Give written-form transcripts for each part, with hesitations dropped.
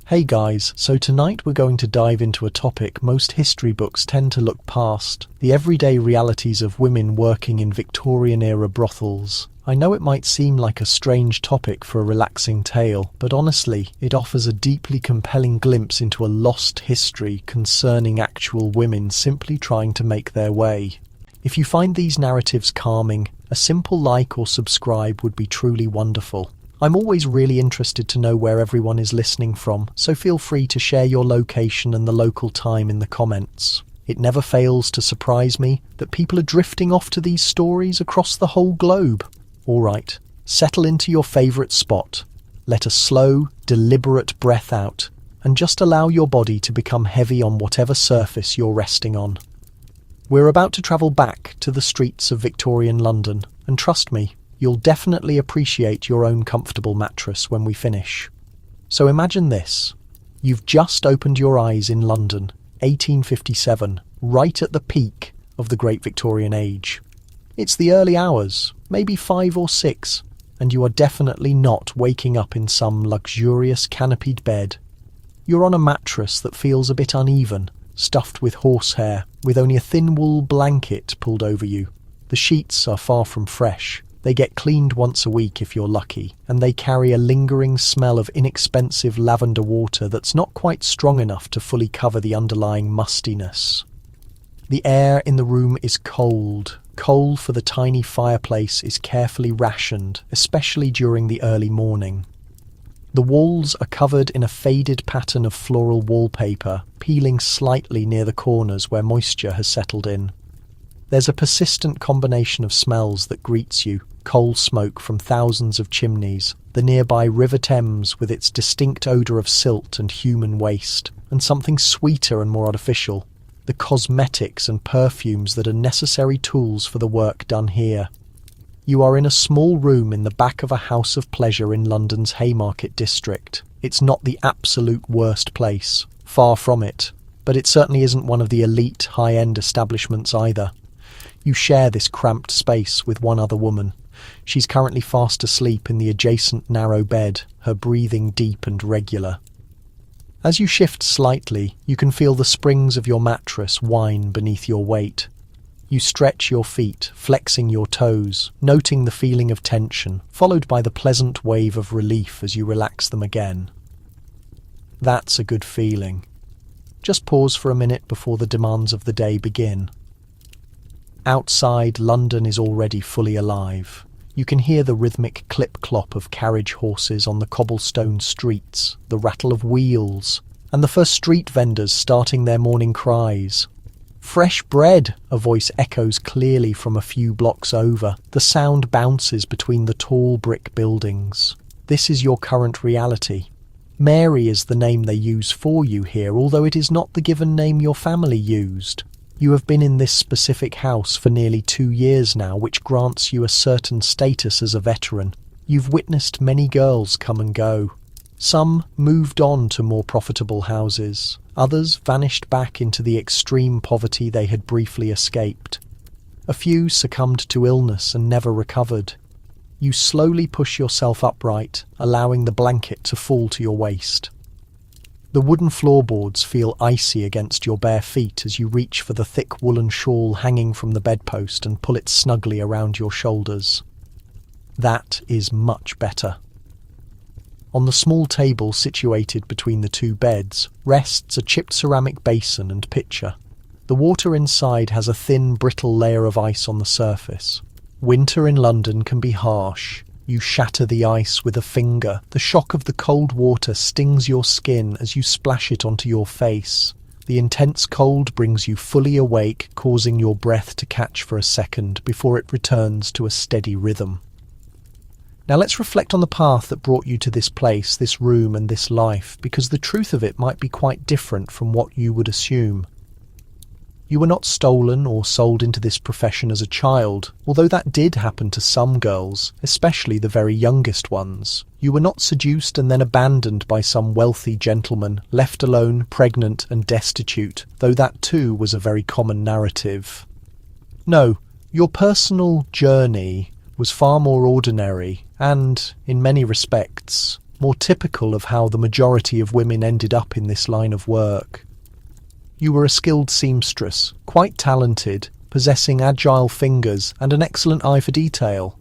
Hey guys, so tonight we're going to dive into a topic most history books tend to look past, the everyday realities of women working in Victorian-era brothels. I know it might seem like a strange topic for a relaxing tale, but honestly, it offers a deeply compelling glimpse into a lost history concerning actual women simply trying to make their way. If you find these narratives calming, a simple like or subscribe would be truly wonderful. I'm always really interested to know where everyone is listening from, so feel free to share your location and the local time in the comments. It never fails to surprise me that people are drifting off to these stories across the whole globe. Alright, settle into your favourite spot. Let a slow, deliberate breath out, and just allow your body to become heavy on whatever surface you're resting on. We're about to travel back to the streets of Victorian London, and trust me, you'll definitely appreciate your own comfortable mattress when we finish. So imagine this. You've just opened your eyes in London, 1857, right at the peak of the Great Victorian Age. It's the early hours, maybe 5 or 6, and you are definitely not waking up in some luxurious canopied bed. You're on a mattress that feels a bit uneven, stuffed with horsehair, with only a thin wool blanket pulled over you. The sheets are far from fresh. They get cleaned once a week if you're lucky, and they carry a lingering smell of inexpensive lavender water that's not quite strong enough to fully cover the underlying mustiness. The air in the room is cold. Coal for the tiny fireplace is carefully rationed, especially during the early morning. The walls are covered in a faded pattern of floral wallpaper, peeling slightly near the corners where moisture has settled in. There's a persistent combination of smells that greets you: coal smoke from thousands of chimneys, the nearby River Thames with its distinct odour of silt and human waste, and something sweeter and more artificial, the cosmetics and perfumes that are necessary tools for the work done here. You are in a small room in the back of a house of pleasure in London's Haymarket district. It's not the absolute worst place, far from it, but it certainly isn't one of the elite high-end establishments either. You share this cramped space with one other woman. She's currently fast asleep in the adjacent narrow bed, her breathing deep and regular. As you shift slightly, you can feel the springs of your mattress whine beneath your weight. You stretch your feet, flexing your toes, noting the feeling of tension, followed by the pleasant wave of relief as you relax them again. That's a good feeling. Just pause for a minute before the demands of the day begin. Outside, London is already fully alive. You can hear the rhythmic clip-clop of carriage horses on the cobblestone streets, the rattle of wheels, and the first street vendors starting their morning cries. "Fresh bread!" a voice echoes clearly from a few blocks over. The sound bounces between the tall brick buildings. This is your current reality. Mary is the name they use for you here, although it is not the given name your family used. You have been in this specific house for nearly 2 years now, which grants you a certain status as a veteran. You've witnessed many girls come and go. Some moved on to more profitable houses. Others vanished back into the extreme poverty they had briefly escaped. A few succumbed to illness and never recovered. You slowly push yourself upright, allowing the blanket to fall to your waist. The wooden floorboards feel icy against your bare feet as you reach for the thick woolen shawl hanging from the bedpost and pull it snugly around your shoulders. That is much better. On the small table situated between the two beds rests a chipped ceramic basin and pitcher. The water inside has a thin, brittle layer of ice on the surface. Winter in London can be harsh. You shatter the ice with a finger. The shock of the cold water stings your skin as you splash it onto your face. The intense cold brings you fully awake, causing your breath to catch for a second before it returns to a steady rhythm. Now let's reflect on the path that brought you to this place, this room and this life, because the truth of it might be quite different from what you would assume. You were not stolen or sold into this profession as a child, although that did happen to some girls, especially the very youngest ones. You were not seduced and then abandoned by some wealthy gentleman, left alone, pregnant and destitute, though that too was a very common narrative. No, your personal journey was far more ordinary and, in many respects, more typical of how the majority of women ended up in this line of work. You were a skilled seamstress, quite talented, possessing agile fingers and an excellent eye for detail.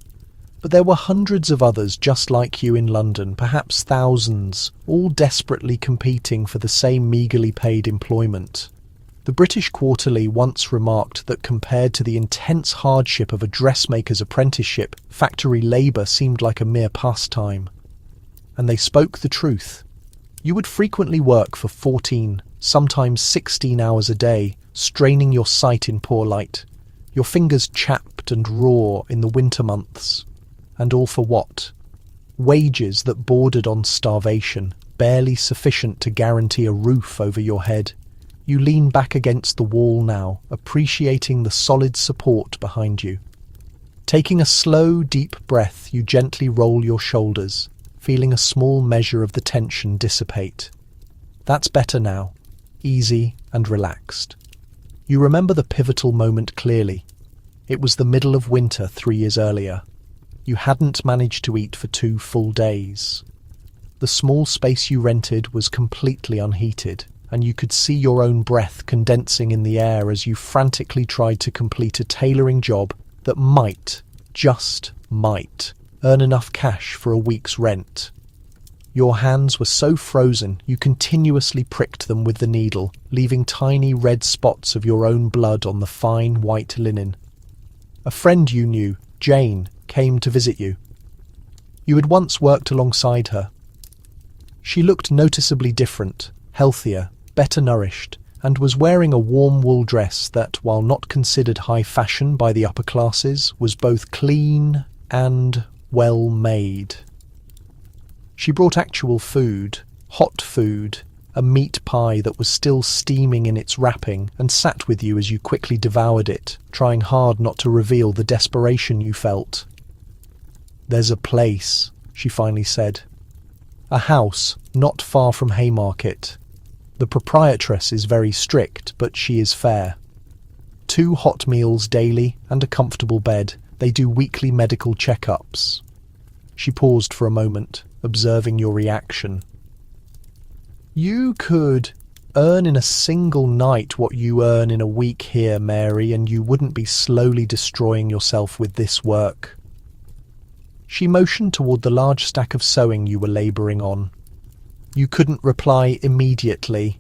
But there were hundreds of others just like you in London, perhaps thousands, all desperately competing for the same meagerly paid employment. The British Quarterly once remarked that compared to the intense hardship of a dressmaker's apprenticeship, factory labour seemed like a mere pastime. And they spoke the truth. You would frequently work for 14, sometimes 16 hours a day, straining your sight in poor light, your fingers chapped and raw in the winter months. And all for what? Wages that bordered on starvation, barely sufficient to guarantee a roof over your head. You lean back against the wall now, appreciating the solid support behind you. Taking a slow, deep breath, you gently roll your shoulders, feeling a small measure of the tension dissipate. That's better now, easy and relaxed. You remember the pivotal moment clearly. It was the middle of winter 3 years earlier. You hadn't managed to eat for 2 full days. The small space you rented was completely unheated, and you could see your own breath condensing in the air as you frantically tried to complete a tailoring job that might, just might, earn enough cash for a week's rent. Your hands were so frozen you continuously pricked them with the needle, leaving tiny red spots of your own blood on the fine white linen. A friend you knew, Jane, came to visit you. You had once worked alongside her. She looked noticeably different, healthier, better nourished, and was wearing a warm wool dress that, while not considered high fashion by the upper classes, was both clean and well made. She brought actual food, hot food, a meat pie that was still steaming in its wrapping, and sat with you as you quickly devoured it, trying hard not to reveal the desperation you felt. "There's a place," she finally said. "A house not far from Haymarket. The proprietress is very strict, but she is fair. 2 hot meals daily and a comfortable bed. They do weekly medical checkups." She paused for a moment, observing your reaction. "You could earn in a single night what you earn in a week here, Mary, and you wouldn't be slowly destroying yourself with this work." She motioned toward the large stack of sewing you were labouring on. You couldn't reply immediately.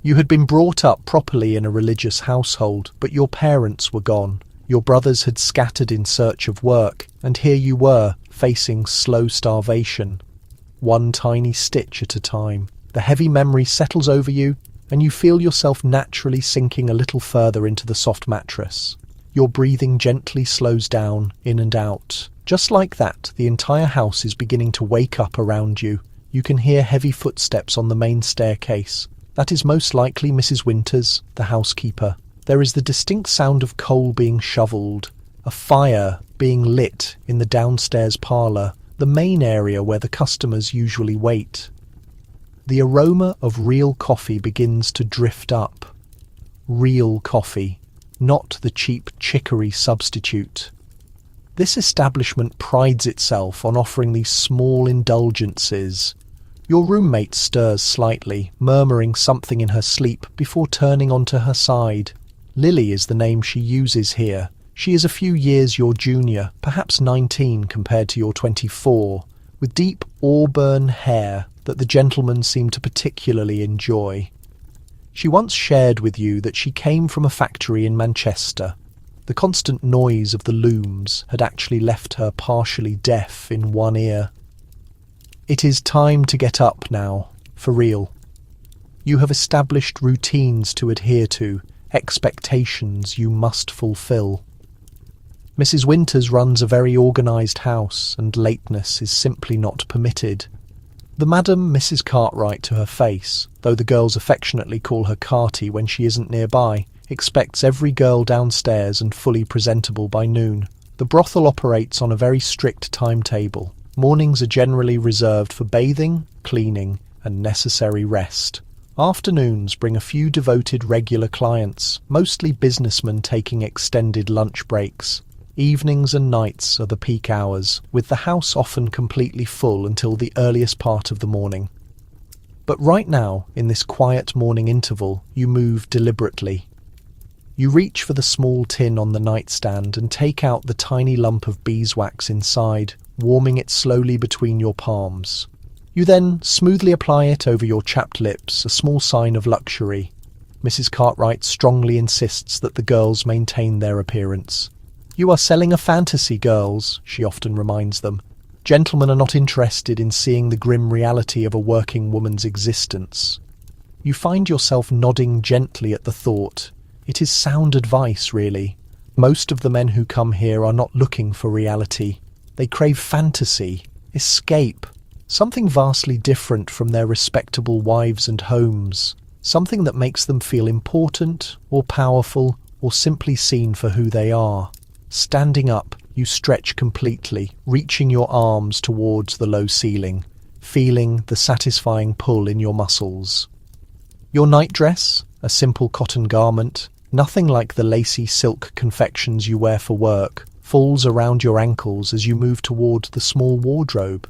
You had been brought up properly in a religious household, but your parents were gone. Your brothers had scattered in search of work, and here you were, facing slow starvation. One tiny stitch at a time. The heavy memory settles over you, and you feel yourself naturally sinking a little further into the soft mattress. Your breathing gently slows down, in and out. Just like that, the entire house is beginning to wake up around you. You can hear heavy footsteps on the main staircase. That is most likely Mrs. Winters, the housekeeper. There is the distinct sound of coal being shovelled, a fire being lit in the downstairs parlour, the main area where the customers usually wait. The aroma of real coffee begins to drift up. Real coffee, not the cheap chicory substitute. This establishment prides itself on offering these small indulgences. Your roommate stirs slightly, murmuring something in her sleep before turning onto her side. Lily is the name she uses here. She is a few years your junior, perhaps 19 compared to your 24, with deep auburn hair that the gentlemen seem to particularly enjoy. She once shared with you that she came from a factory in Manchester. The constant noise of the looms had actually left her partially deaf in one ear. It is time to get up now, for real. You have established routines to adhere to, expectations you must fulfill. Mrs. Winters runs a very organised house, and lateness is simply not permitted. The Madam Mrs. Cartwright to her face, though the girls affectionately call her Carty when she isn't nearby, expects every girl downstairs and fully presentable by noon. The brothel operates on a very strict timetable. Mornings are generally reserved for bathing, cleaning, and necessary rest. Afternoons bring a few devoted regular clients, mostly businessmen taking extended lunch breaks. Evenings and nights are the peak hours, with the house often completely full until the earliest part of the morning. But right now, in this quiet morning interval, you move deliberately. You reach for the small tin on the nightstand and take out the tiny lump of beeswax inside, warming it slowly between your palms. You then smoothly apply it over your chapped lips, a small sign of luxury. Mrs. Cartwright strongly insists that the girls maintain their appearance. "You are selling a fantasy, girls," she often reminds them. "Gentlemen are not interested in seeing the grim reality of a working woman's existence." You find yourself nodding gently at the thought. It is sound advice, really. Most of the men who come here are not looking for reality. They crave fantasy, escape, something vastly different from their respectable wives and homes, something that makes them feel important or powerful or simply seen for who they are. Standing up, you stretch completely, reaching your arms towards the low ceiling, feeling the satisfying pull in your muscles. Your nightdress, a simple cotton garment, nothing like the lacy silk confections you wear for work, falls around your ankles as you move toward the small wardrobe.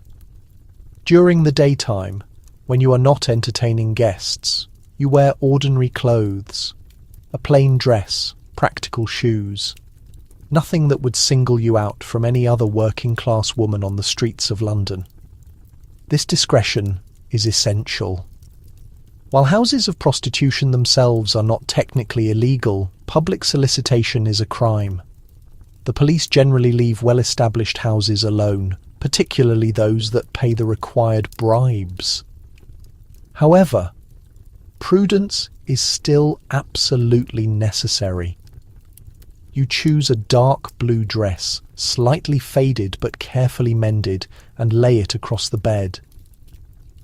During the daytime, when you are not entertaining guests, you wear ordinary clothes, a plain dress, practical shoes. Nothing that would single you out from any other working-class woman on the streets of London. This discretion is essential. While houses of prostitution themselves are not technically illegal, public solicitation is a crime. The police generally leave well-established houses alone, particularly those that pay the required bribes. However, prudence is still absolutely necessary. You choose a dark blue dress, slightly faded but carefully mended, and lay it across the bed.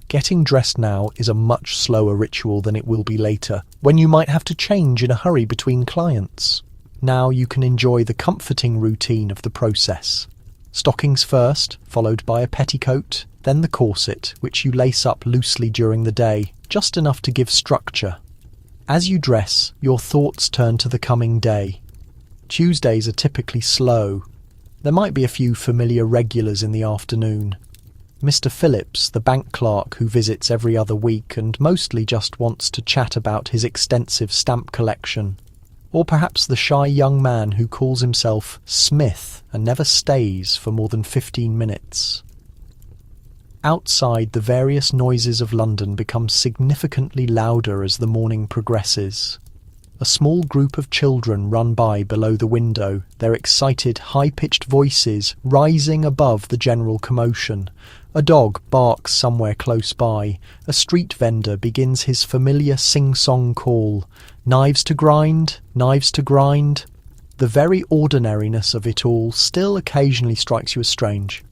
Getting dressed now is a much slower ritual than it will be later, when you might have to change in a hurry between clients. Now you can enjoy the comforting routine of the process. Stockings first, followed by a petticoat, then the corset, which you lace up loosely during the day, just enough to give structure. As you dress, your thoughts turn to the coming day. Tuesdays are typically slow. There might be a few familiar regulars in the afternoon. Mr. Phillips, the bank clerk who visits every other week and mostly just wants to chat about his extensive stamp collection. Or perhaps the shy young man who calls himself Smith and never stays for more than 15 minutes. Outside, the various noises of London become significantly louder as the morning progresses. A small group of children run by below the window, their excited, high-pitched voices rising above the general commotion. A dog barks somewhere close by. A street vendor begins his familiar sing-song call. Knives to grind, knives to grind. The very ordinariness of it all still occasionally strikes you as strange.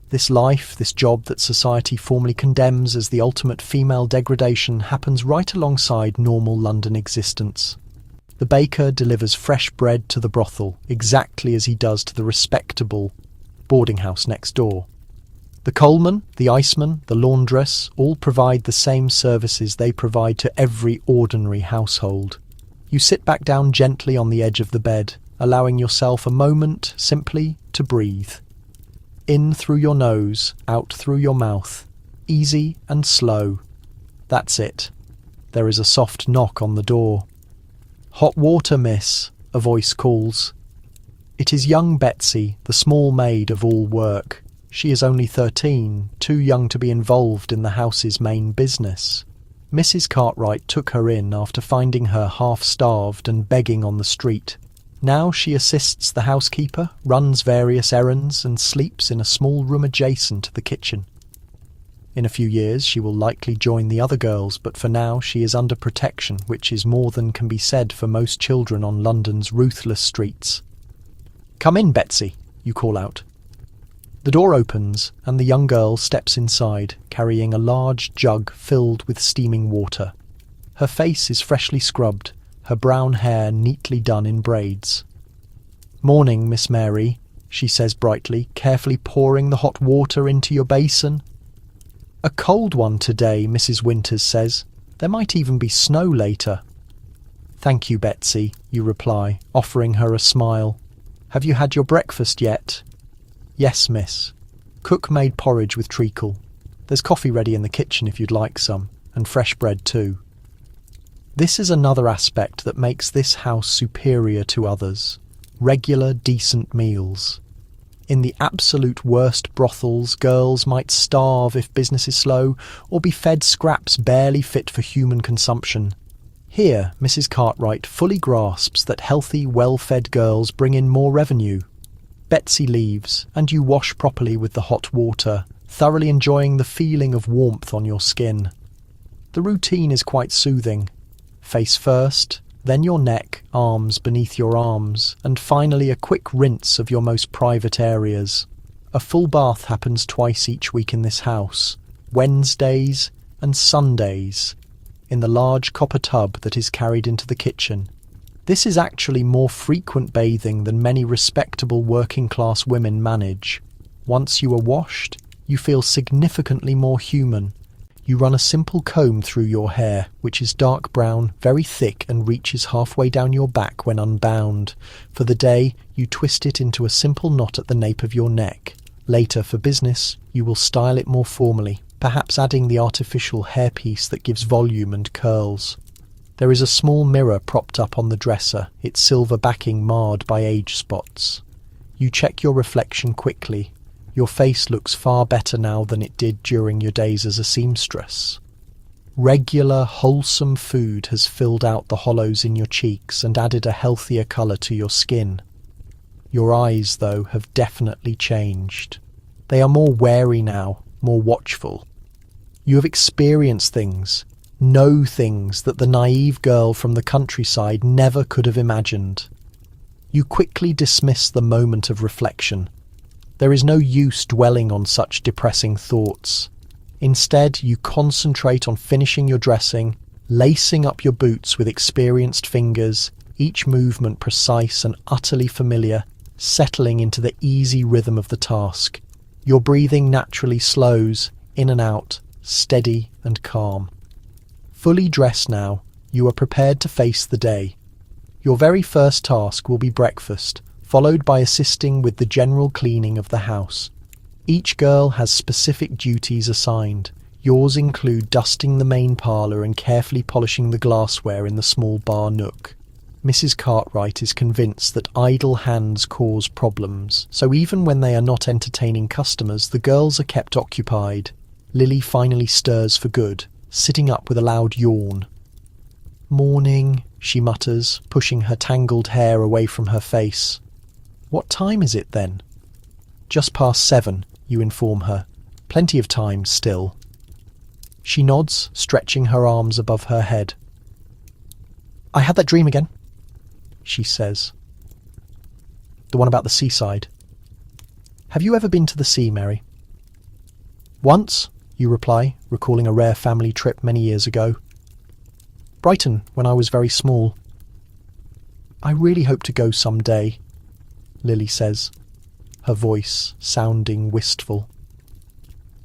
This life, this job that society formally condemns as the ultimate female degradation, happens right alongside normal London existence. The baker delivers fresh bread to the brothel, exactly as he does to the respectable boarding house next door. The coalman, the iceman, the laundress all provide the same services they provide to every ordinary household. You sit back down gently on the edge of the bed, allowing yourself a moment simply to breathe. In through your nose, out through your mouth. Easy and slow. That's it. There is a soft knock on the door. "Hot water, miss," a voice calls. It is young Betsy, the small maid of all work. She is only 13, too young to be involved in the house's main business. Mrs. Cartwright took her in after finding her half-starved and begging on the street. Now she assists the housekeeper, runs various errands, and sleeps in a small room adjacent to the kitchen. In a few years she will likely join the other girls, but for now she is under protection, which is more than can be said for most children on London's ruthless streets. "Come in, Betsy," you call out. The door opens, and the young girl steps inside, carrying a large jug filled with steaming water. Her face is freshly scrubbed, her brown hair neatly done in braids. "Morning, Miss Mary," she says brightly, carefully pouring the hot water into your basin. "A cold one today," Mrs. Winters says. "There might even be snow later." "Thank you, Betsy," you reply, offering her a smile. Have you had your breakfast yet? Yes, miss. Cook made porridge with treacle. There's coffee ready in the kitchen if you'd like some, and fresh bread too. This is another aspect that makes this house superior to others. Regular, decent meals. In the absolute worst brothels, girls might starve if business is slow, or be fed scraps barely fit for human consumption. Here, Mrs. Cartwright fully grasps that healthy, well-fed girls bring in more revenue. Betsy leaves, and you wash properly with the hot water, thoroughly enjoying the feeling of warmth on your skin. The routine is quite soothing. Face first, then your neck, arms beneath your arms, and finally a quick rinse of your most private areas. A full bath happens twice each week in this house, Wednesdays and Sundays, in the large copper tub that is carried into the kitchen. This is actually more frequent bathing than many respectable working-class women manage. Once you are washed, you feel significantly more human. You run a simple comb through your hair, which is dark brown, very thick, and reaches halfway down your back when unbound. For the day, you twist it into a simple knot at the nape of your neck. Later, for business, you will style it more formally, perhaps adding the artificial hairpiece that gives volume and curls. There is a small mirror propped up on the dresser, its silver backing marred by age spots. You check your reflection quickly. Your face looks far better now than it did during your days as a seamstress. Regular, wholesome food has filled out the hollows in your cheeks and added a healthier colour to your skin. Your eyes, though, have definitely changed. They are more wary now, more watchful. You have experienced things, know things that the naive girl from the countryside never could have imagined. You quickly dismiss the moment of reflection. There is no use dwelling on such depressing thoughts. Instead, you concentrate on finishing your dressing, lacing up your boots with experienced fingers, each movement precise and utterly familiar, settling into the easy rhythm of the task. Your breathing naturally slows, in and out, steady and calm. Fully dressed now, you are prepared to face the day. Your very first task will be breakfast, followed by assisting with the general cleaning of the house. Each girl has specific duties assigned. Yours include dusting the main parlour and carefully polishing the glassware in the small bar nook. Mrs. Cartwright is convinced that idle hands cause problems, so even when they are not entertaining customers, the girls are kept occupied. Lily finally stirs for good, sitting up with a loud yawn. "Morning," she mutters, pushing her tangled hair away from her face. "What time is it, then?" "Just past 7, you inform her. Plenty of time still." She nods, stretching her arms above her head. "I had that dream again," she says. "The one about the seaside. Have you ever been to the sea, Mary?" "Once," you reply, recalling a rare family trip many years ago. "Brighton, when I was very small." "I really hope to go some day," Lily says, her voice sounding wistful.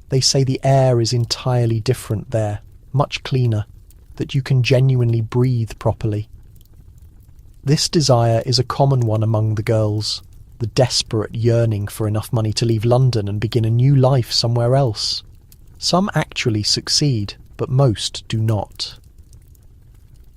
"They say the air is entirely different there, much cleaner, that you can genuinely breathe properly." This desire is a common one among the girls, the desperate yearning for enough money to leave London and begin a new life somewhere else. Some actually succeed, but most do not.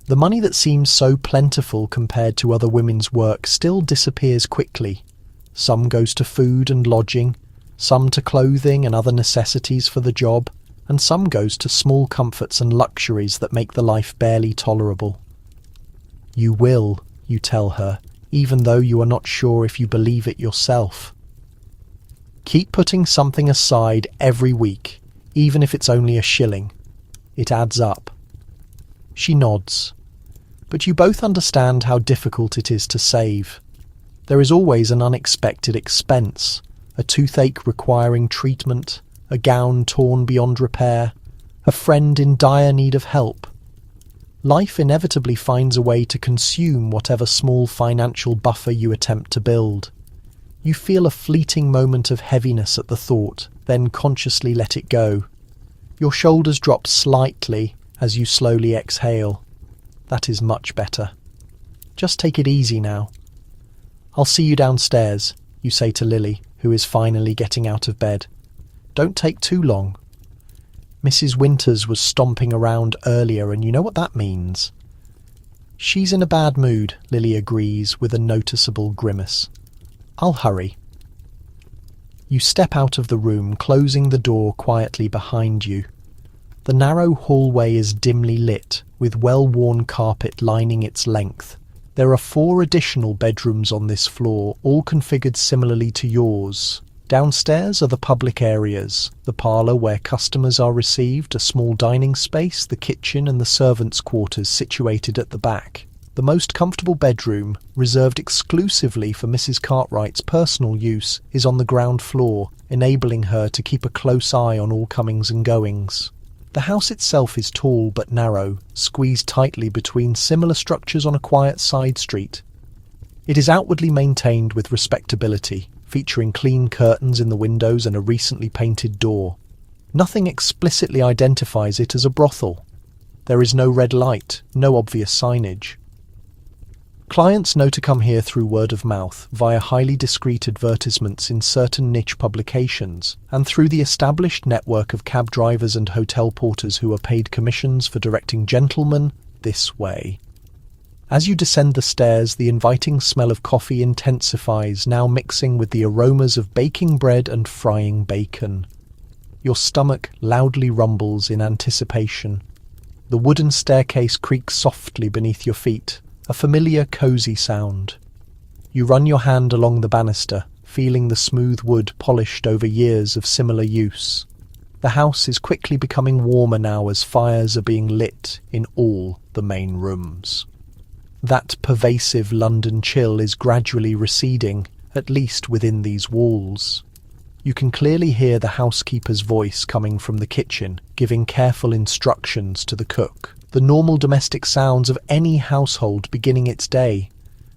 The money that seems so plentiful compared to other women's work still disappears quickly. Some goes to food and lodging, some to clothing and other necessities for the job, and some goes to small comforts and luxuries that make the life barely tolerable. "You will," you tell her, even though you are not sure if you believe it yourself. "Keep putting something aside every week, even if it's only a shilling. It adds up." She nods. But you both understand how difficult it is to save. There is always an unexpected expense, a toothache requiring treatment, a gown torn beyond repair, a friend in dire need of help. Life inevitably finds a way to consume whatever small financial buffer you attempt to build. You feel a fleeting moment of heaviness at the thought, then consciously let it go. Your shoulders drop slightly as you slowly exhale. That is much better. Just take it easy now. "I'll see you downstairs," you say to Lily, who is finally getting out of bed. "Don't take too long." Mrs. Winters was stomping around earlier, and you know what that means. "She's in a bad mood," Lily agrees with a noticeable grimace. "I'll hurry." You step out of the room, closing the door quietly behind you. The narrow hallway is dimly lit, with well-worn carpet lining its length. There are 4 additional bedrooms on this floor, all configured similarly to yours. Downstairs are the public areas, the parlour where customers are received, a small dining space, the kitchen and the servants' quarters situated at the back. The most comfortable bedroom, reserved exclusively for Mrs. Cartwright's personal use, is on the ground floor, enabling her to keep a close eye on all comings and goings. The house itself is tall but narrow, squeezed tightly between similar structures on a quiet side street. It is outwardly maintained with respectability, featuring clean curtains in the windows and a recently painted door. Nothing explicitly identifies it as a brothel. There is no red light, no obvious signage. Clients know to come here through word of mouth, via highly discreet advertisements in certain niche publications, and through the established network of cab drivers and hotel porters who are paid commissions for directing gentlemen this way. As you descend the stairs, the inviting smell of coffee intensifies, now mixing with the aromas of baking bread and frying bacon. Your stomach loudly rumbles in anticipation. The wooden staircase creaks softly beneath your feet, a familiar, cosy sound. You run your hand along the banister, feeling the smooth wood polished over years of similar use. The house is quickly becoming warmer now as fires are being lit in all the main rooms. That pervasive London chill is gradually receding, at least within these walls. You can clearly hear the housekeeper's voice coming from the kitchen, giving careful instructions to the cook. The normal domestic sounds of any household beginning its day.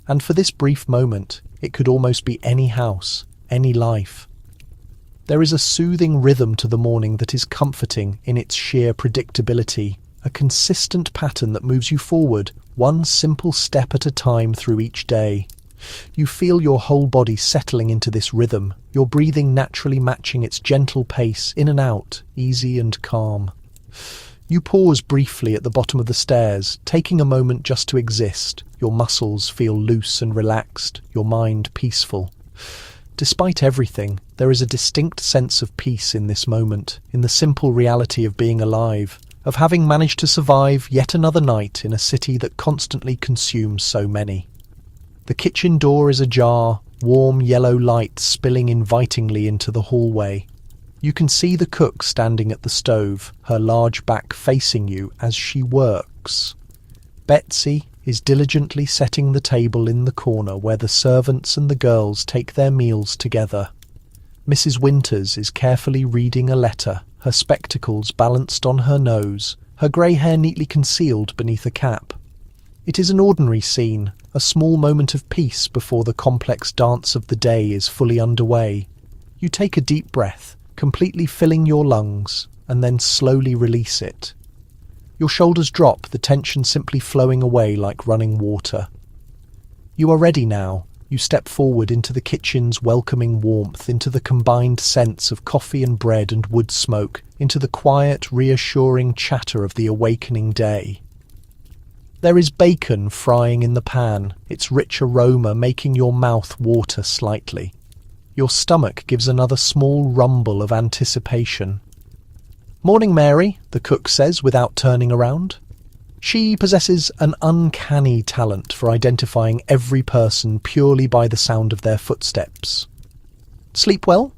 And for this brief moment, it could almost be any house, any life. There is a soothing rhythm to the morning that is comforting in its sheer predictability, a consistent pattern that moves you forward, one simple step at a time through each day. You feel your whole body settling into this rhythm, your breathing naturally matching its gentle pace, in and out, easy and calm. You pause briefly at the bottom of the stairs, taking a moment just to exist. Your muscles feel loose and relaxed, your mind peaceful. Despite everything, there is a distinct sense of peace in this moment, in the simple reality of being alive, of having managed to survive yet another night in a city that constantly consumes so many. The kitchen door is ajar, warm yellow light spilling invitingly into the hallway. You can see the cook standing at the stove, her large back facing you as she works. Betsy is diligently setting the table in the corner where the servants and the girls take their meals together. Mrs. Winters is carefully reading a letter, her spectacles balanced on her nose, her grey hair neatly concealed beneath a cap. It is an ordinary scene, a small moment of peace before the complex dance of the day is fully underway. You take a deep breath, completely filling your lungs, and then slowly release it. Your shoulders drop, the tension simply flowing away like running water. You are ready now. You step forward into the kitchen's welcoming warmth, into the combined scents of coffee and bread and wood smoke, into the quiet, reassuring chatter of the awakening day. There is bacon frying in the pan, its rich aroma making your mouth water slightly. Your stomach gives another small rumble of anticipation. "Morning, Mary," the cook says without turning around. She possesses an uncanny talent for identifying every person purely by the sound of their footsteps. "Sleep well?"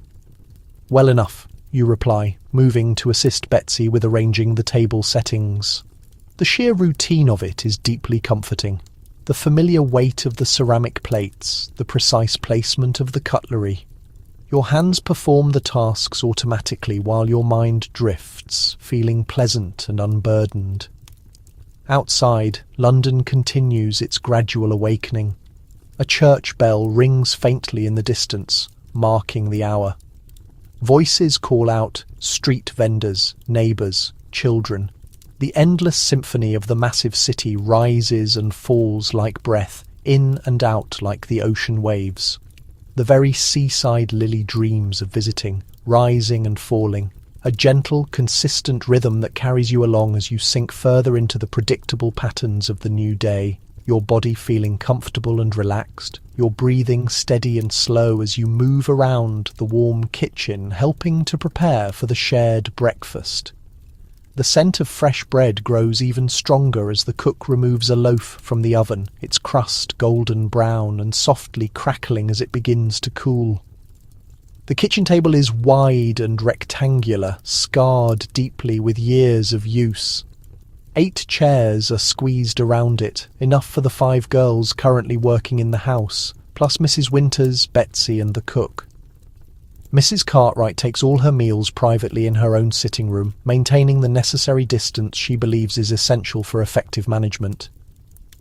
"Well enough," you reply, moving to assist Betsy with arranging the table settings. The sheer routine of it is deeply comforting. The familiar weight of the ceramic plates, the precise placement of the cutlery. Your hands perform the tasks automatically while your mind drifts, feeling pleasant and unburdened. Outside, London continues its gradual awakening. A church bell rings faintly in the distance, marking the hour. Voices call out, street vendors, neighbours, children. The endless symphony of the massive city rises and falls like breath, in and out like the ocean waves. The very seaside lily dreams of visiting, rising and falling, a gentle, consistent rhythm that carries you along as you sink further into the predictable patterns of the new day, your body feeling comfortable and relaxed, your breathing steady and slow as you move around the warm kitchen, helping to prepare for the shared breakfast. The scent of fresh bread grows even stronger as the cook removes a loaf from the oven, its crust golden brown and softly crackling as it begins to cool. The kitchen table is wide and rectangular, scarred deeply with years of use. 8 chairs are squeezed around it, enough for the 5 girls currently working in the house, plus Mrs. Winters, Betsy and the cook. Mrs. Cartwright takes all her meals privately in her own sitting room, maintaining the necessary distance she believes is essential for effective management.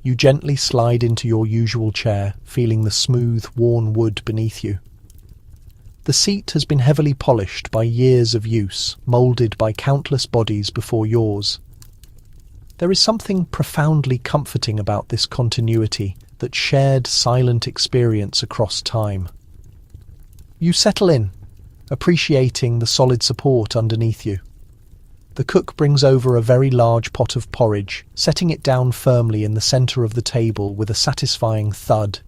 You gently slide into your usual chair, feeling the smooth, worn wood beneath you. The seat has been heavily polished by years of use, moulded by countless bodies before yours. There is something profoundly comforting about this continuity, that shared silent experience across time. You settle in, appreciating the solid support underneath you. The cook brings over a very large pot of porridge, setting it down firmly in the centre of the table with a satisfying thud.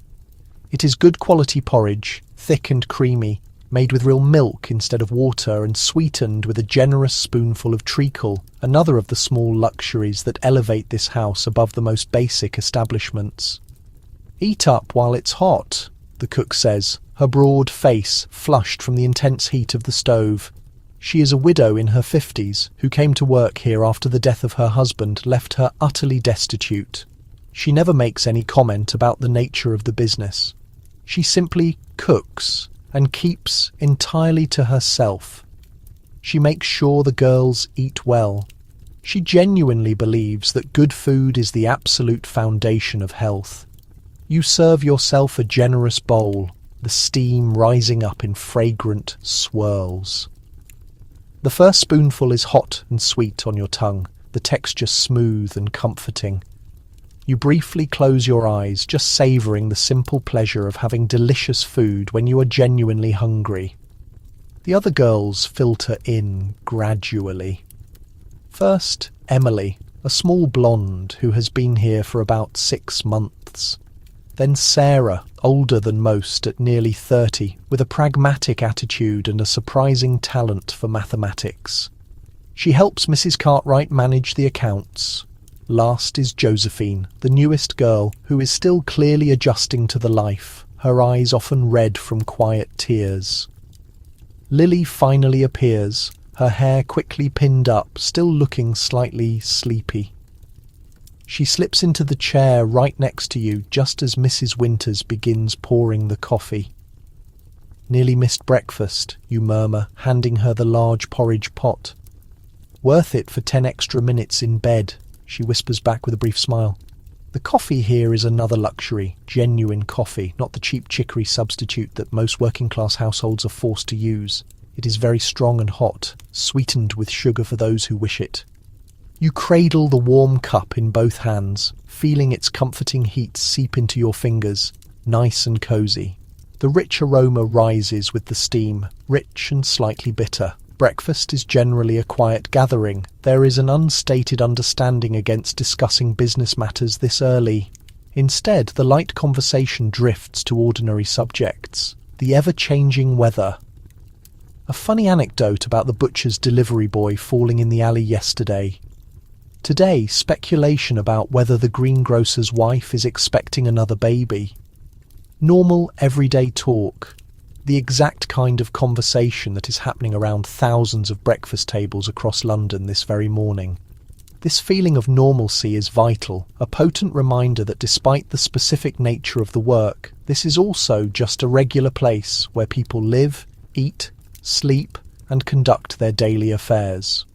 It is good quality porridge, thick and creamy, made with real milk instead of water and sweetened with a generous spoonful of treacle, another of the small luxuries that elevate this house above the most basic establishments. "Eat up while it's hot," the cook says, her broad face flushed from the intense heat of the stove. She is a widow in her 50s who came to work here after the death of her husband left her utterly destitute. She never makes any comment about the nature of the business. She simply cooks and keeps entirely to herself. She makes sure the girls eat well. She genuinely believes that good food is the absolute foundation of health. You serve yourself a generous bowl, the steam rising up in fragrant swirls. The first spoonful is hot and sweet on your tongue, the texture smooth and comforting. You briefly close your eyes, just savouring the simple pleasure of having delicious food when you are genuinely hungry. The other girls filter in gradually. First, Emily, a small blonde who has been here for about 6 months. Then Sarah, older than most at nearly 30, with a pragmatic attitude and a surprising talent for mathematics. She helps Mrs. Cartwright manage the accounts. Last is Josephine, the newest girl, who is still clearly adjusting to the life, her eyes often red from quiet tears. Lily finally appears, her hair quickly pinned up, still looking slightly sleepy. She slips into the chair right next to you just as Mrs. Winters begins pouring the coffee. "Nearly missed breakfast," you murmur, handing her the large porridge pot. "Worth it for 10 extra minutes in bed," she whispers back with a brief smile. The coffee here is another luxury, genuine coffee, not the cheap chicory substitute that most working-class households are forced to use. It is very strong and hot, sweetened with sugar for those who wish it. You cradle the warm cup in both hands, feeling its comforting heat seep into your fingers, nice and cosy. The rich aroma rises with the steam, rich and slightly bitter. Breakfast is generally a quiet gathering. There is an unstated understanding against discussing business matters this early. Instead, the light conversation drifts to ordinary subjects. The ever-changing weather. A funny anecdote about the butcher's delivery boy falling in the alley yesterday. Today, speculation about whether the greengrocer's wife is expecting another baby. Normal, everyday talk. The exact kind of conversation that is happening around thousands of breakfast tables across London this very morning. This feeling of normalcy is vital, a potent reminder that despite the specific nature of the work, this is also just a regular place where people live, eat, sleep, and conduct their daily affairs.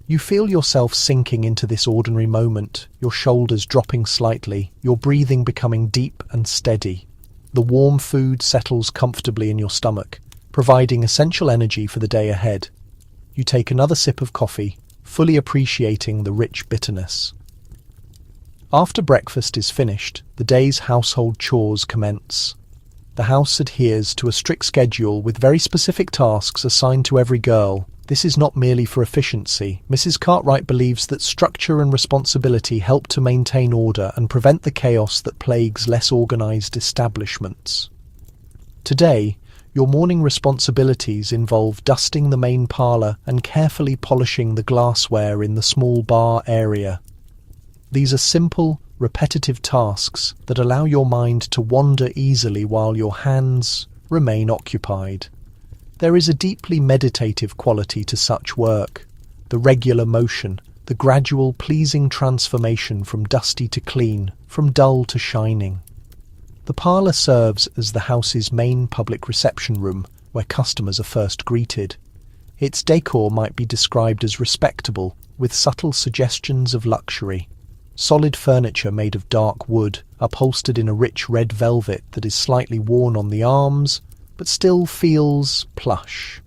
You feel yourself sinking into this ordinary moment, your shoulders dropping slightly, your breathing becoming deep and steady. The warm food settles comfortably in your stomach, providing essential energy for the day ahead. You take another sip of coffee, fully appreciating the rich bitterness. After breakfast is finished, the day's household chores commence. The house adheres to a strict schedule with very specific tasks assigned to every girl. This is not merely for efficiency. Mrs. Cartwright believes that structure and responsibility help to maintain order and prevent the chaos that plagues less organized establishments. Today, your morning responsibilities involve dusting the main parlor and carefully polishing the glassware in the small bar area. These are simple, repetitive tasks that allow your mind to wander easily while your hands remain occupied. There is a deeply meditative quality to such work. The regular motion, the gradual pleasing transformation from dusty to clean, from dull to shining. The parlour serves as the house's main public reception room, where customers are first greeted. Its decor might be described as respectable, with subtle suggestions of luxury. Solid furniture made of dark wood, upholstered in a rich red velvet that is slightly worn on the arms, but still feels plush.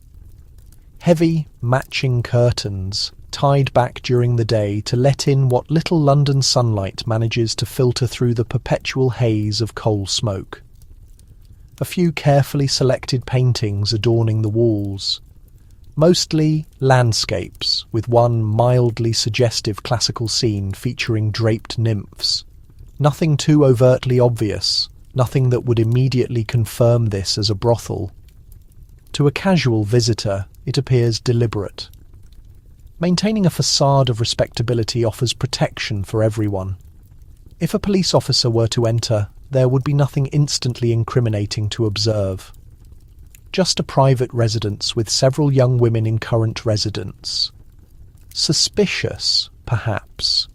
Heavy, matching curtains, tied back during the day to let in what little London sunlight manages to filter through the perpetual haze of coal smoke. A few carefully selected paintings adorning the walls. Mostly landscapes, with one mildly suggestive classical scene featuring draped nymphs. Nothing too overtly obvious, nothing that would immediately confirm this as a brothel. To a casual visitor, it appears deliberate. Maintaining a facade of respectability offers protection for everyone. If a police officer were to enter, there would be nothing instantly incriminating to observe. Just a private residence with several young women in current residence. Suspicious, perhaps,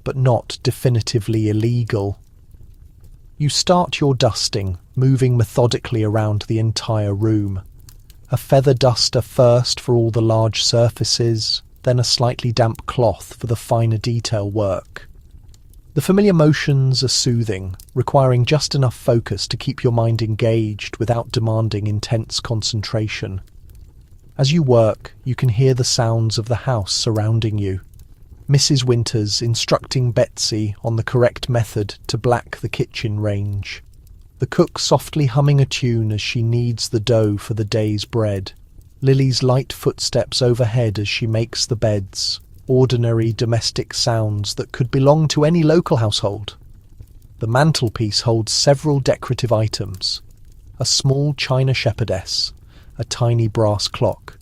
but not definitively illegal. You start your dusting, moving methodically around the entire room. A feather duster first for all the large surfaces, then a slightly damp cloth for the finer detail work. The familiar motions are soothing, requiring just enough focus to keep your mind engaged without demanding intense concentration. As you work, you can hear the sounds of the house surrounding you. Mrs. Winters instructing Betsy on the correct method to black the kitchen range. The cook softly humming a tune as she kneads the dough for the day's bread. Lily's light footsteps overhead as she makes the beds. Ordinary domestic sounds that could belong to any local household. The mantelpiece holds several decorative items. A small china shepherdess, a tiny brass clock,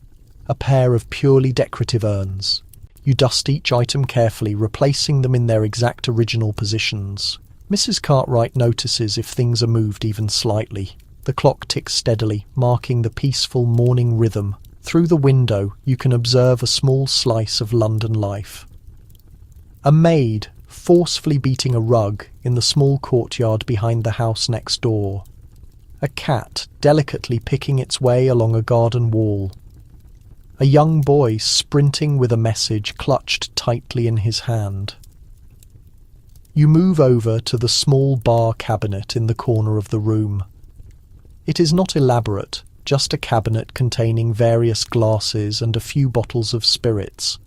a pair of purely decorative urns. You dust each item carefully, replacing them in their exact original positions. Mrs. Cartwright notices if things are moved even slightly. The clock ticks steadily, marking the peaceful morning rhythm. Through the window, you can observe a small slice of London life. A maid forcefully beating a rug in the small courtyard behind the house next door. A cat delicately picking its way along a garden wall. A young boy sprinting with a message clutched tightly in his hand. You move over to the small bar cabinet in the corner of the room. It is not elaborate, just a cabinet containing various glasses and a few bottles of spirits.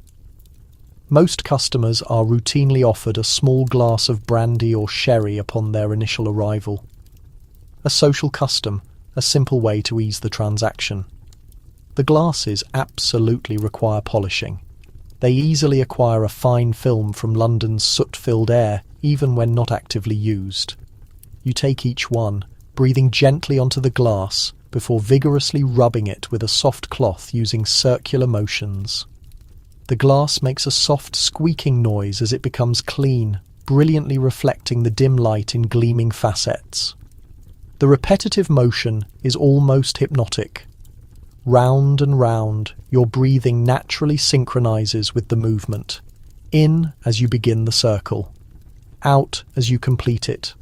Most customers are routinely offered a small glass of brandy or sherry upon their initial arrival. A social custom, a simple way to ease the transaction. The glasses absolutely require polishing. They easily acquire a fine film from London's soot-filled air, even when not actively used. You take each one, breathing gently onto the glass, before vigorously rubbing it with a soft cloth using circular motions. The glass makes a soft squeaking noise as it becomes clean, brilliantly reflecting the dim light in gleaming facets. The repetitive motion is almost hypnotic. Round and round, your breathing naturally synchronizes with the movement. In as you begin the circle. Out as you complete it.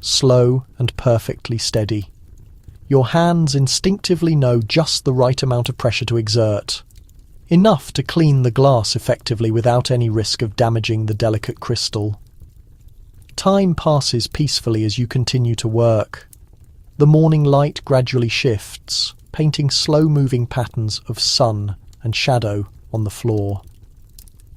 Slow and perfectly steady. Your hands instinctively know just the right amount of pressure to exert. Enough to clean the glass effectively without any risk of damaging the delicate crystal. Time passes peacefully as you continue to work. The morning light gradually shifts, painting slow-moving patterns of sun and shadow on the floor.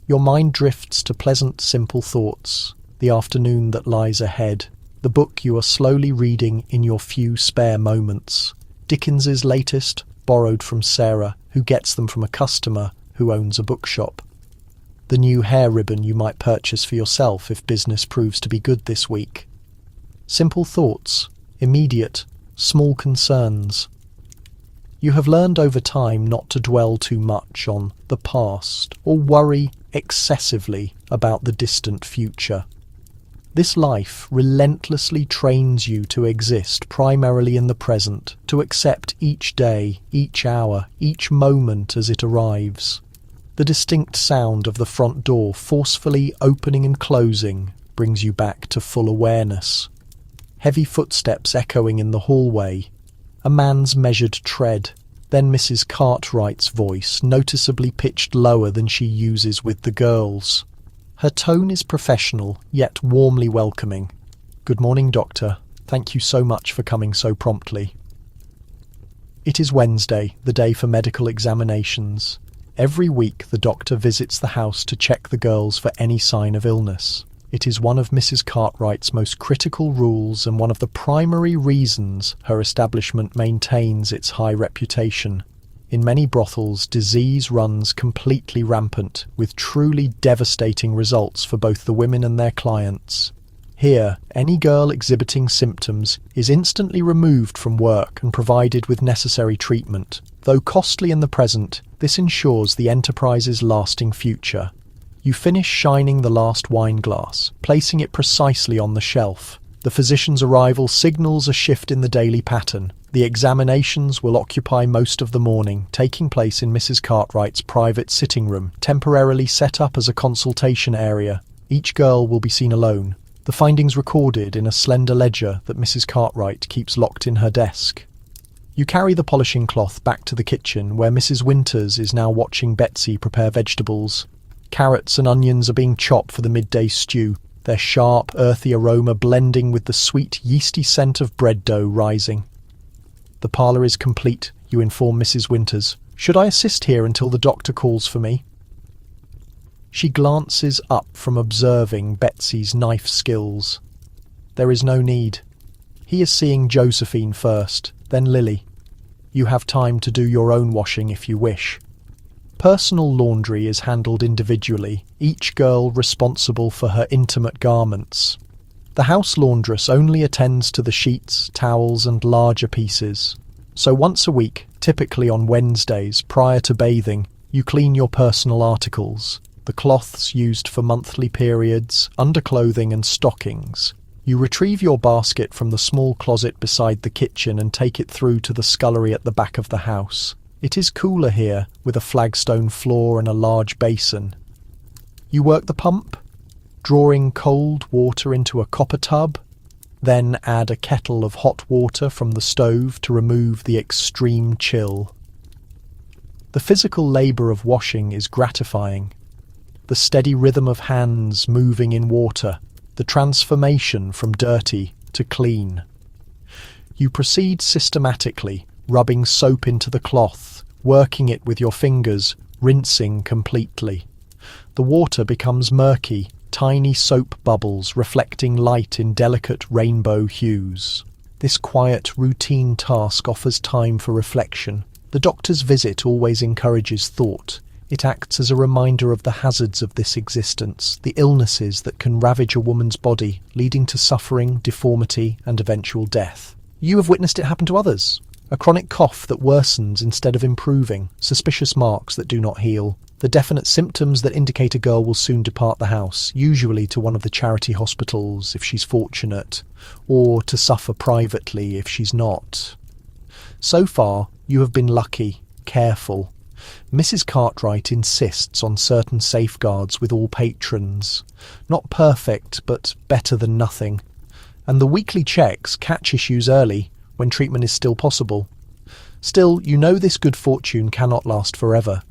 Your mind drifts to pleasant, simple thoughts. the afternoon that lies ahead, the book you are slowly reading in your few spare moments. Dickens's latest, borrowed from Sarah, who gets them from a customer who owns a bookshop. The new hair ribbon you might purchase for yourself if business proves to be good this week. Simple thoughts, immediate, small concerns. You have learned over time not to dwell too much on the past or worry excessively about the distant future. This life relentlessly trains you to exist primarily in the present, to accept each day, each hour, each moment as it arrives. The distinct sound of the front door forcefully opening and closing brings you back to full awareness. Heavy footsteps echoing in the hallway, a man's measured tread, then Mrs. Cartwright's voice, noticeably pitched lower than she uses with the girls. Her tone is professional, yet warmly welcoming. "Good morning, Doctor. Thank you so much for coming so promptly." It is Wednesday, the day for medical examinations. Every week the doctor visits the house to check the girls for any sign of illness. It is one of Mrs. Cartwright's most critical rules and one of the primary reasons her establishment maintains its high reputation. In many brothels, disease runs completely rampant, with truly devastating results for both the women and their clients. Here, any girl exhibiting symptoms is instantly removed from work and provided with necessary treatment. Though costly in the present, this ensures the enterprise's lasting future. You finish shining the last wine glass, placing it precisely on the shelf. The physician's arrival signals a shift in the daily pattern. The examinations will occupy most of the morning, taking place in Mrs. Cartwright's private sitting room, temporarily set up as a consultation area. Each girl will be seen alone. The findings recorded in a slender ledger that Mrs. Cartwright keeps locked in her desk. You carry the polishing cloth back to the kitchen, where Mrs. Winters is now watching Betsy prepare vegetables. Carrots and onions are being chopped for the midday stew, their sharp, earthy aroma blending with the sweet, yeasty scent of bread dough rising. The parlour is complete, you inform Mrs. Winters. "Should I assist here until the doctor calls for me?" She glances up from observing Betsy's knife skills. There is no need. He is seeing Josephine first, then Lily. You have time to do your own washing if you wish. Personal laundry is handled individually, each girl responsible for her intimate garments. The house laundress only attends to the sheets, towels and larger pieces. So once a week, typically on Wednesdays prior to bathing, you clean your personal articles, the cloths used for monthly periods, underclothing and stockings. You retrieve your basket from the small closet beside the kitchen and take it through to the scullery at the back of the house. It is cooler here, with a flagstone floor and a large basin. You work the pump, drawing cold water into a copper tub, then add a kettle of hot water from the stove to remove the extreme chill. The physical labour of washing is gratifying. The steady rhythm of hands moving in water, the transformation from dirty to clean. You proceed systematically, rubbing soap into the cloth, working it with your fingers, rinsing completely. The water becomes murky, tiny soap bubbles reflecting light in delicate rainbow hues. This quiet, routine task offers time for reflection. The doctor's visit always encourages thought. It acts as a reminder of the hazards of this existence, the illnesses that can ravage a woman's body, leading to suffering, deformity, and eventual death. You have witnessed it happen to others. A chronic cough that worsens instead of improving, suspicious marks that do not heal, the definite symptoms that indicate a girl will soon depart the house, usually to one of the charity hospitals if she's fortunate, or to suffer privately if she's not. So far, you have been lucky, careful. Mrs. Cartwright insists on certain safeguards with all patrons. Not perfect, but better than nothing. And the weekly checks catch issues early, when treatment is still possible. Still, you know this good fortune cannot last forever.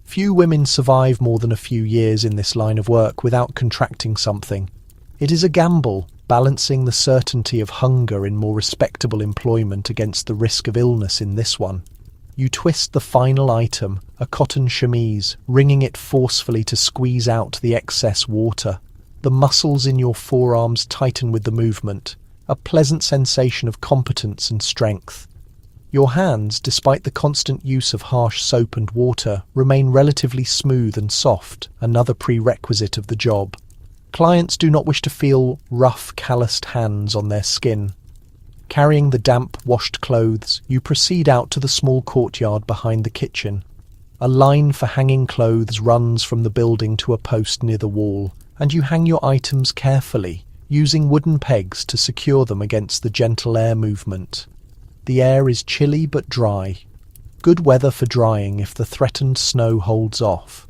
Few women survive more than a few years in this line of work without contracting something. It is a gamble, balancing the certainty of hunger in more respectable employment against the risk of illness in this one. You twist the final item, a cotton chemise, wringing it forcefully to squeeze out the excess water. The muscles in your forearms tighten with the movement, a pleasant sensation of competence and strength. Your hands, despite the constant use of harsh soap and water, remain relatively smooth and soft, another prerequisite of the job. Clients do not wish to feel rough, calloused hands on their skin. Carrying the damp, washed clothes, you proceed out to the small courtyard behind the kitchen. A line for hanging clothes runs from the building to a post near the wall, and you hang your items carefully, using wooden pegs to secure them against the gentle air movement. The air is chilly but dry. Good weather for drying if the threatened snow holds off.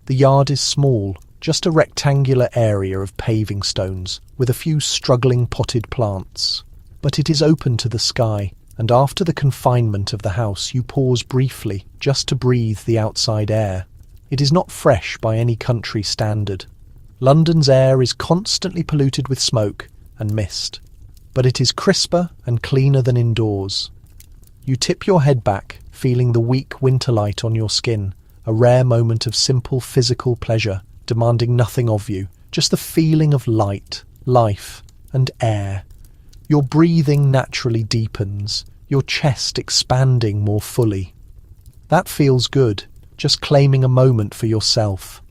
The yard is small, just a rectangular area of paving stones, with a few struggling potted plants. But it is open to the sky, and after the confinement of the house you pause briefly, just to breathe the outside air. It is not fresh by any country standard. London's air is constantly polluted with smoke and mist, but it is crisper and cleaner than indoors. You tip your head back, feeling the weak winter light on your skin, a rare moment of simple physical pleasure, demanding nothing of you, just the feeling of light, life, and air. Your breathing naturally deepens, your chest expanding more fully. That feels good, just claiming a moment for yourself.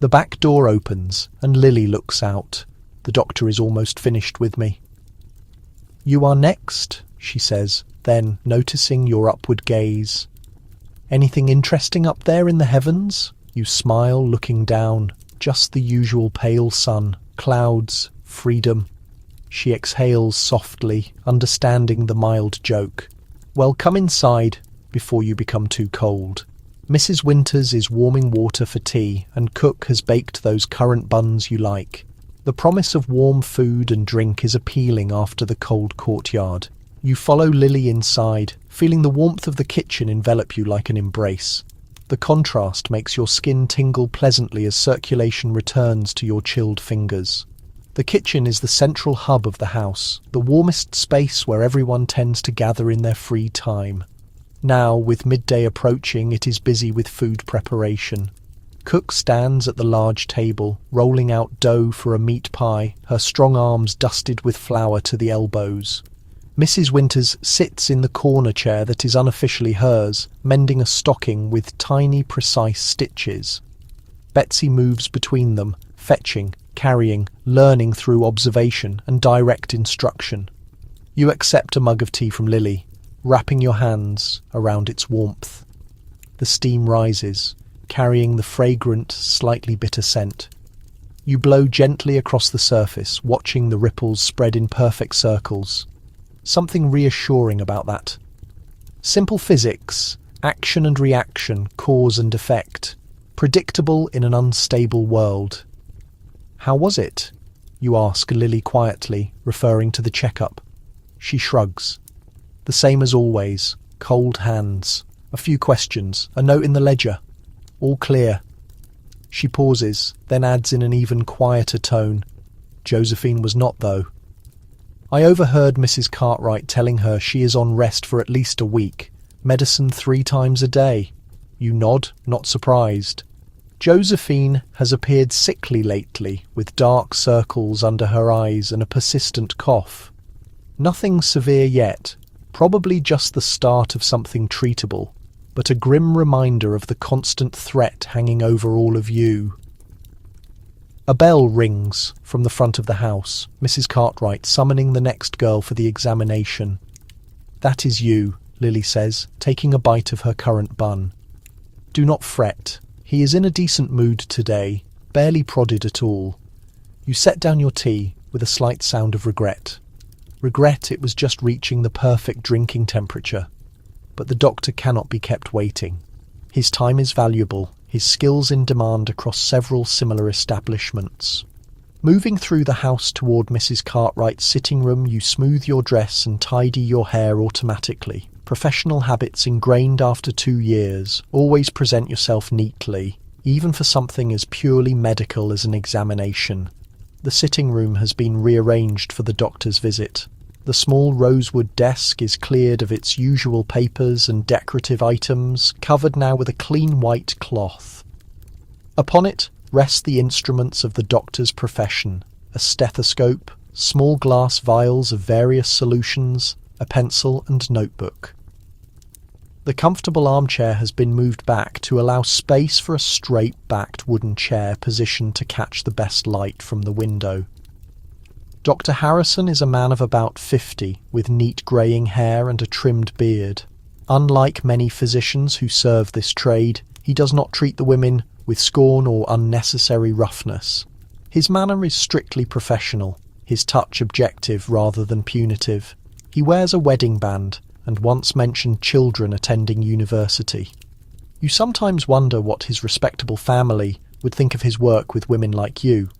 The back door opens, and Lily looks out. The doctor is almost finished with me. "You are next," she says, then, noticing your upward gaze. "Anything interesting up there in the heavens?" You smile, looking down. Just the usual pale sun, clouds, freedom. She exhales softly, understanding the mild joke. "Well, come inside, before you become too cold." Mrs. Winters is warming water for tea, and Cook has baked those currant buns you like. The promise of warm food and drink is appealing after the cold courtyard. You follow Lily inside, feeling the warmth of the kitchen envelop you like an embrace. The contrast makes your skin tingle pleasantly as circulation returns to your chilled fingers. The kitchen is the central hub of the house, the warmest space where everyone tends to gather in their free time. Now, with midday approaching, it is busy with food preparation. Cook stands at the large table, rolling out dough for a meat pie, her strong arms dusted with flour to the elbows. Mrs. Winters sits in the corner chair that is unofficially hers, mending a stocking with tiny, precise stitches. Betsy moves between them, fetching, carrying, learning through observation and direct instruction. You accept a mug of tea from Lily, wrapping your hands around its warmth. The steam rises, carrying the fragrant, slightly bitter scent. You blow gently across the surface, watching the ripples spread in perfect circles. Something reassuring about that. Simple physics, action and reaction, cause and effect, predictable in an unstable world. "How was it?" you ask Lily quietly, referring to the checkup. She shrugs. "The same as always, cold hands, a few questions, a note in the ledger. All clear." She pauses, then adds in an even quieter tone, "Josephine was not, though. I overheard Mrs. Cartwright telling her she is on rest for at least a week, medicine 3 times a day." You nod, not surprised. "Josephine has appeared sickly lately, with dark circles under her eyes and a persistent cough. Nothing severe yet, probably just the start of something treatable, but a grim reminder of the constant threat hanging over all of you." A bell rings from the front of the house, Mrs. Cartwright summoning the next girl for the examination. "That is you," Lily says, taking a bite of her currant bun. "Do not fret. He is in a decent mood today, barely prodded at all." You set down your tea with a slight sound of regret. Regret it was just reaching the perfect drinking temperature. But the doctor cannot be kept waiting. His time is valuable, his skills in demand across several similar establishments. Moving through the house toward Mrs. Cartwright's sitting room, you smooth your dress and tidy your hair automatically. Professional habits ingrained after 2 years. Always present yourself neatly, even for something as purely medical as an examination. The sitting room has been rearranged for the doctor's visit. The small rosewood desk is cleared of its usual papers and decorative items, covered now with a clean white cloth. Upon it, rest the instruments of the doctor's profession: a stethoscope, small glass vials of various solutions, a pencil and notebook. The comfortable armchair has been moved back to allow space for a straight-backed wooden chair positioned to catch the best light from the window. Dr. Harrison is a man of about 50, with neat greying hair and a trimmed beard. Unlike many physicians who serve this trade, he does not treat the women with scorn or unnecessary roughness. His manner is strictly professional, his touch objective rather than punitive. He wears a wedding band, and once mentioned children attending university. You sometimes wonder what his respectable family would think of his work with women like you.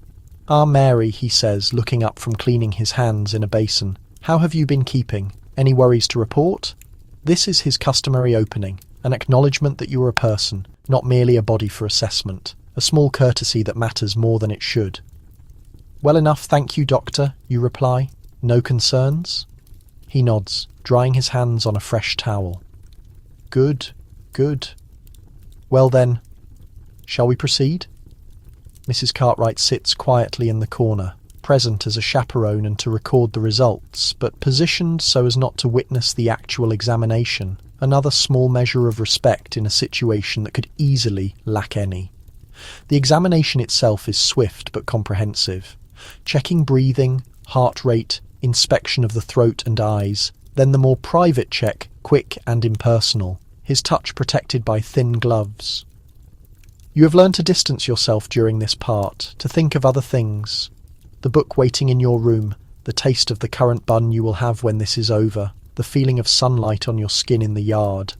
"Ah, Mary," he says, looking up from cleaning his hands in a basin. "How have you been keeping? Any worries to report?" This is his customary opening, an acknowledgement that you are a person, not merely a body for assessment, a small courtesy that matters more than it should. "Well enough, thank you, doctor," you reply. "No concerns?" He nods, drying his hands on a fresh towel. "Good, good. Well then, shall we proceed?" Mrs. Cartwright sits quietly in the corner, present as a chaperone and to record the results, but positioned so as not to witness the actual examination, another small measure of respect in a situation that could easily lack any. The examination itself is swift but comprehensive, checking breathing, heart rate, inspection of the throat and eyes, then the more private check, quick and impersonal, his touch protected by thin gloves. You have learned to distance yourself during this part, to think of other things. The book waiting in your room, the taste of the currant bun you will have when this is over, the feeling of sunlight on your skin in the yard.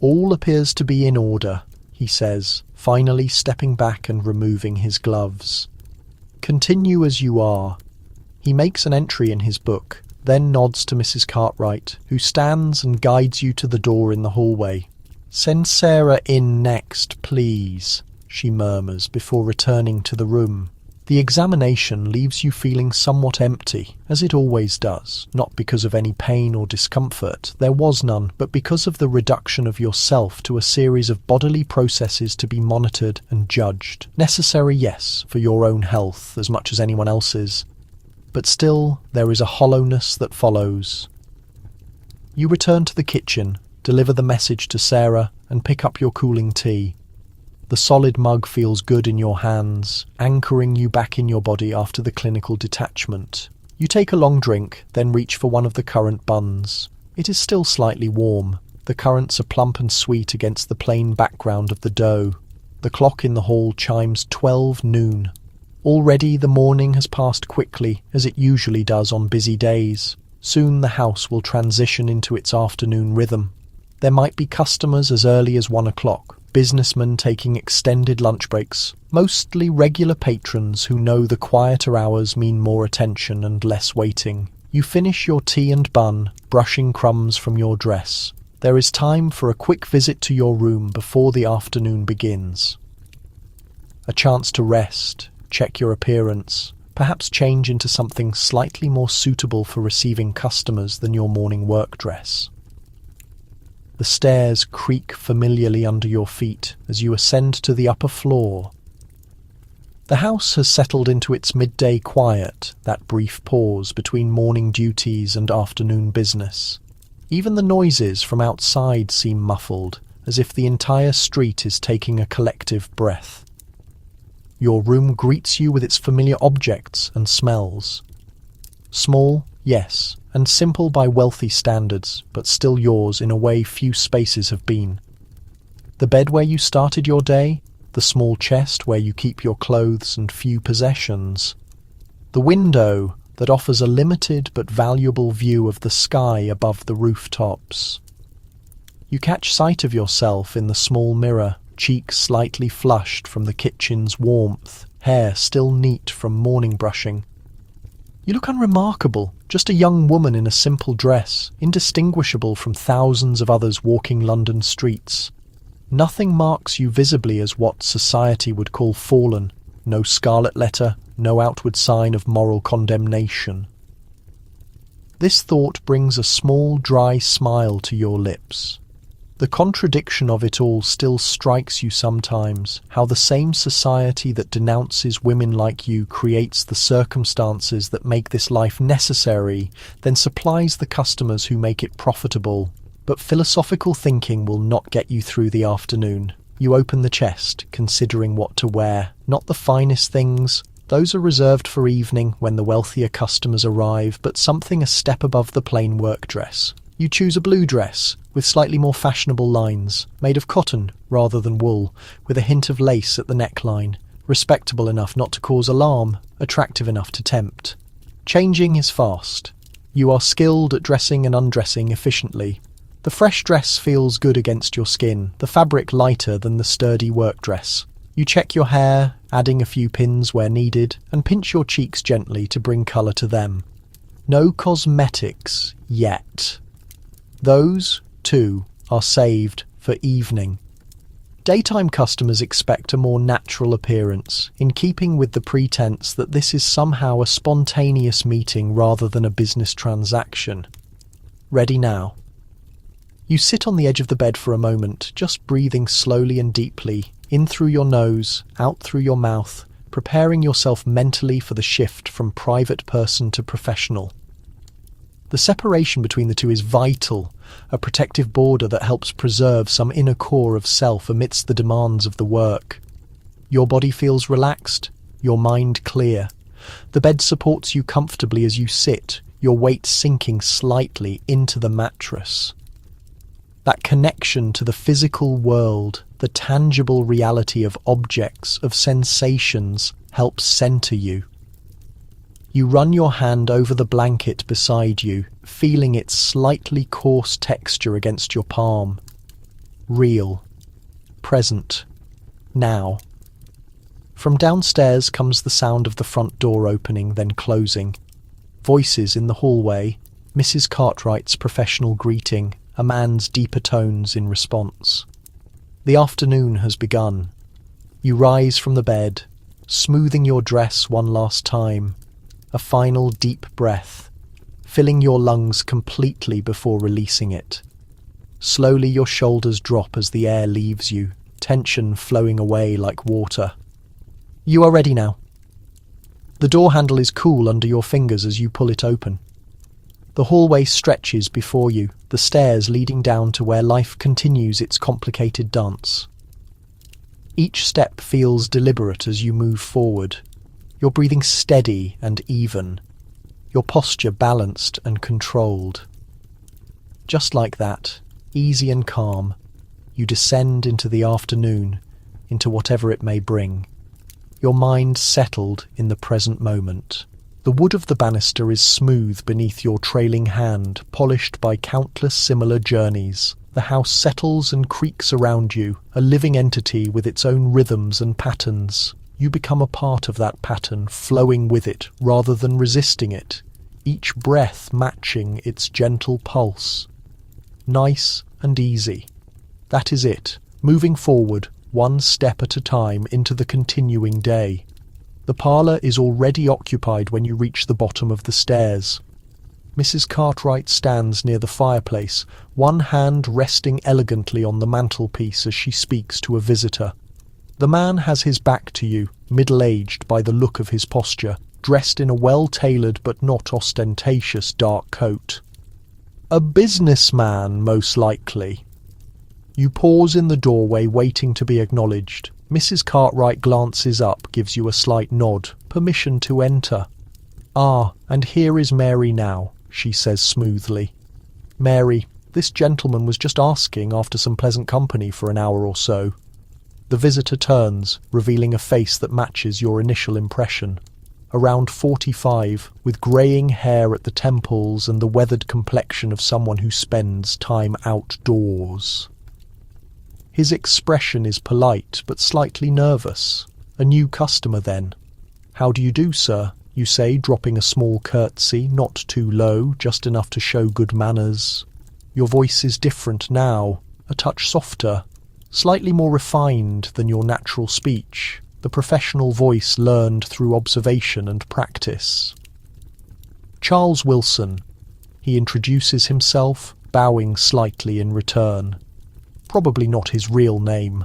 All appears to be in order, he says, finally stepping back and removing his gloves. Continue as you are. He makes an entry in his book, then nods to Mrs. Cartwright, who stands and guides you to the door in the hallway. "Send Sarah in next, please," she murmurs before returning to the room. The examination leaves you feeling somewhat empty, as it always does, not because of any pain or discomfort, there was none, but because of the reduction of yourself to a series of bodily processes to be monitored and judged. Necessary, yes, for your own health as much as anyone else's, but still there is a hollowness that follows. You return to the kitchen, deliver the message to Sarah, and pick up your cooling tea. The solid mug feels good in your hands, anchoring you back in your body after the clinical detachment. You take a long drink, then reach for one of the currant buns. It is still slightly warm. The currants are plump and sweet against the plain background of the dough. The clock in the hall chimes 12 noon. Already the morning has passed quickly, as it usually does on busy days. Soon the house will transition into its afternoon rhythm. There might be customers as early as 1 o'clock, businessmen taking extended lunch breaks, mostly regular patrons who know the quieter hours mean more attention and less waiting. You finish your tea and bun, brushing crumbs from your dress. There is time for a quick visit to your room before the afternoon begins. A chance to rest, check your appearance, perhaps change into something slightly more suitable for receiving customers than your morning work dress. The stairs creak familiarly under your feet as you ascend to the upper floor. The house has settled into its midday quiet, that brief pause between morning duties and afternoon business. Even the noises from outside seem muffled, as if the entire street is taking a collective breath. Your room greets you with its familiar objects and smells. Small, yes, and simple by wealthy standards, but still yours in a way few spaces have been. The bed where you started your day, the small chest where you keep your clothes and few possessions. The window that offers a limited but valuable view of the sky above the rooftops. You catch sight of yourself in the small mirror, cheeks slightly flushed from the kitchen's warmth, hair still neat from morning brushing. You look unremarkable, just a young woman in a simple dress, indistinguishable from thousands of others walking London streets. Nothing marks you visibly as what society would call fallen, no scarlet letter, no outward sign of moral condemnation. This thought brings a small, dry smile to your lips. The contradiction of it all still strikes you sometimes, how the same society that denounces women like you creates the circumstances that make this life necessary, then supplies the customers who make it profitable. But philosophical thinking will not get you through the afternoon. You open the chest, considering what to wear. Not the finest things. Those are reserved for evening when the wealthier customers arrive, but something a step above the plain work dress. You choose a blue dress, with slightly more fashionable lines, made of cotton rather than wool, with a hint of lace at the neckline, respectable enough not to cause alarm, attractive enough to tempt. Changing is fast. You are skilled at dressing and undressing efficiently. The fresh dress feels good against your skin, the fabric lighter than the sturdy work dress. You check your hair, adding a few pins where needed, and pinch your cheeks gently to bring colour to them. No cosmetics yet. Those, too, are saved for evening. Daytime customers expect a more natural appearance, in keeping with the pretense that this is somehow a spontaneous meeting rather than a business transaction. Ready now. You sit on the edge of the bed for a moment, just breathing slowly and deeply, in through your nose, out through your mouth, preparing yourself mentally for the shift from private person to professional. The separation between the two is vital, a protective border that helps preserve some inner core of self amidst the demands of the work. Your body feels relaxed, your mind clear. The bed supports you comfortably as you sit, your weight sinking slightly into the mattress. That connection to the physical world, the tangible reality of objects, of sensations, helps center you. You run your hand over the blanket beside you, feeling its slightly coarse texture against your palm. Real. Present. Now. From downstairs comes the sound of the front door opening, then closing. Voices in the hallway, Mrs. Cartwright's professional greeting, a man's deeper tones in response. The afternoon has begun. You rise from the bed, smoothing your dress one last time. A final deep breath, filling your lungs completely before releasing it. Slowly your shoulders drop as the air leaves you, tension flowing away like water. You are ready now. The door handle is cool under your fingers as you pull it open. The hallway stretches before you, the stairs leading down to where life continues its complicated dance. Each step feels deliberate as you move forward. Your breathing steady and even, your posture balanced and controlled. Just like that, easy and calm, you descend into the afternoon, into whatever it may bring. Your mind settled in the present moment. The wood of the banister is smooth beneath your trailing hand, polished by countless similar journeys. The house settles and creaks around you, a living entity with its own rhythms and patterns. You become a part of that pattern, flowing with it rather than resisting it, each breath matching its gentle pulse. Nice and easy. That is it, moving forward, one step at a time into the continuing day. The parlour is already occupied when you reach the bottom of the stairs. Mrs. Cartwright stands near the fireplace, one hand resting elegantly on the mantelpiece as she speaks to a visitor. The man has his back to you, middle-aged by the look of his posture, dressed in a well-tailored but not ostentatious dark coat. A businessman, most likely. You pause in the doorway, waiting to be acknowledged. Mrs. Cartwright glances up, gives you a slight nod, permission to enter. "Ah, and here is Mary now," she says smoothly. "Mary, this gentleman was just asking after some pleasant company for an hour or so." The visitor turns, revealing a face that matches your initial impression. Around 45, with greying hair at the temples and the weathered complexion of someone who spends time outdoors. His expression is polite but slightly nervous. A new customer then. "How do you do, sir?" you say, dropping a small curtsy, not too low, just enough to show good manners. Your voice is different now, a touch softer, slightly more refined than your natural speech, the professional voice learned through observation and practice. "Charles Wilson," he introduces himself, bowing slightly in return. Probably not his real name.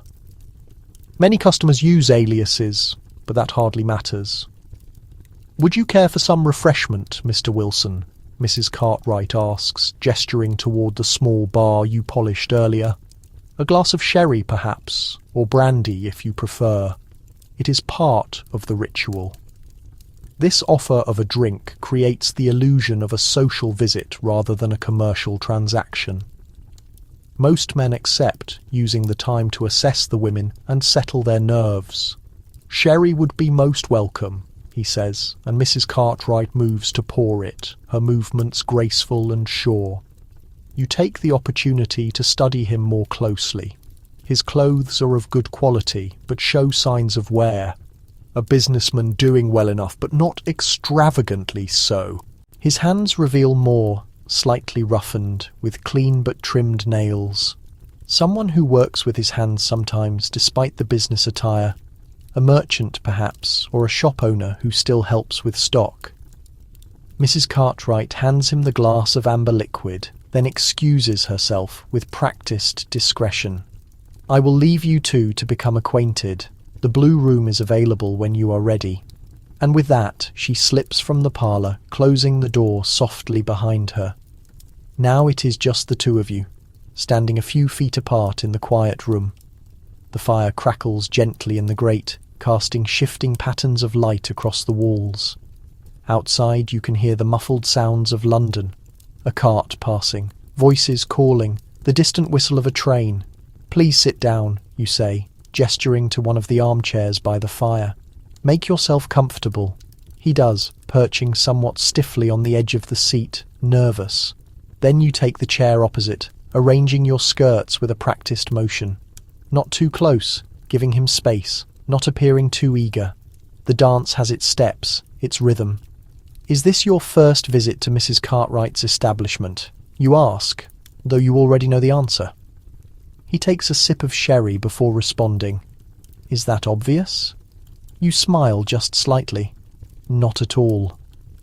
Many customers use aliases, but that hardly matters. "Would you care for some refreshment, Mr. Wilson?" Mrs. Cartwright asks, gesturing toward the small bar you polished earlier. "A glass of sherry, perhaps, or brandy if you prefer. It is part of the ritual." This offer of a drink creates the illusion of a social visit rather than a commercial transaction. Most men accept using the time to assess the women and settle their nerves. "Sherry would be most welcome," he says, and Mrs. Cartwright moves to pour it, her movements graceful and sure. You take the opportunity to study him more closely. His clothes are of good quality, but show signs of wear. A businessman doing well enough, but not extravagantly so. His hands reveal more, slightly roughened, with clean but trimmed nails. Someone who works with his hands sometimes, despite the business attire. A merchant, perhaps, or a shop owner who still helps with stock. Mrs. Cartwright hands him the glass of amber liquid, then excuses herself with practiced discretion. "I will leave you two to become acquainted. The blue room is available when you are ready." And with that, she slips from the parlour, closing the door softly behind her. Now it is just the two of you, standing a few feet apart in the quiet room. The fire crackles gently in the grate, casting shifting patterns of light across the walls. Outside you can hear the muffled sounds of London. A cart passing, voices calling, the distant whistle of a train. "Please sit down," you say, gesturing to one of the armchairs by the fire. "Make yourself comfortable." He does, perching somewhat stiffly on the edge of the seat, nervous. Then you take the chair opposite, arranging your skirts with a practiced motion. Not too close, giving him space, not appearing too eager. The dance has its steps, its rhythm. "Is this your first visit to Mrs. Cartwright's establishment?" you ask, though you already know the answer. He takes a sip of sherry before responding. "Is that obvious?" You smile just slightly. "Not at all.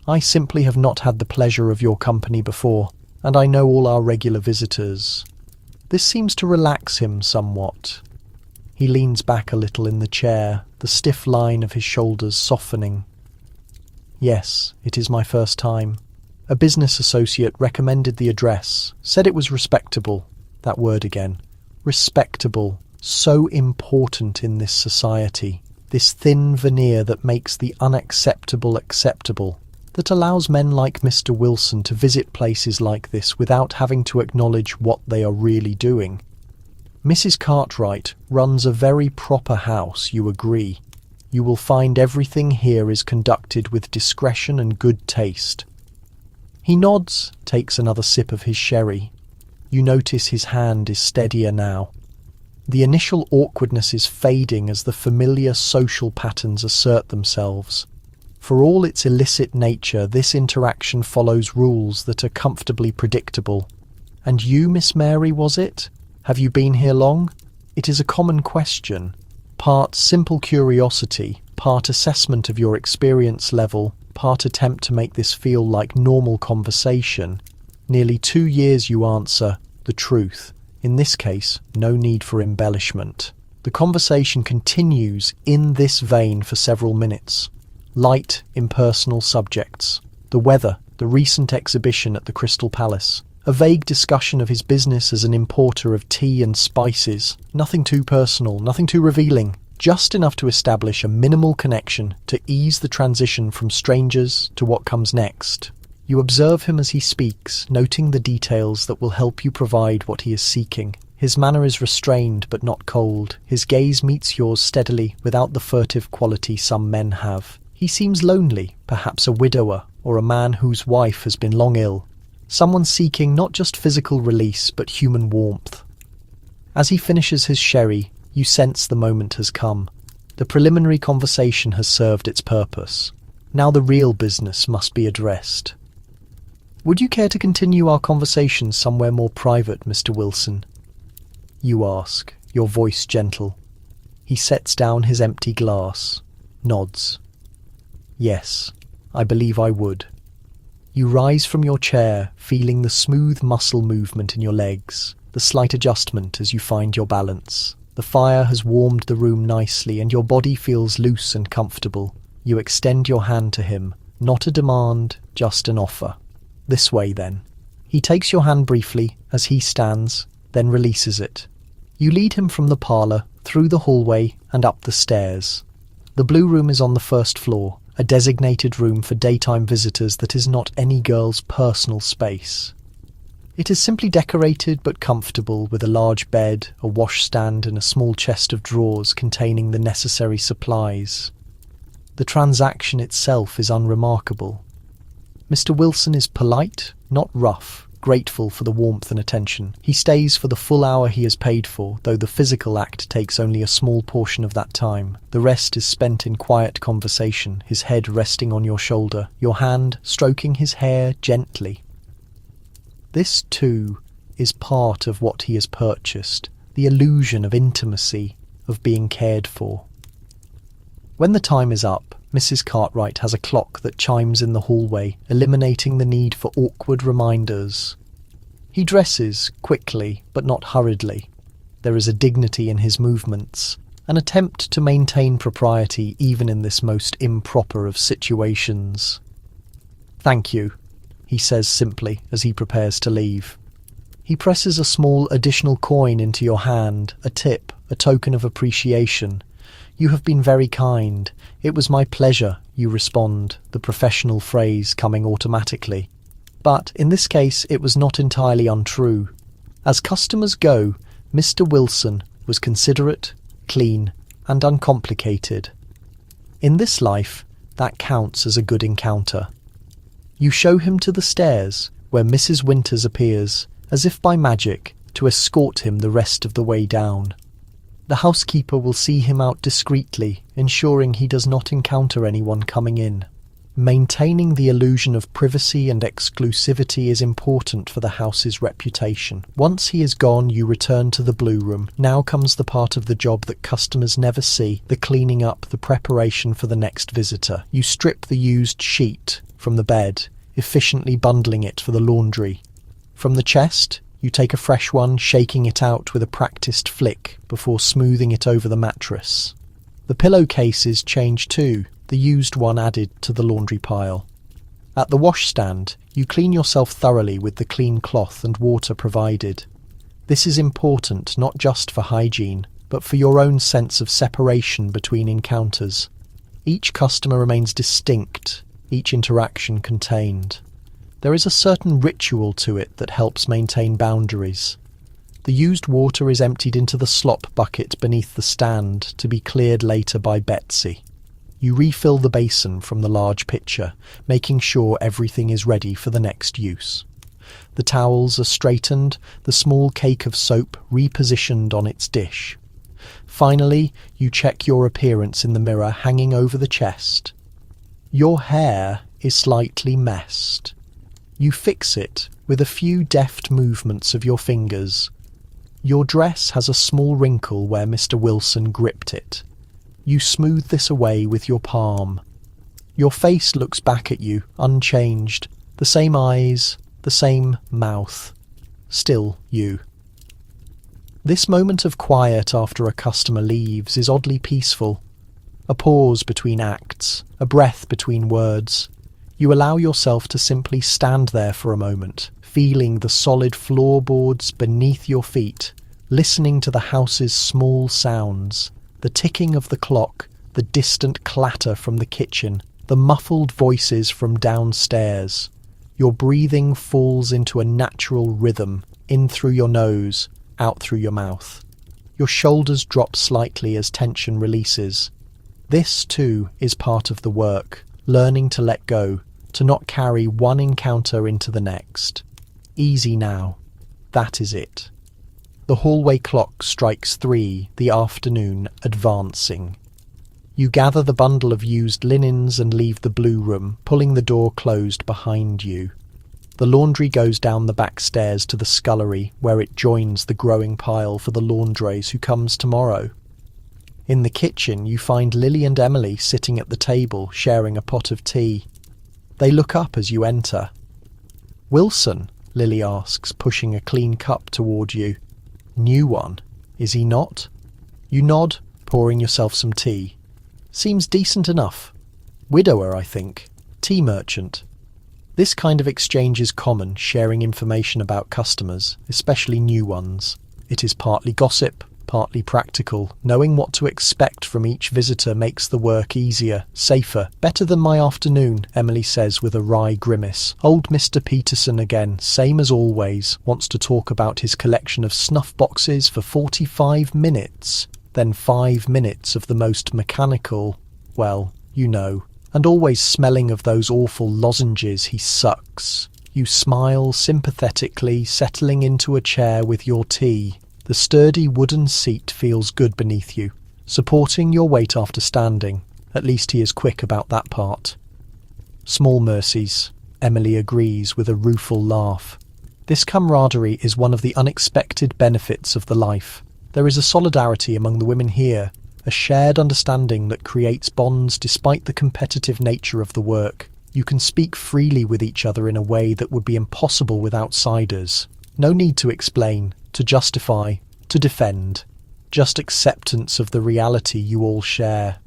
I simply have not had the pleasure of your company before, and I know all our regular visitors." This seems to relax him somewhat. He leans back a little in the chair, the stiff line of his shoulders softening. "Yes, it is my first time. A business associate recommended the address, said it was respectable." That word again. Respectable. So important in this society. This thin veneer that makes the unacceptable acceptable, that allows men like Mr. Wilson to visit places like this without having to acknowledge what they are really doing. Mrs. Cartwright runs a very proper house, you agree. You will find everything here is conducted with discretion and good taste. He nods, takes another sip of his sherry. You notice his hand is steadier now. The initial awkwardness is fading as the familiar social patterns assert themselves. For all its illicit nature, this interaction follows rules that are comfortably predictable. "And you, Miss Mary, was it? Have you been here long?" It is a common question, part simple curiosity, part assessment of your experience level, part attempt to make this feel like normal conversation. "Nearly 2 years," you answer, the truth. In this case, no need for embellishment. The conversation continues in this vein for several minutes. Light, impersonal subjects. The weather, the recent exhibition at the Crystal Palace. A vague discussion of his business as an importer of tea and spices. Nothing too personal, nothing too revealing. Just enough to establish a minimal connection to ease the transition from strangers to what comes next. You observe him as he speaks, noting the details that will help you provide what he is seeking. His manner is restrained but not cold. His gaze meets yours steadily, without the furtive quality some men have. He seems lonely, perhaps a widower, or a man whose wife has been long ill. Someone seeking not just physical release, but human warmth. As he finishes his sherry, you sense the moment has come. The preliminary conversation has served its purpose. Now the real business must be addressed. "Would you care to continue our conversation somewhere more private, Mr. Wilson?" You ask, your voice gentle. He sets down his empty glass, nods. "Yes, I believe I would." You rise from your chair, feeling the smooth muscle movement in your legs. the slight adjustment as you find your balance. The fire has warmed the room nicely and your body feels loose and comfortable. You extend your hand to him, not a demand, just an offer. This way, then. He takes your hand briefly as he stands, then releases it. You lead him from the parlour, through the hallway and up the stairs. The blue room is on the first floor, a designated room for daytime visitors that is not any girl's personal space. It is simply decorated but comfortable with a large bed, a washstand and a small chest of drawers containing the necessary supplies. The transaction itself is unremarkable. Mr. Wilson is polite, not rough, grateful for the warmth and attention. He stays for the full hour he has paid for, though the physical act takes only a small portion of that time. The rest is spent in quiet conversation, his head resting on your shoulder, your hand stroking his hair gently. This, too, is part of what he has purchased, the illusion of intimacy, of being cared for. When the time is up, Mrs. Cartwright has a clock that chimes in the hallway, eliminating the need for awkward reminders. He dresses, quickly, but not hurriedly. There is a dignity in his movements, an attempt to maintain propriety even in this most improper of situations. "Thank you," he says simply as he prepares to leave. He presses a small additional coin into your hand, a tip, a token of appreciation. "You have been very kind. It was my pleasure," you respond, the professional phrase coming automatically. But in this case, it was not entirely untrue. As customers go, Mr. Wilson was considerate, clean, and uncomplicated. In this life, that counts as a good encounter. You show him to the stairs, where Mrs. Winters appears, as if by magic, to escort him the rest of the way down. The housekeeper will see him out discreetly, ensuring he does not encounter anyone coming in. Maintaining the illusion of privacy and exclusivity is important for the house's reputation. Once he is gone, you return to the blue room. Now comes the part of the job that customers never see, the cleaning up, the preparation for the next visitor. You strip the used sheet from the bed, efficiently bundling it for the laundry. From the chest, you take a fresh one, shaking it out with a practiced flick before smoothing it over the mattress. The pillowcases change too, the used one added to the laundry pile. At the washstand, you clean yourself thoroughly with the clean cloth and water provided. This is important not just for hygiene, but for your own sense of separation between encounters. Each customer remains distinct, each interaction contained. There is a certain ritual to it that helps maintain boundaries. The used water is emptied into the slop bucket beneath the stand to be cleared later by Betsy. You refill the basin from the large pitcher, making sure everything is ready for the next use. The towels are straightened, the small cake of soap repositioned on its dish. Finally, you check your appearance in the mirror hanging over the chest. Your hair is slightly messed. You fix it with a few deft movements of your fingers. Your dress has a small wrinkle where Mr. Wilson gripped it. You smooth this away with your palm. Your face looks back at you, unchanged. The same eyes, the same mouth. Still you. This moment of quiet after a customer leaves is oddly peaceful. A pause between acts, a breath between words. You allow yourself to simply stand there for a moment, feeling the solid floorboards beneath your feet, listening to the house's small sounds, the ticking of the clock, the distant clatter from the kitchen, the muffled voices from downstairs. Your breathing falls into a natural rhythm, in through your nose, out through your mouth. Your shoulders drop slightly as tension releases. This, too, is part of the work, learning to let go, to not carry one encounter into the next. Easy now. That is it. The hallway clock strikes 3, the afternoon advancing. You gather the bundle of used linens and leave the blue room, pulling the door closed behind you. The laundry goes down the back stairs to the scullery, where it joins the growing pile for the laundress who comes tomorrow. In the kitchen, you find Lily and Emily sitting at the table, sharing a pot of tea. They look up as you enter. "Wilson," Lily asks, pushing a clean cup toward you. New one, is he not? You nod, pouring yourself some tea. Seems decent enough. Widower, I think. Tea merchant. This kind of exchange is common, sharing information about customers, especially new ones. It is partly gossip, partly practical. Knowing what to expect from each visitor makes the work easier, safer, better than my afternoon, Emily says with a wry grimace. Old Mr. Peterson again, same as always, wants to talk about his collection of snuff boxes for 45 minutes. Then 5 minutes of the most mechanical, well, you know, and always smelling of those awful lozenges he sucks. You smile sympathetically, settling into a chair with your tea. The sturdy wooden seat feels good beneath you, supporting your weight after standing. At least he is quick about that part. Small mercies, Emily agrees with a rueful laugh. This camaraderie is one of the unexpected benefits of the life. There is a solidarity among the women here, a shared understanding that creates bonds despite the competitive nature of the work. You can speak freely with each other in a way that would be impossible with outsiders. No need to explain, to justify, to defend. Just acceptance of the reality you all share.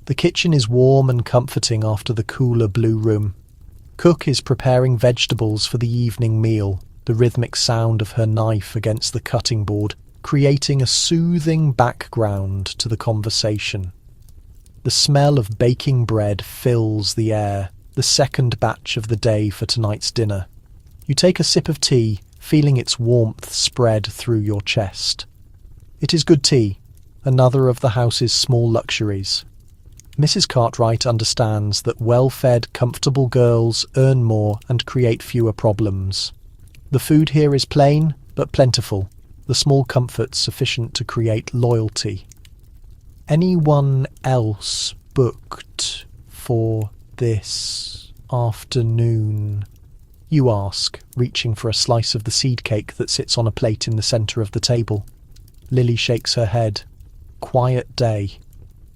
The kitchen is warm and comforting after the cooler blue room. Cook is preparing vegetables for the evening meal, the rhythmic sound of her knife against the cutting board, creating a soothing background to the conversation. The smell of baking bread fills the air, the second batch of the day for tonight's dinner. You take a sip of tea, feeling its warmth spread through your chest. It is good tea, another of the house's small luxuries. Mrs. Cartwright understands that well-fed, comfortable girls earn more and create fewer problems. The food here is plain, but plentiful, the small comforts sufficient to create loyalty. Anyone else booked for this afternoon? You ask, reaching for a slice of the seed cake that sits on a plate in the centre of the table. Lily shakes her head. Quiet day.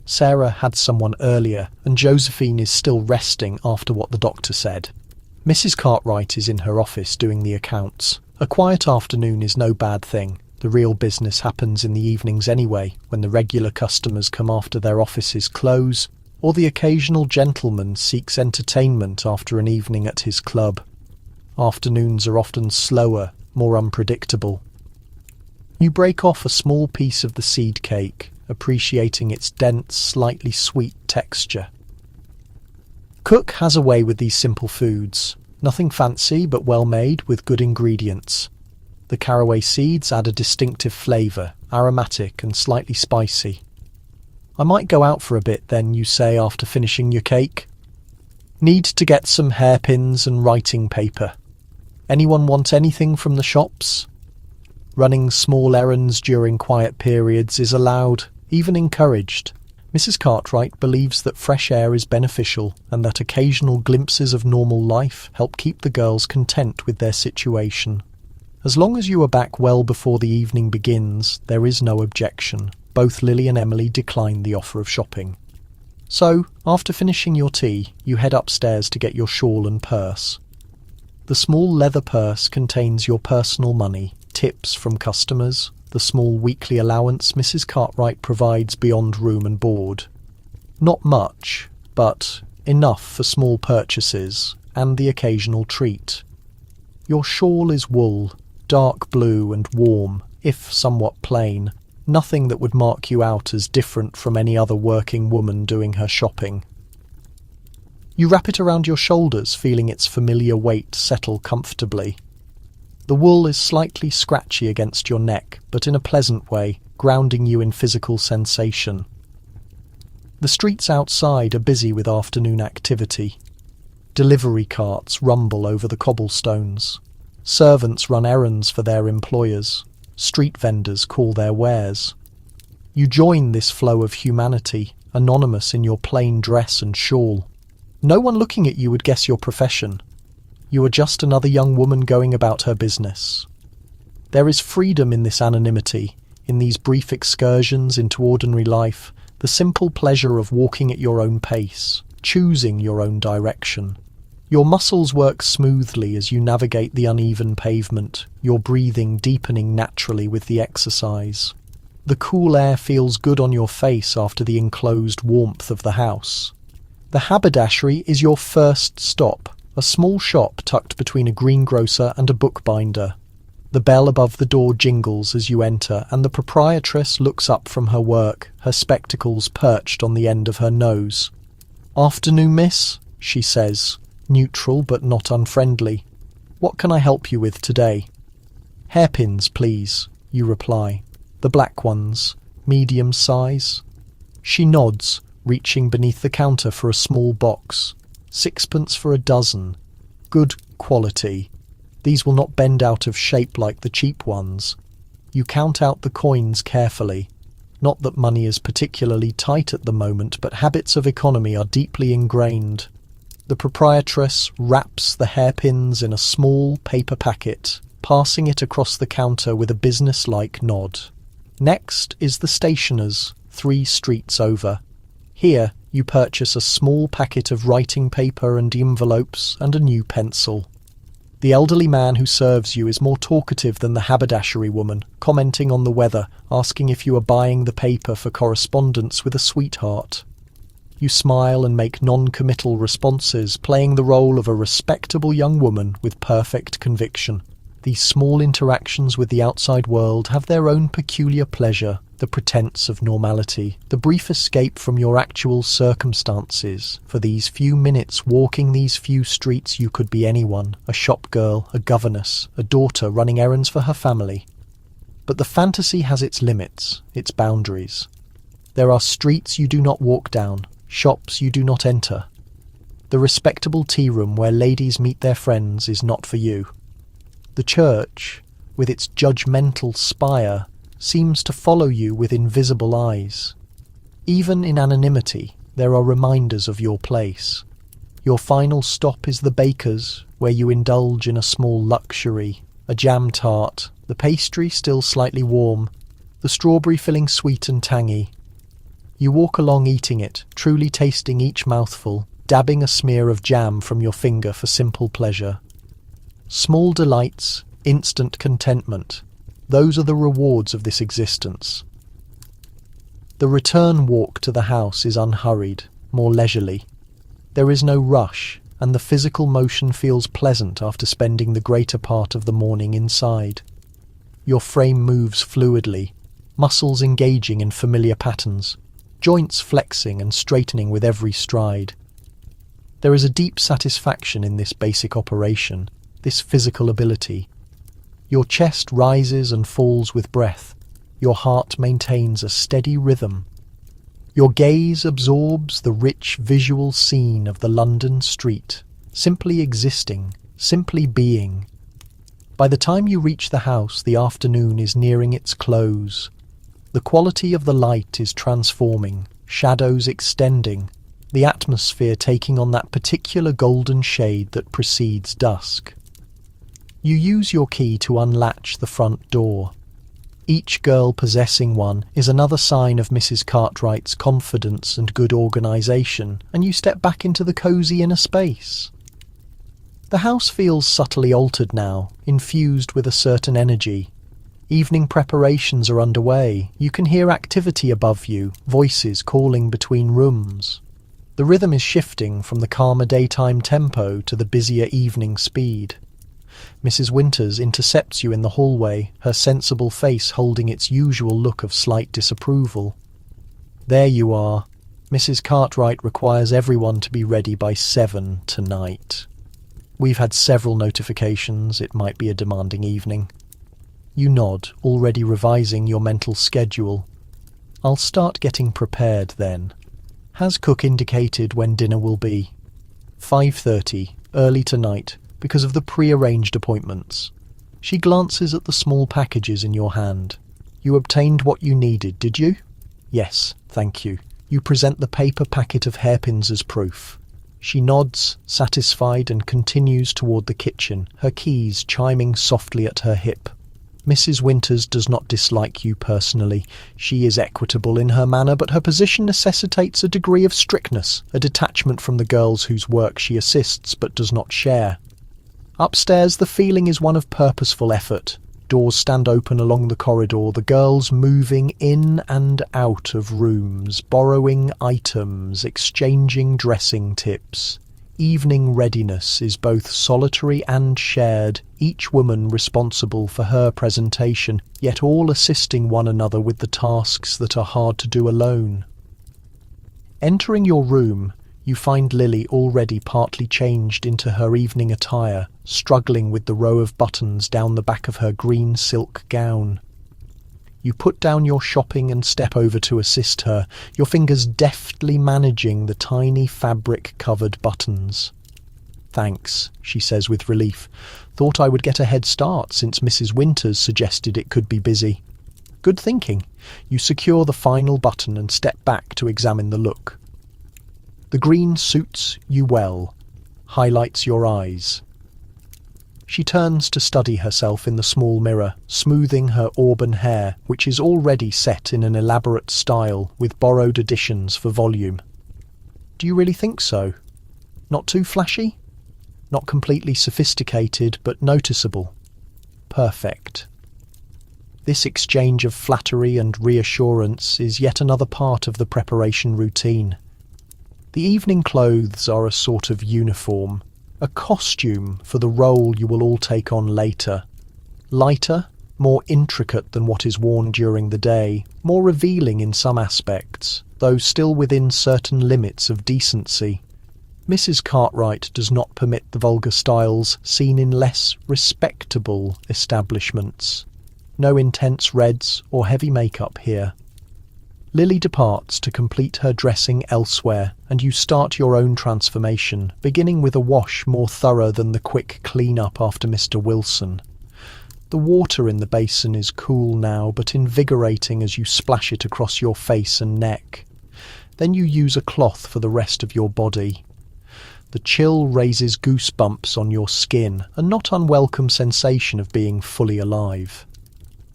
Sarah had someone earlier, and Josephine is still resting after what the doctor said. Mrs. Cartwright is in her office doing the accounts. A quiet afternoon is no bad thing. The real business happens in the evenings anyway, when the regular customers come after their offices close, or the occasional gentleman seeks entertainment after an evening at his club. Afternoons are often slower, more unpredictable. You break off a small piece of the seed cake, appreciating its dense, slightly sweet texture. Cook has a way with these simple foods. Nothing fancy, but well made with good ingredients. The caraway seeds add a distinctive flavour, aromatic and slightly spicy. I might go out for a bit then, you say after finishing your cake. Need to get some hairpins and writing paper. Anyone want anything from the shops? Running small errands during quiet periods is allowed, even encouraged. Mrs. Cartwright believes that fresh air is beneficial and that occasional glimpses of normal life help keep the girls content with their situation. As long as you are back well before the evening begins, there is no objection. Both Lily and Emily decline the offer of shopping. So, after finishing your tea, you head upstairs to get your shawl and purse. The small leather purse contains your personal money, tips from customers, the small weekly allowance Mrs. Cartwright provides beyond room and board. Not much, but enough for small purchases and the occasional treat. Your shawl is wool, dark blue and warm, if somewhat plain, nothing that would mark you out as different from any other working woman doing her shopping. You wrap it around your shoulders, feeling its familiar weight settle comfortably. The wool is slightly scratchy against your neck, but in a pleasant way, grounding you in physical sensation. The streets outside are busy with afternoon activity. Delivery carts rumble over the cobblestones. Servants run errands for their employers. Street vendors call their wares. You join this flow of humanity, anonymous in your plain dress and shawl. No one looking at you would guess your profession. You are just another young woman going about her business. There is freedom in this anonymity, in these brief excursions into ordinary life, the simple pleasure of walking at your own pace, choosing your own direction. Your muscles work smoothly as you navigate the uneven pavement, your breathing deepening naturally with the exercise. The cool air feels good on your face after the enclosed warmth of the house. The haberdashery is your first stop, a small shop tucked between a greengrocer and a bookbinder. The bell above the door jingles as you enter, and the proprietress looks up from her work, her spectacles perched on the end of her nose. "Afternoon, miss," she says, neutral but not unfriendly. "What can I help you with today?" "Hairpins, please," you reply. "The black ones, medium size." She nods, reaching beneath the counter for a small box. 6p for a dozen. Good quality. These will not bend out of shape like the cheap ones. You count out the coins carefully. Not that money is particularly tight at the moment, but habits of economy are deeply ingrained. The proprietress wraps the hairpins in a small paper packet, passing it across the counter with a business-like nod. Next is the stationer's, 3 streets over. Here you purchase a small packet of writing paper and envelopes and a new pencil. The elderly man who serves you is more talkative than the haberdashery woman, commenting on the weather, asking if you are buying the paper for correspondence with a sweetheart. You smile and make non-committal responses, playing the role of a respectable young woman with perfect conviction. These small interactions with the outside world have their own peculiar pleasure, the pretense of normality, the brief escape from your actual circumstances. For these few minutes walking these few streets you could be anyone, a shop girl, a governess, a daughter running errands for her family. But the fantasy has its limits, its boundaries. There are streets you do not walk down, shops you do not enter. The respectable tea room where ladies meet their friends is not for you. The church, with its judgmental spire, seems to follow you with invisible eyes. Even in anonymity, there are reminders of your place. Your final stop is the baker's, where you indulge in a small luxury, a jam tart, the pastry still slightly warm, the strawberry filling sweet and tangy. You walk along eating it, truly tasting each mouthful, dabbing a smear of jam from your finger for simple pleasure. Small delights, instant contentment. Those are the rewards of this existence. The return walk to the house is unhurried, more leisurely. There is no rush, and the physical motion feels pleasant after spending the greater part of the morning inside. Your frame moves fluidly, muscles engaging in familiar patterns, joints flexing and straightening with every stride. There is a deep satisfaction in this basic operation, this physical ability. Your chest rises and falls with breath. Your heart maintains a steady rhythm. Your gaze absorbs the rich visual scene of the London street, simply existing, simply being. By the time you reach the house, the afternoon is nearing its close. The quality of the light is transforming, shadows extending, the atmosphere taking on that particular golden shade that precedes dusk. You use your key to unlatch the front door. Each girl possessing one is another sign of Mrs. Cartwright's confidence and good organisation, and you step back into the cosy inner space. The house feels subtly altered now, infused with a certain energy. Evening preparations are underway. You can hear activity above you, voices calling between rooms. The rhythm is shifting from the calmer daytime tempo to the busier evening speed. Mrs. Winters intercepts you in the hallway, her sensible face holding its usual look of slight disapproval. There you are. Mrs. Cartwright requires everyone to be ready by 7 tonight. We've had several notifications. It might be a demanding evening. You nod, already revising your mental schedule. I'll start getting prepared then. Has cook indicated when dinner will be? 5:30, early tonight, because of the pre-arranged appointments. She glances at the small packages in your hand. You obtained what you needed, did you? Yes, thank you. You present the paper packet of hairpins as proof. She nods, satisfied, and continues toward the kitchen, her keys chiming softly at her hip. Mrs. Winters does not dislike you personally. She is equitable in her manner, but her position necessitates a degree of strictness, a detachment from the girls whose work she assists but does not share. Upstairs, the feeling is one of purposeful effort. Doors stand open along the corridor, the girls moving in and out of rooms, borrowing items, exchanging dressing tips. Evening readiness is both solitary and shared, each woman responsible for her presentation, yet all assisting one another with the tasks that are hard to do alone. Entering your room, you find Lily already partly changed into her evening attire, struggling with the row of buttons down the back of her green silk gown. You put down your shopping and step over to assist her, your fingers deftly managing the tiny fabric-covered buttons. "Thanks," she says with relief. "Thought I would get a head start since Mrs. Winters suggested it could be busy." "Good thinking." You secure the final button and step back to examine the look. The green suits you well, highlights your eyes. She turns to study herself in the small mirror, smoothing her auburn hair, which is already set in an elaborate style with borrowed additions for volume. "Do you really think so? Not too flashy? Not completely sophisticated, but noticeable? Perfect." This exchange of flattery and reassurance is yet another part of the preparation routine. The evening clothes are a sort of uniform, a costume for the role you will all take on later. Lighter, more intricate than what is worn during the day, more revealing in some aspects, though still within certain limits of decency. Mrs. Cartwright does not permit the vulgar styles seen in less respectable establishments. No intense reds or heavy makeup here. Lily departs to complete her dressing elsewhere, and you start your own transformation, beginning with a wash more thorough than the quick clean-up after Mr. Wilson. The water in the basin is cool now, but invigorating as you splash it across your face and neck. Then you use a cloth for the rest of your body. The chill raises goosebumps on your skin, a not unwelcome sensation of being fully alive.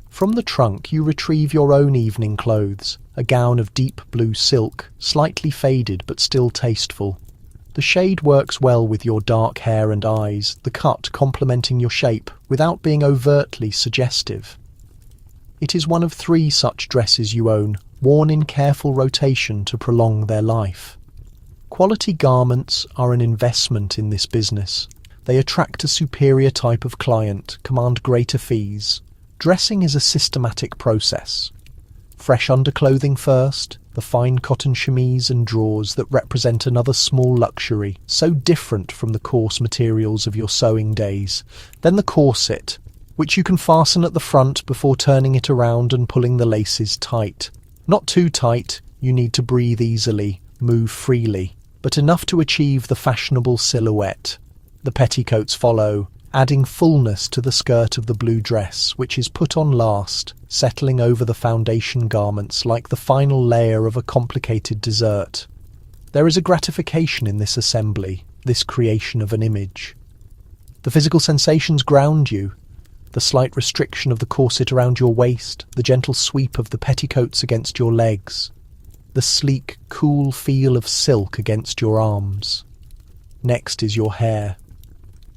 From the trunk you retrieve your own evening clothes, a gown of deep blue silk, slightly faded but still tasteful. The shade works well with your dark hair and eyes, the cut complementing your shape without being overtly suggestive. It is one of 3 such dresses you own, worn in careful rotation to prolong their life. Quality garments are an investment in this business. They attract a superior type of client, command greater fees. Dressing is a systematic process. Fresh underclothing first, the fine cotton chemise and drawers that represent another small luxury, so different from the coarse materials of your sewing days. Then the corset, which you can fasten at the front before turning it around and pulling the laces tight. Not too tight, you need to breathe easily, move freely, but enough to achieve the fashionable silhouette. The petticoats follow, adding fullness to the skirt of the blue dress, which is put on last, settling over the foundation garments like the final layer of a complicated dessert. There is a gratification in this assembly, this creation of an image. The physical sensations ground you. The slight restriction of the corset around your waist, the gentle sweep of the petticoats against your legs, the sleek, cool feel of silk against your arms. Next is your hair.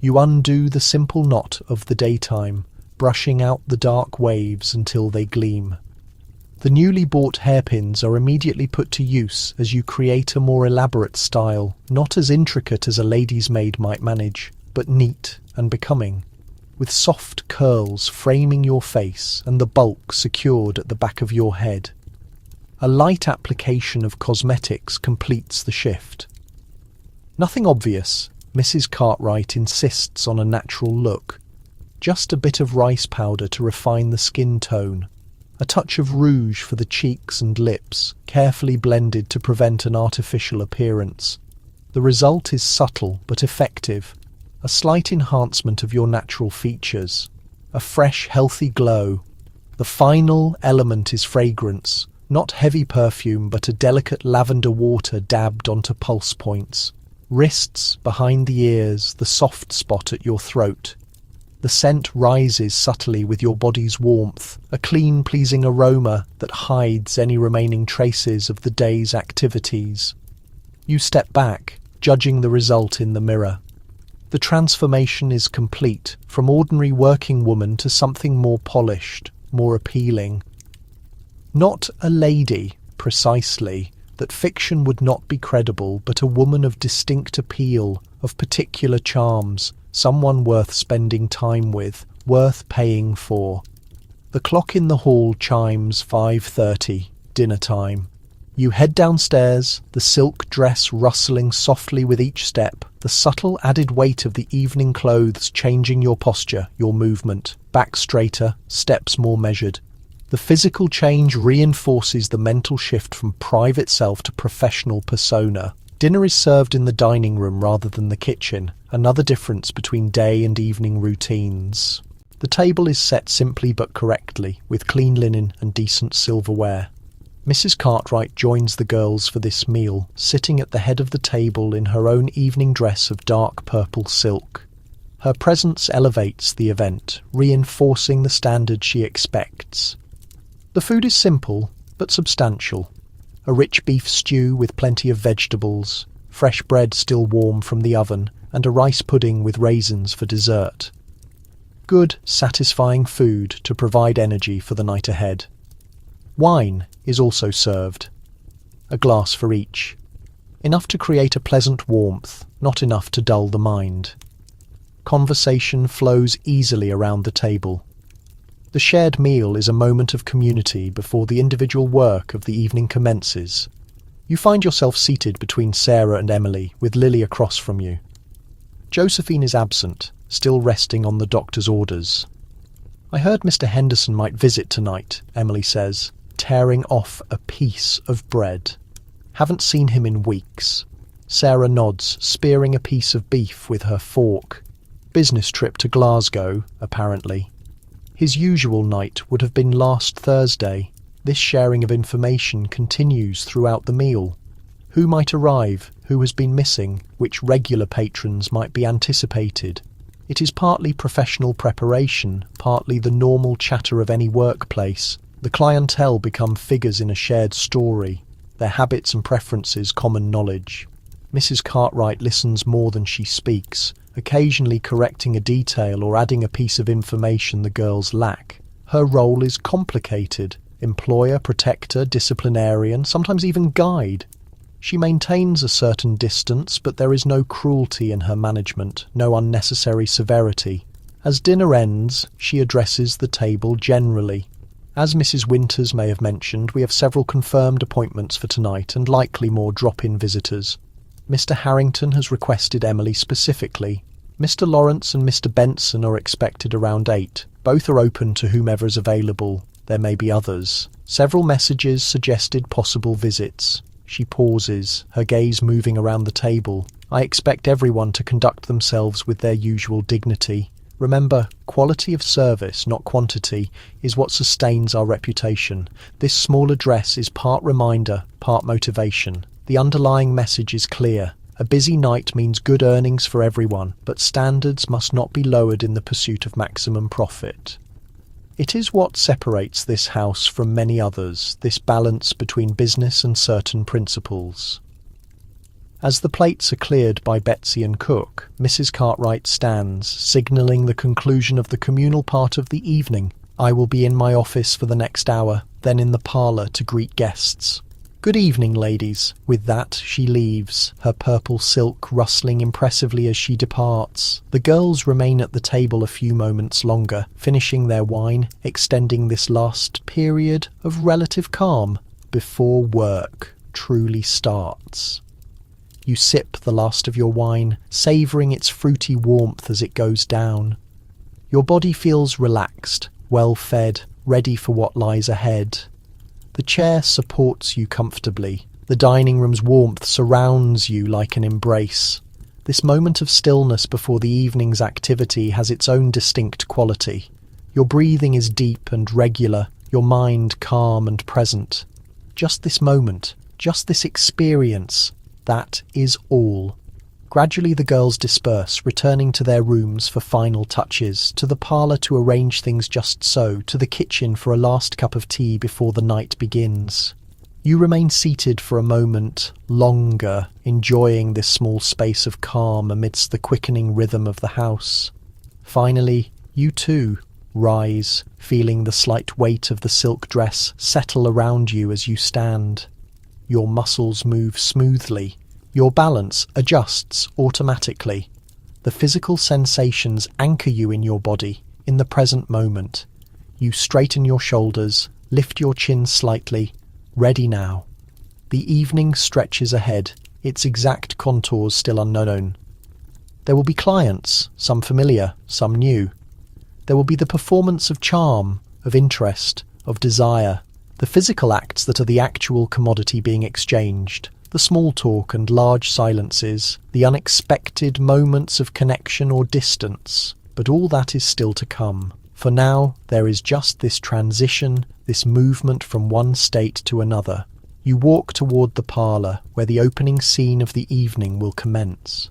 You undo the simple knot of the daytime, brushing out the dark waves until they gleam. The newly bought hairpins are immediately put to use as you create a more elaborate style, not as intricate as a lady's maid might manage, but neat and becoming, with soft curls framing your face and the bulk secured at the back of your head. A light application of cosmetics completes the shift. Nothing obvious. Mrs. Cartwright insists on a natural look. Just a bit of rice powder to refine the skin tone. A touch of rouge for the cheeks and lips, carefully blended to prevent an artificial appearance. The result is subtle but effective. A slight enhancement of your natural features. A fresh, healthy glow. The final element is fragrance. Not heavy perfume, but a delicate lavender water dabbed onto pulse points. Wrists, behind the ears, the soft spot at your throat. The scent rises subtly with your body's warmth, a clean, pleasing aroma that hides any remaining traces of the day's activities. You step back, judging the result in the mirror. The transformation is complete, from ordinary working woman to something more polished, more appealing. Not a lady, precisely, that fiction would not be credible, but a woman of distinct appeal, of particular charms, someone worth spending time with, worth paying for. The clock in the hall chimes 5:30, dinner time. You head downstairs, the silk dress rustling softly with each step, the subtle added weight of the evening clothes changing your posture, your movement, back straighter, steps more measured. The physical change reinforces the mental shift from private self to professional persona. Dinner is served in the dining room rather than the kitchen, another difference between day and evening routines. The table is set simply but correctly, with clean linen and decent silverware. Mrs. Cartwright joins the girls for this meal, sitting at the head of the table in her own evening dress of dark purple silk. Her presence elevates the event, reinforcing the standard she expects. The food is simple, but substantial. A rich beef stew with plenty of vegetables, fresh bread still warm from the oven, and a rice pudding with raisins for dessert. Good, satisfying food to provide energy for the night ahead. Wine is also served. A glass for each. Enough to create a pleasant warmth, not enough to dull the mind. Conversation flows easily around the table. The shared meal is a moment of community before the individual work of the evening commences. You find yourself seated between Sarah and Emily, with Lily across from you. Josephine is absent, still resting on the doctor's orders. "I heard Mr. Henderson might visit tonight," Emily says, tearing off a piece of bread. "Haven't seen him in weeks." Sarah nods, spearing a piece of beef with her fork. Business trip to Glasgow, apparently. His usual night would have been last Thursday. This sharing of information continues throughout the meal. Who might arrive, who has been missing, which regular patrons might be anticipated. It is partly professional preparation, partly the normal chatter of any workplace. The clientele become figures in a shared story, their habits and preferences common knowledge. Mrs. Cartwright listens more than she speaks, occasionally correcting a detail or adding a piece of information the girls lack. Her role is complicated: employer, protector, disciplinarian, sometimes even guide. She maintains a certain distance, but there is no cruelty in her management, no unnecessary severity. As dinner ends, she addresses the table generally. As Mrs. Winters may have mentioned, we have several confirmed appointments for tonight and likely more drop-in visitors. Mr. Harrington has requested Emily specifically. Mr. Lawrence and Mr. Benson are expected around 8. Both are open to whomever is available. There may be others. Several messages suggested possible visits. She pauses, her gaze moving around the table. I expect everyone to conduct themselves with their usual dignity. Remember, quality of service, not quantity, is what sustains our reputation. This small address is part reminder, part motivation. The underlying message is clear. A busy night means good earnings for everyone, but standards must not be lowered in the pursuit of maximum profit. It is what separates this house from many others, this balance between business and certain principles. As the plates are cleared by Betsy and Cook, Mrs. Cartwright stands, signalling the conclusion of the communal part of the evening. I will be in my office for the next hour, then in the parlour to greet guests. Good evening, ladies. With that, she leaves, her purple silk rustling impressively as she departs. The girls remain at the table a few moments longer, finishing their wine, extending this last period of relative calm before work truly starts. You sip the last of your wine, savouring its fruity warmth as it goes down. Your body feels relaxed, well-fed, ready for what lies ahead. The chair supports you comfortably. The dining room's warmth surrounds you like an embrace. This moment of stillness before the evening's activity has its own distinct quality. Your breathing is deep and regular, your mind calm and present. Just this moment, just this experience, that is all. Gradually the girls disperse, returning to their rooms for final touches, to the parlour to arrange things just so, to the kitchen for a last cup of tea before the night begins. You remain seated for a moment longer, enjoying this small space of calm amidst the quickening rhythm of the house. Finally, you too rise, feeling the slight weight of the silk dress settle around you as you stand. Your muscles move smoothly. Your balance adjusts automatically. The physical sensations anchor you in your body, in the present moment. You straighten your shoulders, lift your chin slightly, ready now. The evening stretches ahead, its exact contours still unknown. There will be clients, some familiar, some new. There will be the performance of charm, of interest, of desire, the physical acts that are the actual commodity being exchanged, the small talk and large silences, the unexpected moments of connection or distance. But all that is still to come. For now, there is just this transition, this movement from one state to another. You walk toward the parlour, where the opening scene of the evening will commence.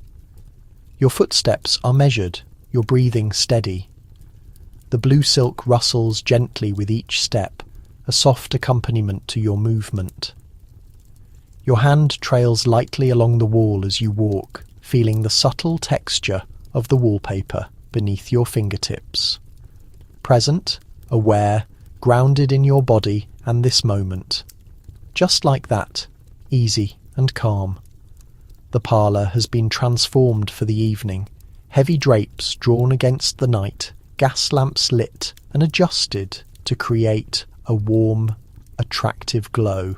Your footsteps are measured, your breathing steady. The blue silk rustles gently with each step, a soft accompaniment to your movement. Your hand trails lightly along the wall as you walk, feeling the subtle texture of the wallpaper beneath your fingertips. Present, aware, grounded in your body and this moment. Just like that, easy and calm. The parlour has been transformed for the evening, heavy drapes drawn against the night, gas lamps lit and adjusted to create a warm, attractive glow.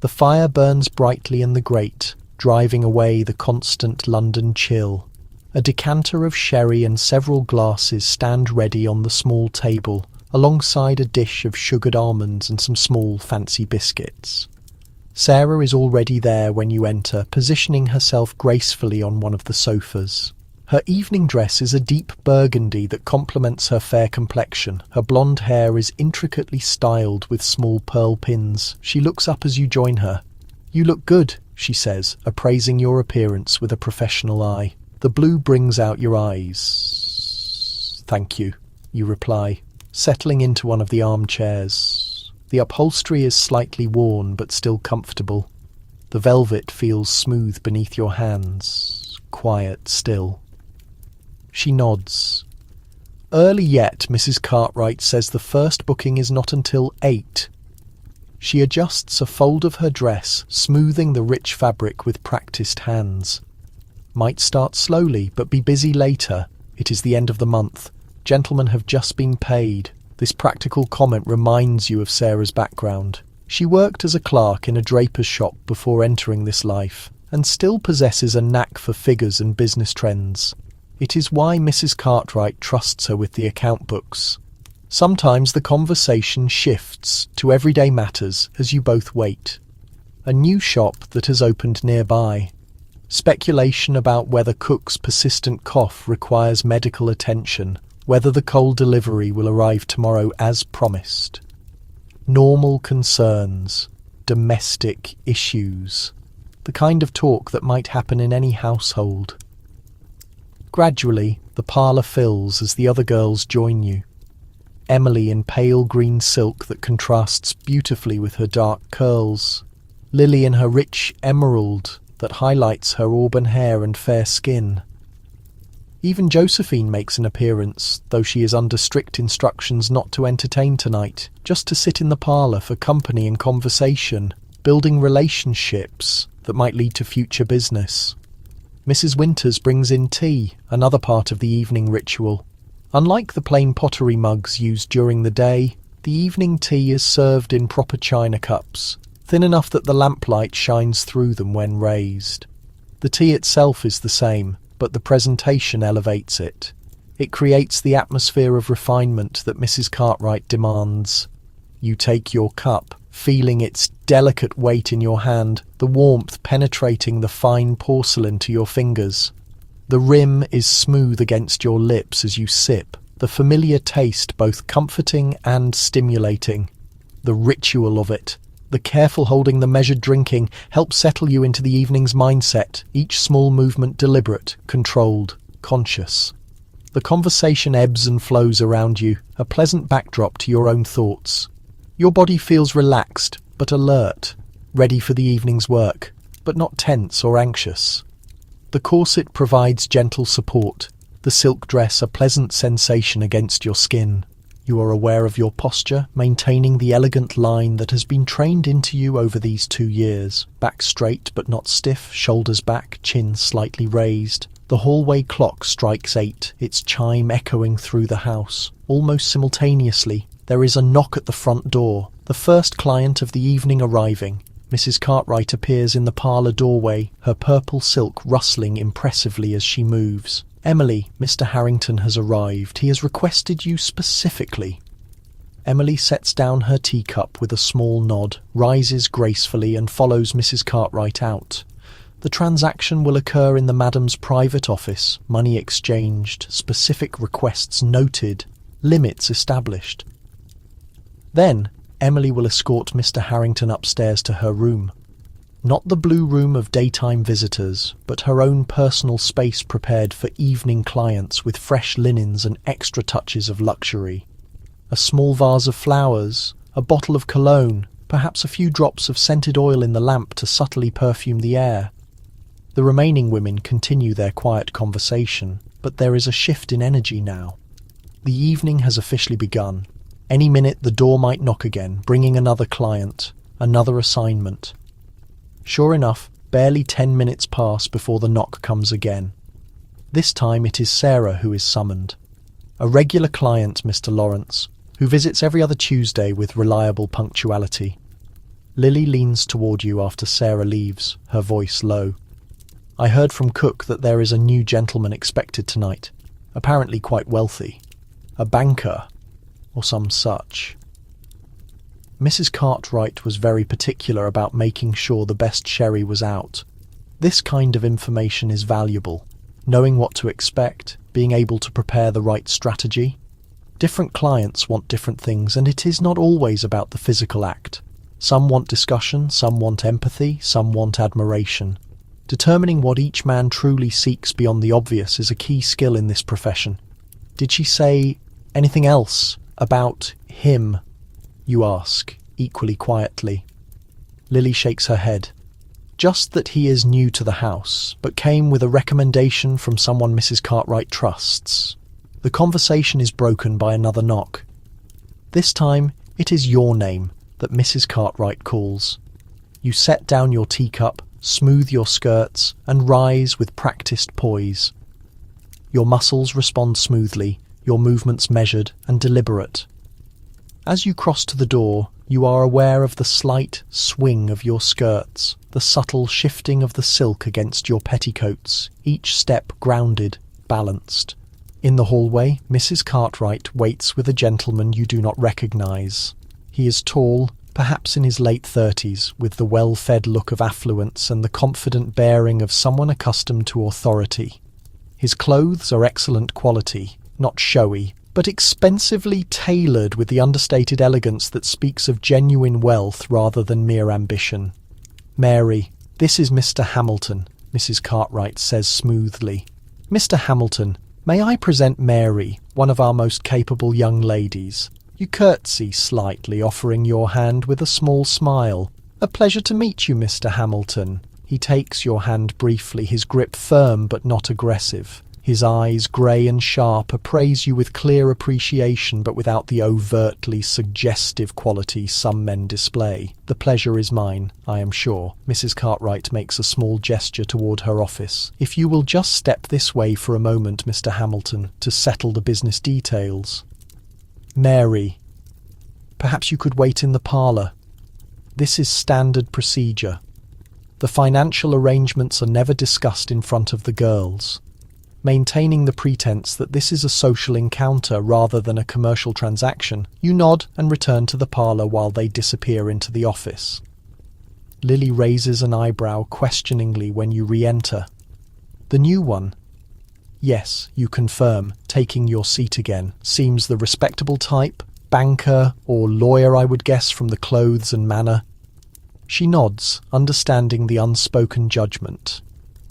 The fire burns brightly in the grate, driving away the constant London chill. A decanter of sherry and several glasses stand ready on the small table, alongside a dish of sugared almonds and some small fancy biscuits. Sarah is already there when you enter, positioning herself gracefully on one of the sofas. Her evening dress is a deep burgundy that complements her fair complexion. Her blonde hair is intricately styled with small pearl pins. She looks up as you join her. "You look good," she says, appraising your appearance with a professional eye. The blue brings out your eyes. "Thank you," you reply, settling into one of the armchairs. The upholstery is slightly worn but still comfortable. The velvet feels smooth beneath your hands, quiet still. She nods. "Early yet, Mrs. Cartwright says the first booking is not until 8. She adjusts a fold of her dress, smoothing the rich fabric with practised hands. "Might start slowly, but be busy later. It is the end of the month. Gentlemen have just been paid." This practical comment reminds you of Sarah's background. She worked as a clerk in a draper's shop before entering this life, and still possesses a knack for figures and business trends. It is why Mrs. Cartwright trusts her with the account books. Sometimes the conversation shifts to everyday matters as you both wait. A new shop that has opened nearby. Speculation about whether Cook's persistent cough requires medical attention, whether the coal delivery will arrive tomorrow as promised. Normal concerns, domestic issues, the kind of talk that might happen in any household. Gradually, the parlour fills as the other girls join you. Emily in pale green silk that contrasts beautifully with her dark curls. Lily in her rich emerald that highlights her auburn hair and fair skin. Even Josephine makes an appearance, though she is under strict instructions not to entertain tonight, just to sit in the parlour for company and conversation, building relationships that might lead to future business. Mrs. Winters brings in tea, another part of the evening ritual. Unlike the plain pottery mugs used during the day, the evening tea is served in proper china cups, thin enough that the lamplight shines through them when raised. The tea itself is the same, but the presentation elevates it. It creates the atmosphere of refinement that Mrs. Cartwright demands. You take your cup, feeling its delicate weight in your hand, the warmth penetrating the fine porcelain to your fingers. The rim is smooth against your lips as you sip, the familiar taste both comforting and stimulating. The ritual of it, The careful holding, the measured drinking helps settle you into the evening's mindset, each small movement deliberate, controlled, conscious. The conversation ebbs and flows around you, a pleasant backdrop to your own thoughts. Your body feels relaxed, but alert, ready for the evening's work, but not tense or anxious. The corset provides gentle support, the silk dress a pleasant sensation against your skin. You are aware of your posture, maintaining the elegant line that has been trained into you over these 2 years. Back straight but not stiff, shoulders back, chin slightly raised. The hallway clock strikes 8, its chime echoing through the house. Almost simultaneously, there is a knock at the front door, the first client of the evening arriving. Mrs. Cartwright appears in the parlour doorway, her purple silk rustling impressively as she moves. "Emily, Mr. Harrington has arrived. He has requested you specifically." Emily sets down her teacup with a small nod, rises gracefully and follows Mrs. Cartwright out. The transaction will occur in the madam's private office, money exchanged, specific requests noted, limits established. Then, Emily will escort Mr. Harrington upstairs to her room. Not the blue room of daytime visitors, but her own personal space prepared for evening clients with fresh linens and extra touches of luxury. A small vase of flowers, a bottle of cologne, perhaps a few drops of scented oil in the lamp to subtly perfume the air. The remaining women continue their quiet conversation, but there is a shift in energy now. The evening has officially begun. Any minute the door might knock again, bringing another client, another assignment. Sure enough, barely 10 minutes pass before the knock comes again. This time it is Sarah who is summoned. A regular client, Mr. Lawrence, who visits every other Tuesday with reliable punctuality. Lily leans toward you after Sarah leaves, her voice low. "I heard from Cook that there is a new gentleman expected tonight, apparently quite wealthy. A banker, or some such." Mrs. Cartwright was very particular about making sure the best sherry was out. This kind of information is valuable. Knowing what to expect, being able to prepare the right strategy. Different clients want different things, and it is not always about the physical act. Some want discussion, some want empathy, some want admiration. Determining what each man truly seeks beyond the obvious is a key skill in this profession. "Did she say anything else about him?" you ask, equally quietly. Lily shakes her head. "Just that he is new to the house, but came with a recommendation from someone Mrs. Cartwright trusts." The conversation is broken by another knock. This time, it is your name that Mrs. Cartwright calls. You set down your teacup, smooth your skirts, and rise with practiced poise. Your muscles respond smoothly, your movements measured and deliberate. As you cross to the door, you are aware of the slight swing of your skirts, the subtle shifting of the silk against your petticoats, each step grounded, balanced. In the hallway, Mrs. Cartwright waits with a gentleman you do not recognise. He is tall, perhaps in his late 30s, with the well-fed look of affluence and the confident bearing of someone accustomed to authority. His clothes are excellent quality, not showy, but expensively tailored with the understated elegance that speaks of genuine wealth rather than mere ambition. "Mary, this is Mr. Hamilton," Mrs. Cartwright says smoothly. "Mr. Hamilton, may I present Mary, one of our most capable young ladies?" You curtsy slightly, offering your hand with a small smile. "A pleasure to meet you, Mr. Hamilton." He takes your hand briefly, his grip firm but not aggressive. His eyes, grey and sharp, appraise you with clear appreciation but without the overtly suggestive quality some men display. "The pleasure is mine, I am sure." Mrs. Cartwright makes a small gesture toward her office. "If you will just step this way for a moment, Mr. Hamilton, to settle the business details." "Mary, perhaps you could wait in the parlour. This is standard procedure. The financial arrangements are never discussed in front of the girls." Maintaining the pretense that this is a social encounter rather than a commercial transaction, you nod and return to the parlour while they disappear into the office. Lily raises an eyebrow questioningly when you re-enter. "The new one?" "Yes," you confirm, taking your seat again. "Seems the respectable type, banker or lawyer, I would guess from the clothes and manner." She nods, understanding the unspoken judgment.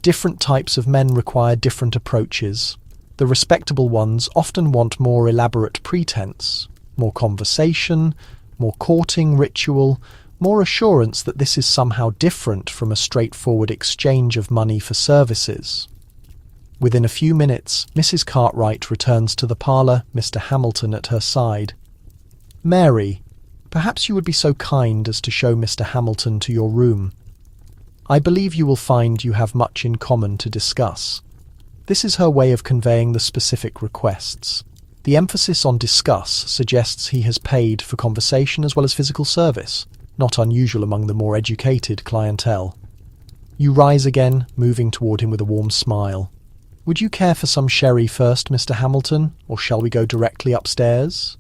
Different types of men require different approaches. The respectable ones often want more elaborate pretense, more conversation, more courting ritual, more assurance that this is somehow different from a straightforward exchange of money for services. Within a few minutes, Mrs. Cartwright returns to the parlour, Mr. Hamilton at her side. "Mary, perhaps you would be so kind as to show Mr. Hamilton to your room. I believe you will find you have much in common to discuss." This is her way of conveying the specific requests. The emphasis on discuss suggests he has paid for conversation as well as physical service, not unusual among the more educated clientele. You rise again, moving toward him with a warm smile. "Would you care for some sherry first, Mr. Hamilton, or shall we go directly upstairs?"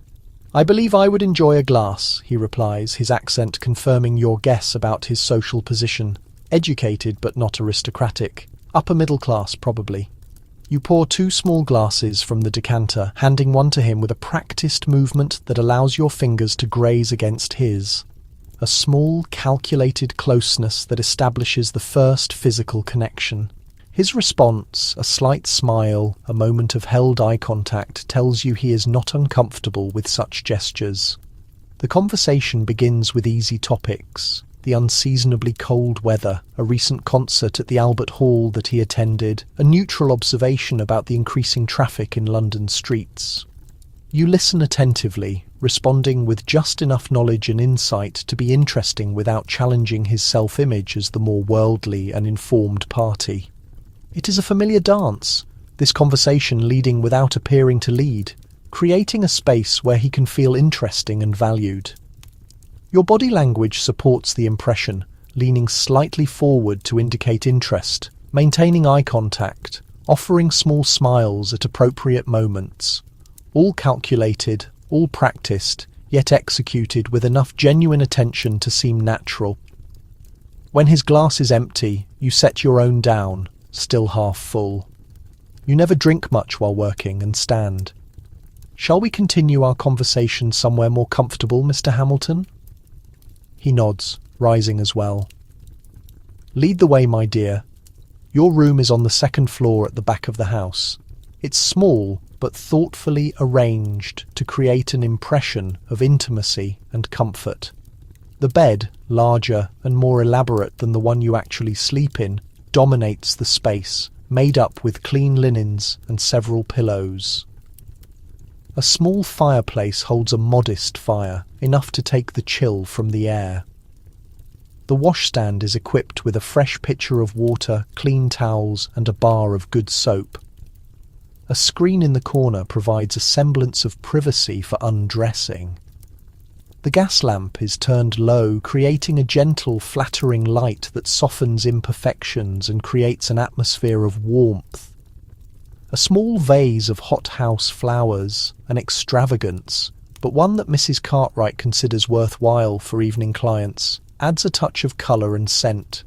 "I believe I would enjoy a glass," he replies, his accent confirming your guess about his social position. Educated but not aristocratic. Upper middle class, probably. You pour 2 small glasses from the decanter, handing one to him with a practiced movement that allows your fingers to graze against his. A small, calculated closeness that establishes the first physical connection. His response, a slight smile, a moment of held eye contact, tells you he is not uncomfortable with such gestures. The conversation begins with easy topics. The unseasonably cold weather, a recent concert at the Albert Hall that he attended, a neutral observation about the increasing traffic in London streets. You listen attentively, responding with just enough knowledge and insight to be interesting without challenging his self-image as the more worldly and informed party. It is a familiar dance, this conversation leading without appearing to lead, creating a space where he can feel interesting and valued. Your body language supports the impression, leaning slightly forward to indicate interest, maintaining eye contact, offering small smiles at appropriate moments. All calculated, all practiced, yet executed with enough genuine attention to seem natural. When his glass is empty, you set your own down, still half full. You never drink much while working and stand. "Shall we continue our conversation somewhere more comfortable, Mr. Hamilton?" He nods, rising as well. "Lead the way, my dear. Your room is on the 2nd floor at the back of the house. It's small, but thoughtfully arranged to create an impression of intimacy and comfort. The bed, larger and more elaborate than the one you actually sleep in, dominates the space, made up with clean linens and several pillows. A small fireplace holds a modest fire, enough to take the chill from the air. The washstand is equipped with a fresh pitcher of water, clean towels, and a bar of good soap. A screen in the corner provides a semblance of privacy for undressing. The gas lamp is turned low, creating a gentle, flattering light that softens imperfections and creates an atmosphere of warmth. A small vase of hothouse flowers, an extravagance, but one that Mrs. Cartwright considers worthwhile for evening clients, adds a touch of colour and scent.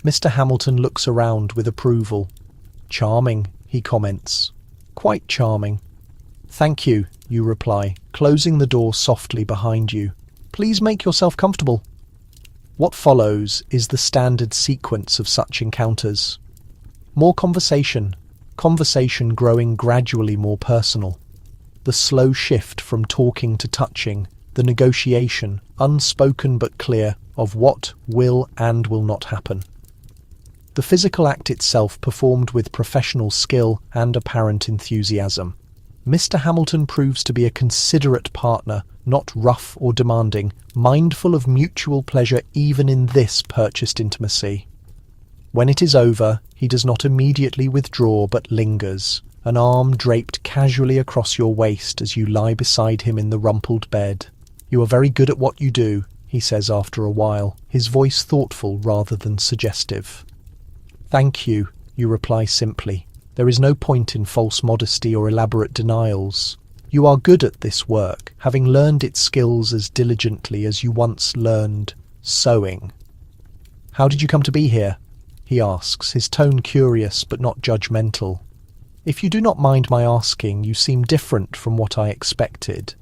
Mr. Hamilton looks around with approval. "Charming," he comments. "Quite charming." "Thank you," you reply, closing the door softly behind you. "Please make yourself comfortable." What follows is the standard sequence of such encounters. More conversation growing gradually more personal. The slow shift from talking to touching, the negotiation, unspoken but clear, of what will and will not happen. The physical act itself performed with professional skill and apparent enthusiasm. Mr. Hamilton proves to be a considerate partner, not rough or demanding, mindful of mutual pleasure even in this purchased intimacy. When it is over, he does not immediately withdraw but lingers, an arm draped casually across your waist as you lie beside him in the rumpled bed. "You are very good at what you do," he says after a while, his voice thoughtful rather than suggestive. "Thank you," you reply simply. There is no point in false modesty or elaborate denials. You are good at this work, having learned its skills as diligently as you once learned sewing. "How did you come to be here?" he asks, his tone curious but not judgmental. "If you do not mind my asking, you seem different from what I expected."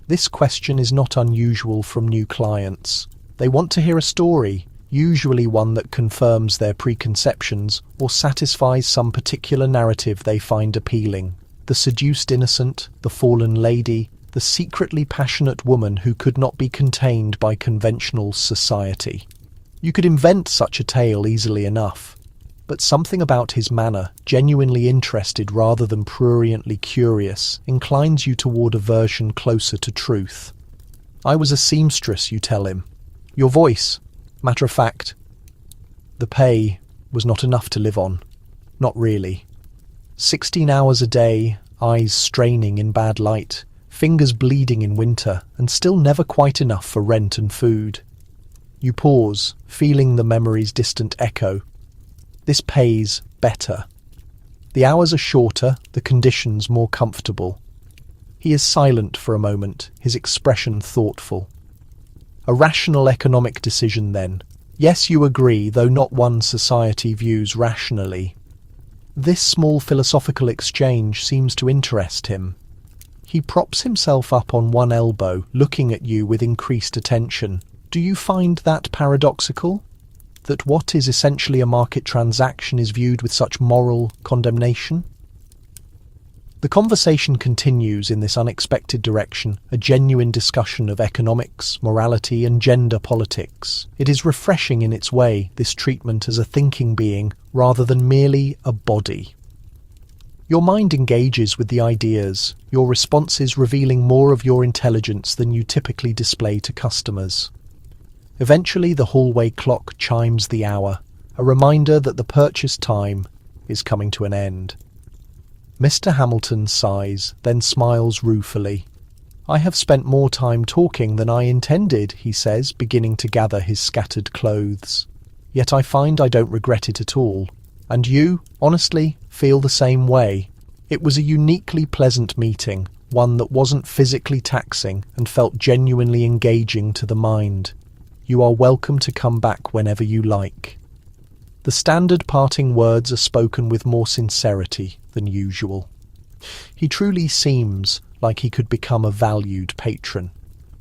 This question is not unusual from new clients. They want to hear a story, usually one that confirms their preconceptions or satisfies some particular narrative they find appealing. The seduced innocent, the fallen lady, the secretly passionate woman who could not be contained by conventional society. You could invent such a tale easily enough, but something about his manner, genuinely interested rather than pruriently curious, inclines you toward a version closer to truth. I was a seamstress, you tell him. Your voice, matter of fact. The pay was not enough to live on. Not really. 16 hours a day, eyes straining in bad light, fingers bleeding in winter, and still never quite enough for rent and food. You pause, feeling the memory's distant echo. This pays better. The hours are shorter, the conditions more comfortable. He is silent for a moment, his expression thoughtful. A rational economic decision, then. Yes, you agree, though not one society views rationally. This small philosophical exchange seems to interest him. He props himself up on one elbow, looking at you with increased attention. Do you find that paradoxical? That what is essentially a market transaction is viewed with such moral condemnation? The conversation continues in this unexpected direction, a genuine discussion of economics, morality, and gender politics. It is refreshing in its way, this treatment as a thinking being rather than merely a body. Your mind engages with the ideas, your responses revealing more of your intelligence than you typically display to customers. Eventually, the hallway clock chimes the hour, a reminder that the purchase time is coming to an end. Mr. Hamilton sighs, then smiles ruefully. I have spent more time talking than I intended, he says, beginning to gather his scattered clothes. Yet I find I don't regret it at all. And you, honestly, feel the same way. It was a uniquely pleasant meeting, one that wasn't physically taxing and felt genuinely engaging to the mind. You are welcome to come back whenever you like. The standard parting words are spoken with more sincerity than usual. He truly seems like he could become a valued patron.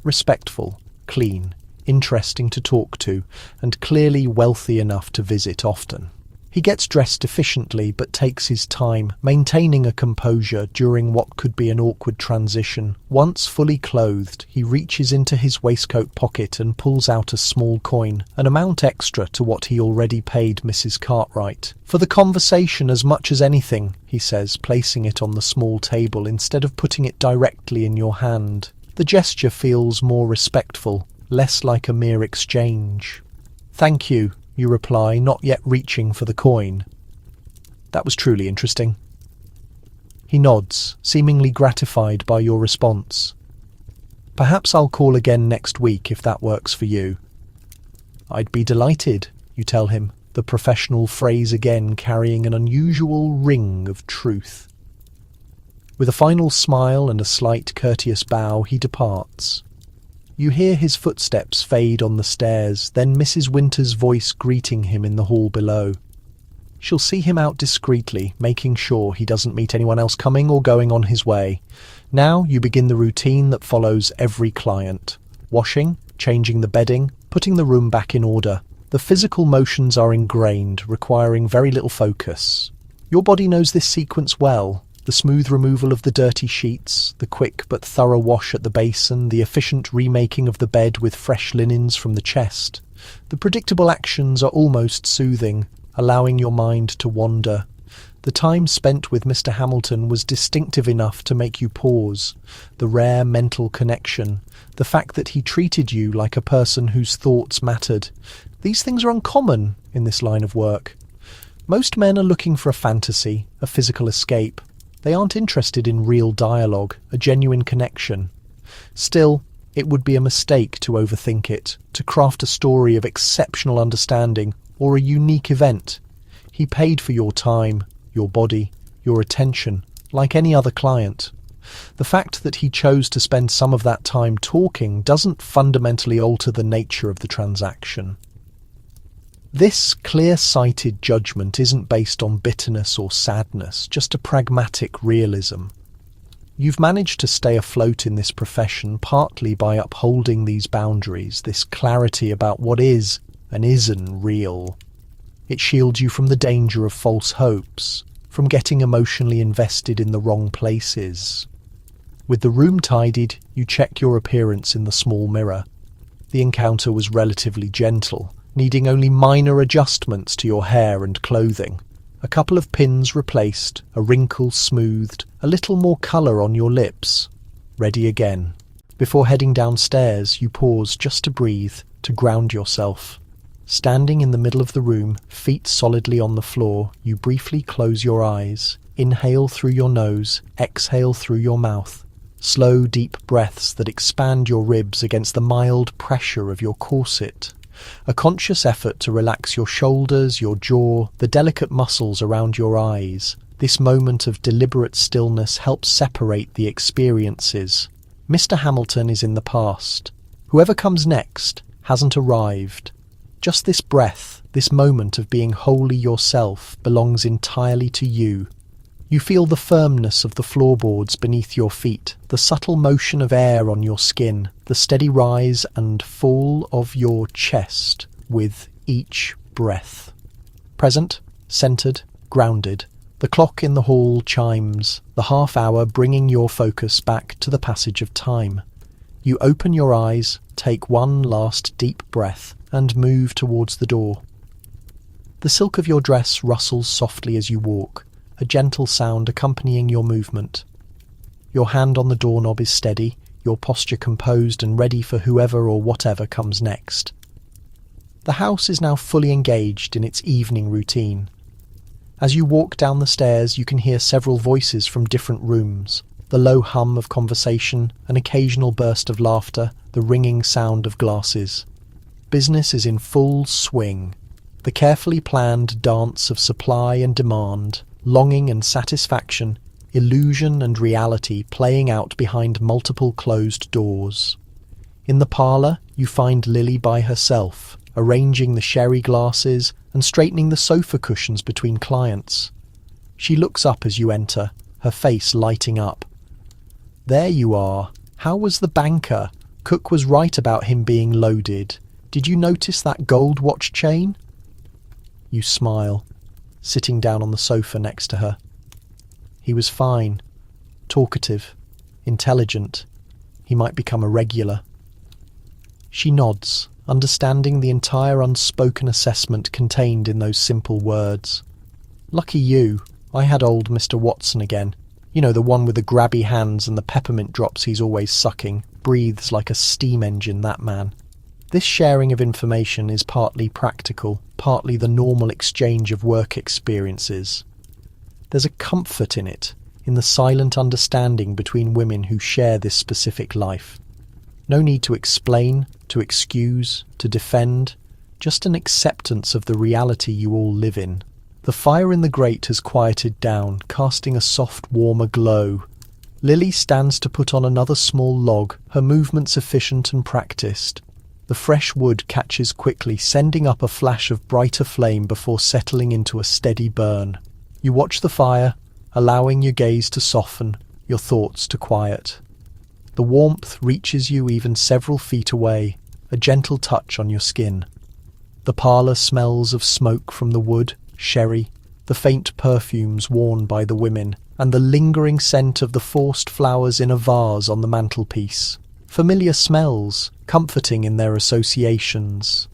Respectful, clean, interesting to talk to, and clearly wealthy enough to visit often. He gets dressed efficiently but takes his time, maintaining a composure during what could be an awkward transition. Once fully clothed, he reaches into his waistcoat pocket and pulls out a small coin, an amount extra to what he already paid Mrs. Cartwright. For the conversation as much as anything, he says, placing it on the small table instead of putting it directly in your hand. The gesture feels more respectful, less like a mere exchange. Thank you, you reply, not yet reaching for the coin. That was truly interesting. He nods, seemingly gratified by your response. Perhaps I'll call again next week if that works for you. I'd be delighted, you tell him, the professional phrase again carrying an unusual ring of truth. With a final smile and a slight courteous bow, he departs. You hear his footsteps fade on the stairs, then Mrs. Winter's voice greeting him in the hall below. She'll see him out discreetly, making sure he doesn't meet anyone else coming or going on his way. Now you begin the routine that follows every client. Washing, changing the bedding, putting the room back in order. The physical motions are ingrained, requiring very little focus. Your body knows this sequence well. The smooth removal of the dirty sheets, the quick but thorough wash at the basin, the efficient remaking of the bed with fresh linens from the chest. The predictable actions are almost soothing, allowing your mind to wander. The time spent with Mr. Hamilton was distinctive enough to make you pause. The rare mental connection, the fact that he treated you like a person whose thoughts mattered. These things are uncommon in this line of work. Most men are looking for a fantasy, a physical escape. They aren't interested in real dialogue, a genuine connection. Still, it would be a mistake to overthink it, to craft a story of exceptional understanding or a unique event. He paid for your time, your body, your attention, like any other client. The fact that he chose to spend some of that time talking doesn't fundamentally alter the nature of the transaction. This clear-sighted judgment isn't based on bitterness or sadness, just a pragmatic realism. You've managed to stay afloat in this profession partly by upholding these boundaries, this clarity about what is and isn't real. It shields you from the danger of false hopes, from getting emotionally invested in the wrong places. With the room tidied, you check your appearance in the small mirror. The encounter was relatively gentle, needing only minor adjustments to your hair and clothing. A couple of pins replaced, a wrinkle smoothed, a little more colour on your lips. Ready again. Before heading downstairs, you pause just to breathe, to ground yourself. Standing in the middle of the room, feet solidly on the floor, you briefly close your eyes. Inhale through your nose, exhale through your mouth. Slow, deep breaths that expand your ribs against the mild pressure of your corset. A conscious effort to relax your shoulders, your jaw, the delicate muscles around your eyes. This moment of deliberate stillness helps separate the experiences. Mr. Hamilton is in the past. Whoever comes next hasn't arrived. Just this breath, this moment of being wholly yourself, belongs entirely to you. You feel the firmness of the floorboards beneath your feet, the subtle motion of air on your skin, the steady rise and fall of your chest with each breath. Present, centered, grounded. The clock in the hall chimes, the half hour bringing your focus back to the passage of time. You open your eyes, take one last deep breath, and move towards the door. The silk of your dress rustles softly as you walk, a gentle sound accompanying your movement. Your hand on the doorknob is steady, your posture composed and ready for whoever or whatever comes next. The house is now fully engaged in its evening routine. As you walk down the stairs, you can hear several voices from different rooms, the low hum of conversation, an occasional burst of laughter, the ringing sound of glasses. Business is in full swing. The carefully planned dance of supply and demand, longing and satisfaction, illusion and reality playing out behind multiple closed doors. In the parlour, you find Lily by herself, arranging the sherry glasses and straightening the sofa cushions between clients. She looks up as you enter, her face lighting up. There you are. How was the banker? Cook was right about him being loaded. Did you notice that gold watch chain? You smile, sitting down on the sofa next to her. He was fine, talkative, intelligent. He might become a regular. She nods, understanding the entire unspoken assessment contained in those simple words. Lucky you, I had old Mr. Watson again. You know, the one with the grabby hands and the peppermint drops he's always sucking. Breathes like a steam engine, that man. This sharing of information is partly practical, partly the normal exchange of work experiences. There's a comfort in it, in the silent understanding between women who share this specific life. No need to explain, to excuse, to defend, just an acceptance of the reality you all live in. The fire in the grate has quieted down, casting a soft, warmer glow. Lily stands to put on another small log, her movements efficient and practiced. The fresh wood catches quickly, sending up a flash of brighter flame before settling into a steady burn. You watch the fire, allowing your gaze to soften, your thoughts to quiet. The warmth reaches you even several feet away, a gentle touch on your skin. The parlour smells of smoke from the wood, sherry, the faint perfumes worn by the women, and the lingering scent of the forced flowers in a vase on the mantelpiece. Familiar smells, comforting in their associations.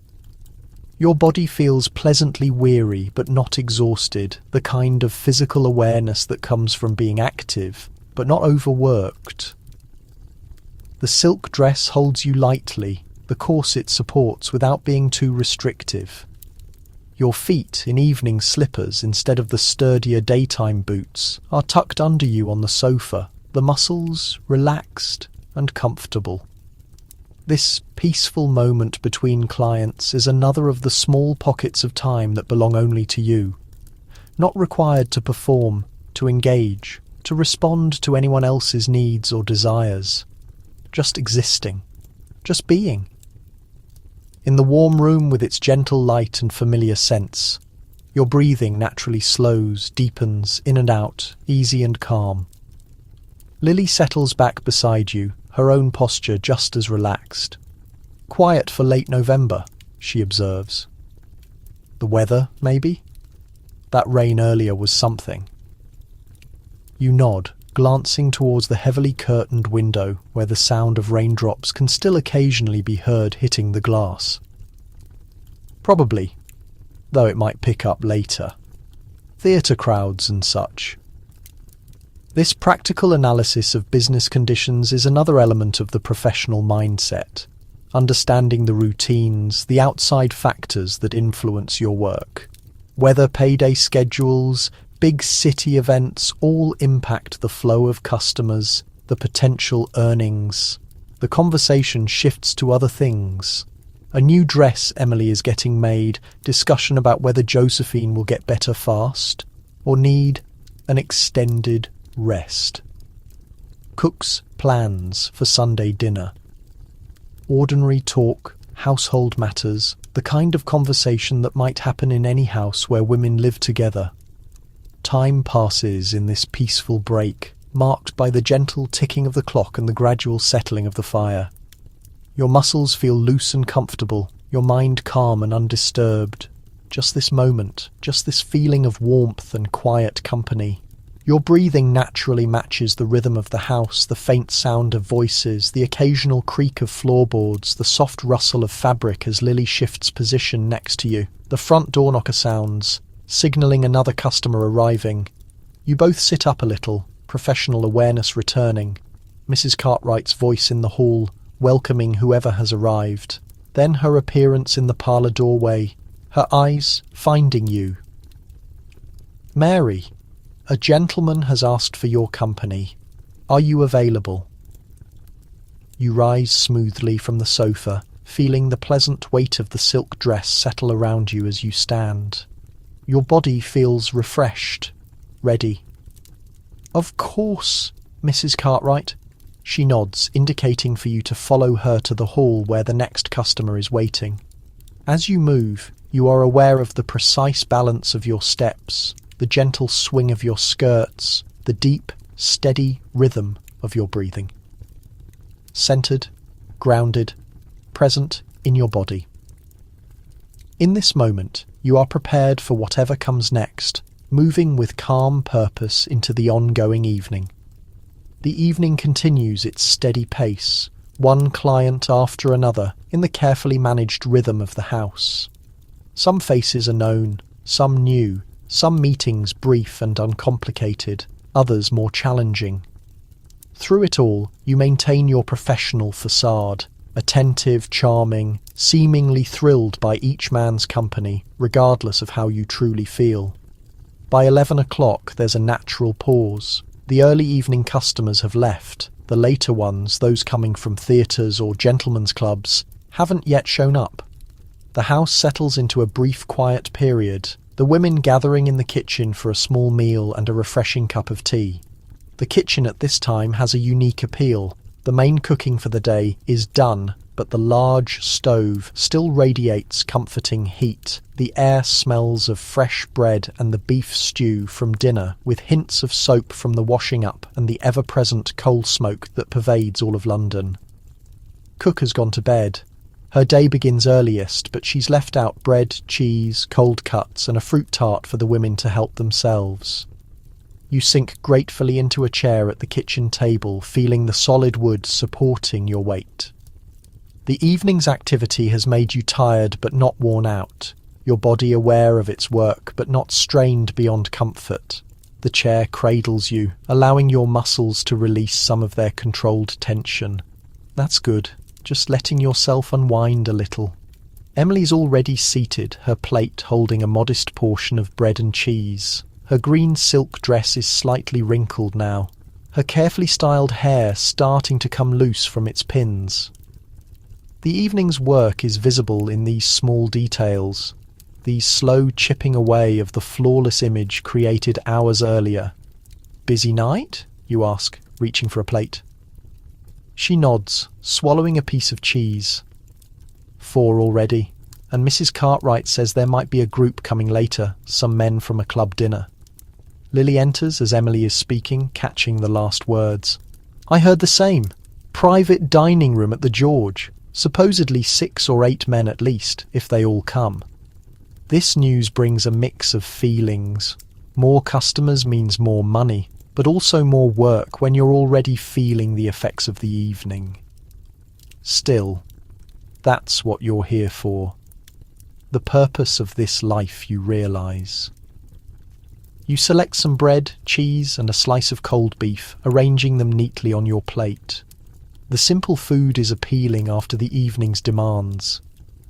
Your body feels pleasantly weary but not exhausted, the kind of physical awareness that comes from being active, but not overworked. The silk dress holds you lightly, the corset supports without being too restrictive. Your feet, in evening slippers instead of the sturdier daytime boots, are tucked under you on the sofa, the muscles relaxed and comfortable. This peaceful moment between clients is another of the small pockets of time that belong only to you. Not required to perform, to engage, to respond to anyone else's needs or desires. Just existing. Just being. In the warm room with its gentle light and familiar scents, your breathing naturally slows, deepens, in and out, easy and calm. Lily settles back beside you, her own posture just as relaxed. Quiet for late November, she observes. The weather, maybe? That rain earlier was something. You nod, glancing towards the heavily curtained window where the sound of raindrops can still occasionally be heard hitting the glass. Probably, though it might pick up later. Theatre crowds and such. This practical analysis of business conditions is another element of the professional mindset, understanding the routines, the outside factors that influence your work. Weather, payday schedules, big city events all impact the flow of customers, the potential earnings. The conversation shifts to other things. A new dress Emily is getting made, discussion about whether Josephine will get better fast or need an extended rest. Cook's plans for Sunday dinner. Ordinary talk, household matters, the kind of conversation that might happen in any house where women live together. Time passes in this peaceful break, marked by the gentle ticking of the clock and the gradual settling of the fire. Your muscles feel loose and comfortable, your mind calm and undisturbed. Just this moment, just this feeling of warmth and quiet company. Your breathing naturally matches the rhythm of the house, the faint sound of voices, the occasional creak of floorboards, the soft rustle of fabric as Lily shifts position next to you. The front door knocker sounds, signalling another customer arriving. You both sit up a little, professional awareness returning. Mrs. Cartwright's voice in the hall, welcoming whoever has arrived. Then her appearance in the parlour doorway, her eyes finding you. Mary, a gentleman has asked for your company. Are you available? You rise smoothly from the sofa, feeling the pleasant weight of the silk dress settle around you as you stand. Your body feels refreshed, ready. Of course, Mrs. Cartwright. She nods, indicating for you to follow her to the hall where the next customer is waiting. As you move, you are aware of the precise balance of your steps, the gentle swing of your skirts, the deep, steady rhythm of your breathing. Centered, grounded, present in your body. In this moment, you are prepared for whatever comes next, moving with calm purpose into the ongoing evening. The evening continues its steady pace, one client after another, in the carefully managed rhythm of the house. Some faces are known, some new, some meetings brief and uncomplicated, others more challenging. Through it all, you maintain your professional facade, attentive, charming, seemingly thrilled by each man's company, regardless of how you truly feel. By 11 o'clock, there's a natural pause. The early evening customers have left. The later ones, those coming from theatres or gentlemen's clubs, haven't yet shown up. The house settles into a brief quiet period, the women gathering in the kitchen for a small meal and a refreshing cup of tea. The kitchen at this time has a unique appeal. The main cooking for the day is done, but the large stove still radiates comforting heat. The air smells of fresh bread and the beef stew from dinner, with hints of soap from the washing up and the ever-present coal smoke that pervades all of London. Cook has gone to bed. Her day begins earliest, but she's left out bread, cheese, cold cuts, and a fruit tart for the women to help themselves. You sink gratefully into a chair at the kitchen table, feeling the solid wood supporting your weight. The evening's activity has made you tired but not worn out, your body aware of its work but not strained beyond comfort. The chair cradles you, allowing your muscles to release some of their controlled tension. That's good. Just letting yourself unwind a little. Emily's already seated, her plate holding a modest portion of bread and cheese. Her green silk dress is slightly wrinkled now, her carefully styled hair starting to come loose from its pins. The evening's work is visible in these small details, these slow chipping away of the flawless image created hours earlier. Busy night? You ask, reaching for a plate. She nods, swallowing a piece of cheese. 4 already, and Mrs. Cartwright says there might be a group coming later, some men from a club dinner. Lily enters as Emily is speaking, catching the last words. I heard the same. Private dining room at the George. Supposedly 6 or 8 men at least, if they all come. This news brings a mix of feelings. More customers means more money, but also more work when you're already feeling the effects of the evening. Still, that's what you're here for. The purpose of this life, you realise. You select some bread, cheese, and a slice of cold beef, arranging them neatly on your plate. The simple food is appealing after the evening's demands.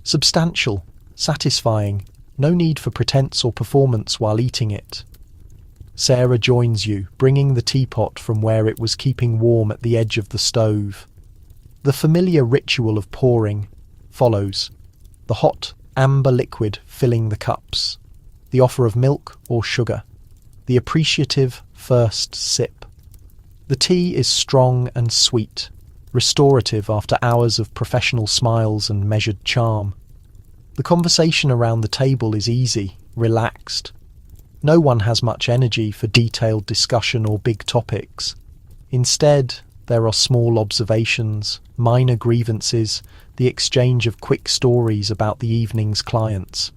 Substantial, satisfying, no need for pretense or performance while eating it. Sarah joins you, bringing the teapot from where it was keeping warm at the edge of the stove. The familiar ritual of pouring follows, the hot, amber liquid filling the cups, the offer of milk or sugar, the appreciative first sip. The tea is strong and sweet, restorative after hours of professional smiles and measured charm. The conversation around the table is easy, relaxed. No one has much energy for detailed discussion or big topics. Instead, there are small observations, minor grievances, the exchange of quick stories about the evening's clients.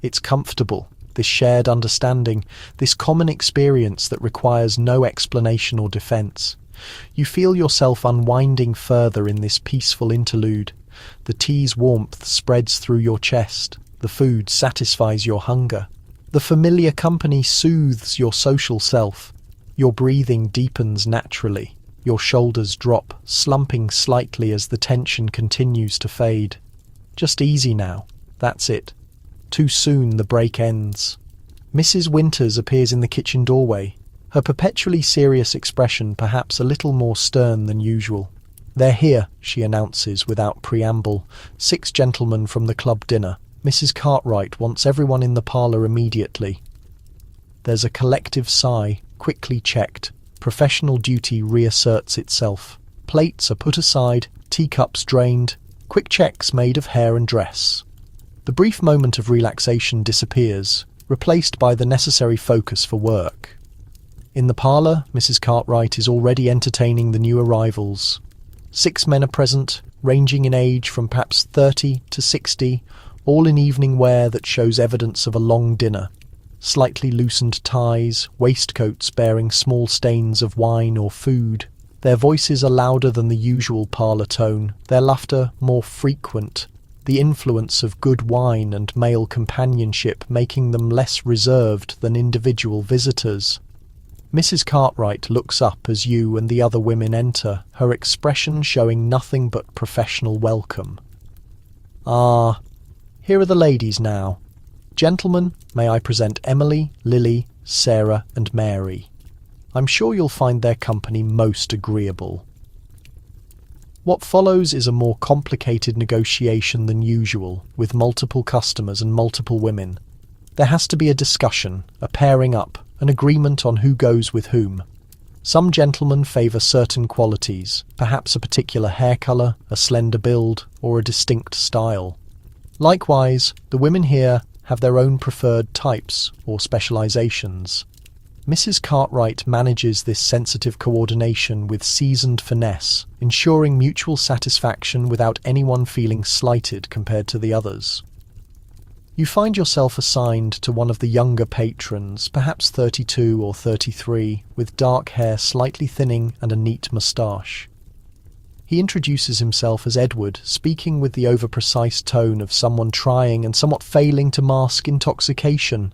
It's comfortable, this shared understanding, this common experience that requires no explanation or defence. You feel yourself unwinding further in this peaceful interlude. The tea's warmth spreads through your chest. The food satisfies your hunger. The familiar company soothes your social self. Your breathing deepens naturally. Your shoulders drop, slumping slightly as the tension continues to fade. Just easy now. That's it. Too soon the break ends. Mrs. Winters appears in the kitchen doorway, her perpetually serious expression perhaps a little more stern than usual. "They're here," she announces without preamble. "6 gentlemen from the club dinner. Mrs. Cartwright wants everyone in the parlour immediately." There's a collective sigh, quickly checked. Professional duty reasserts itself. Plates are put aside, teacups drained, quick checks made of hair and dress. The brief moment of relaxation disappears, replaced by the necessary focus for work. In the parlour, Mrs. Cartwright is already entertaining the new arrivals. 6 men are present, ranging in age from perhaps 30 to 60, all in evening wear that shows evidence of a long dinner. Slightly loosened ties, waistcoats bearing small stains of wine or food. Their voices are louder than the usual parlour tone, their laughter more frequent, the influence of good wine and male companionship making them less reserved than individual visitors. Mrs. Cartwright looks up as you and the other women enter, her expression showing nothing but professional welcome. "Ah, here are the ladies now. Gentlemen, may I present Emily, Lily, Sarah and Mary. I'm sure you'll find their company most agreeable." What follows is a more complicated negotiation than usual, with multiple customers and multiple women. There has to be a discussion, a pairing up, an agreement on who goes with whom. Some gentlemen favour certain qualities, perhaps a particular hair colour, a slender build, or a distinct style. Likewise, the women here have their own preferred types or specialisations. Mrs. Cartwright manages this sensitive coordination with seasoned finesse, ensuring mutual satisfaction without anyone feeling slighted compared to the others. You find yourself assigned to one of the younger patrons, perhaps 32 or 33, with dark hair slightly thinning and a neat moustache. He introduces himself as Edward, speaking with the over-precise tone of someone trying and somewhat failing to mask intoxication.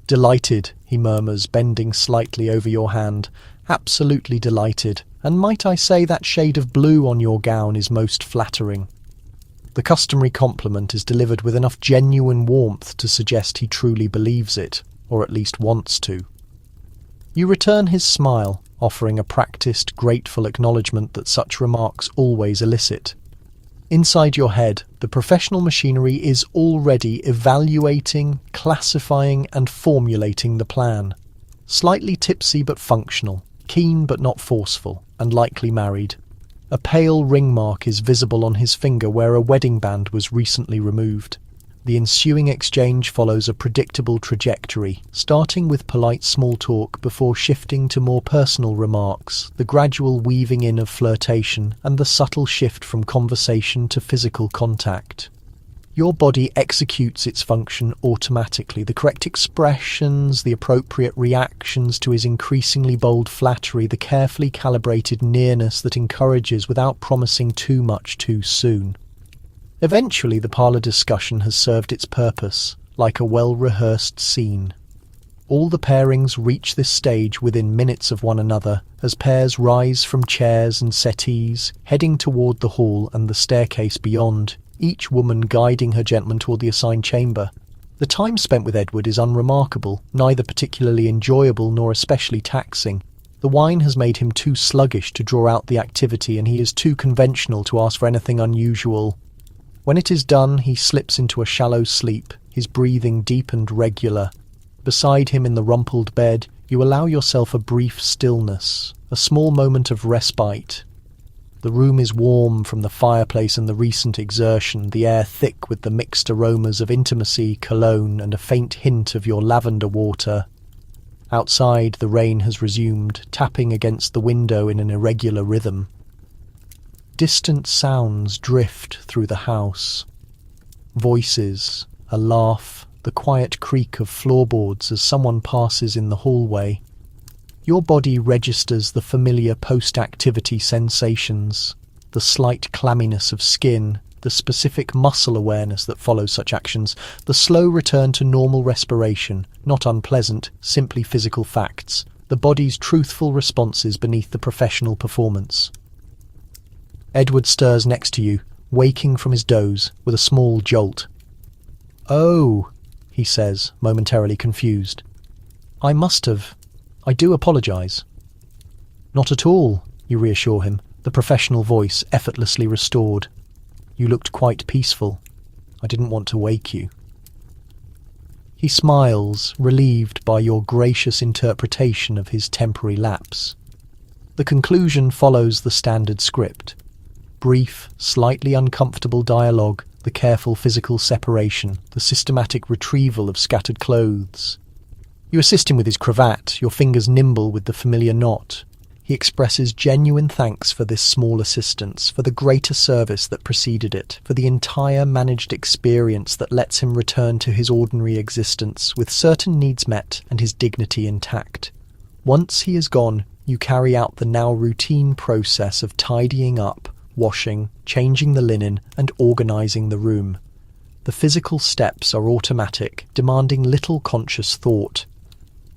"Delighted," he murmurs, bending slightly over your hand. "Absolutely delighted. And might I say that shade of blue on your gown is most flattering." The customary compliment is delivered with enough genuine warmth to suggest he truly believes it, or at least wants to. You return his smile, offering a practiced, grateful acknowledgement that such remarks always elicit. Inside your head, the professional machinery is already evaluating, classifying and formulating the plan. Slightly tipsy but functional, keen but not forceful, and likely married. A pale ring mark is visible on his finger where a wedding band was recently removed. The ensuing exchange follows a predictable trajectory, starting with polite small talk before shifting to more personal remarks, the gradual weaving in of flirtation, and the subtle shift from conversation to physical contact. Your body executes its function automatically. The correct expressions, the appropriate reactions to his increasingly bold flattery, the carefully calibrated nearness that encourages without promising too much too soon. Eventually, the parlour discussion has served its purpose, like a well-rehearsed scene. All the pairings reach this stage within minutes of one another, as pairs rise from chairs and settees, heading toward the hall and the staircase beyond, each woman guiding her gentleman toward the assigned chamber. The time spent with Edward is unremarkable, neither particularly enjoyable nor especially taxing. The wine has made him too sluggish to draw out the activity, and he is too conventional to ask for anything unusual. When it is done, he slips into a shallow sleep, his breathing deep and regular. Beside him in the rumpled bed, you allow yourself a brief stillness, a small moment of respite. The room is warm from the fireplace and the recent exertion, the air thick with the mixed aromas of intimacy, cologne, and a faint hint of your lavender water. Outside, the rain has resumed, tapping against the window in an irregular rhythm. Distant sounds drift through the house. Voices, a laugh, the quiet creak of floorboards as someone passes in the hallway. Your body registers the familiar post-activity sensations, the slight clamminess of skin, the specific muscle awareness that follows such actions, the slow return to normal respiration, not unpleasant, simply physical facts, the body's truthful responses beneath the professional performance. Edward stirs next to you, waking from his doze, with a small jolt. "Oh," he says, momentarily confused. "I do apologise." "Not at all," you reassure him, the professional voice effortlessly restored. "You looked quite peaceful. I didn't want to wake you." He smiles, relieved by your gracious interpretation of his temporary lapse. The conclusion follows the standard script. Brief, slightly uncomfortable dialogue, the careful physical separation, the systematic retrieval of scattered clothes. You assist him with his cravat, your fingers nimble with the familiar knot. He expresses genuine thanks for this small assistance, for the greater service that preceded it, for the entire managed experience that lets him return to his ordinary existence, with certain needs met and his dignity intact. Once he is gone, you carry out the now routine process of tidying up, washing, changing the linen, and organising the room. The physical steps are automatic, demanding little conscious thought.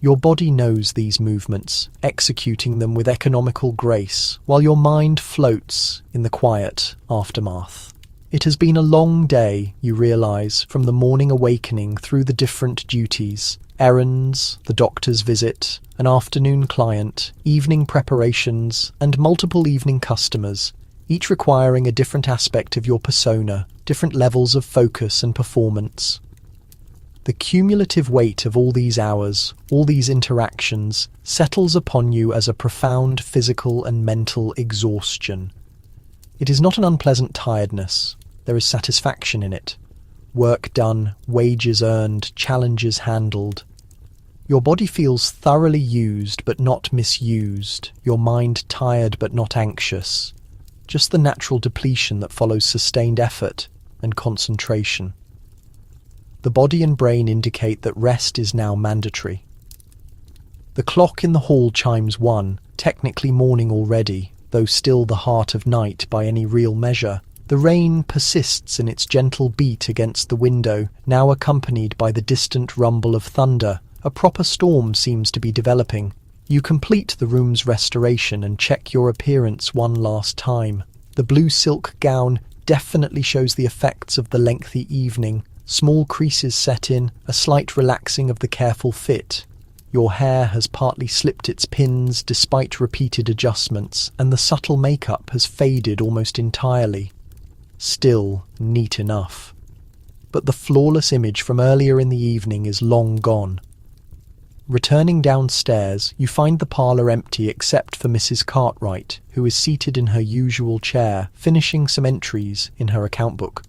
Your body knows these movements, executing them with economical grace, while your mind floats in the quiet aftermath. It has been a long day, you realise, from the morning awakening through the different duties, errands, the doctor's visit, an afternoon client, evening preparations, and multiple evening customers, each requiring a different aspect of your persona, different levels of focus and performance. The cumulative weight of all these hours, all these interactions, settles upon you as a profound physical and mental exhaustion. It is not an unpleasant tiredness. There is satisfaction in it. Work done, wages earned, challenges handled. Your body feels thoroughly used but not misused, your mind tired but not anxious. Just the natural depletion that follows sustained effort and concentration. The body and brain indicate that rest is now mandatory. The clock in the hall chimes 1, technically morning already, though still the heart of night by any real measure. The rain persists in its gentle beat against the window, now accompanied by the distant rumble of thunder. A proper storm seems to be developing. You complete the room's restoration and check your appearance one last time. The blue silk gown definitely shows the effects of the lengthy evening. Small creases set in, a slight relaxing of the careful fit. Your hair has partly slipped its pins despite repeated adjustments, and the subtle makeup has faded almost entirely. Still neat enough. But the flawless image from earlier in the evening is long gone. Returning downstairs, you find the parlour empty except for Mrs. Cartwright, who is seated in her usual chair, finishing some entries in her account book.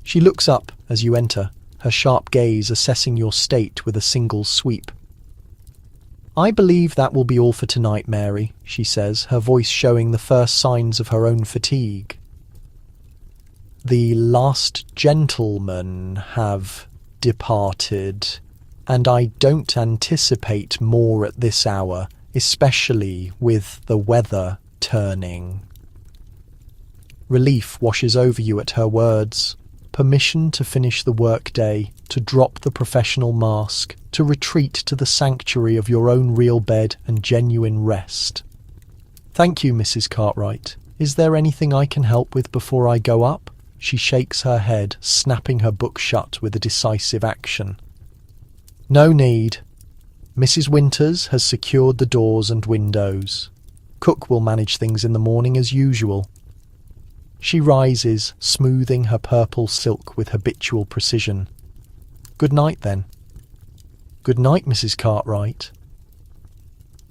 She looks up, as you enter, her sharp gaze assessing your state with a single sweep. "I believe that will be all for tonight, Mary," she says, her voice showing the first signs of her own fatigue. "The last gentlemen have departed, and I don't anticipate more at this hour, especially with the weather turning." Relief washes over you at her words. Permission to finish the workday, to drop the professional mask, to retreat to the sanctuary of your own real bed and genuine rest. "Thank you, Mrs. Cartwright. Is there anything I can help with before I go up?" She shakes her head, snapping her book shut with a decisive action. "No need. Mrs. Winters has secured the doors and windows. Cook will manage things in the morning as usual." She rises, smoothing her purple silk with habitual precision. "Good night, then." "Good night, Mrs. Cartwright."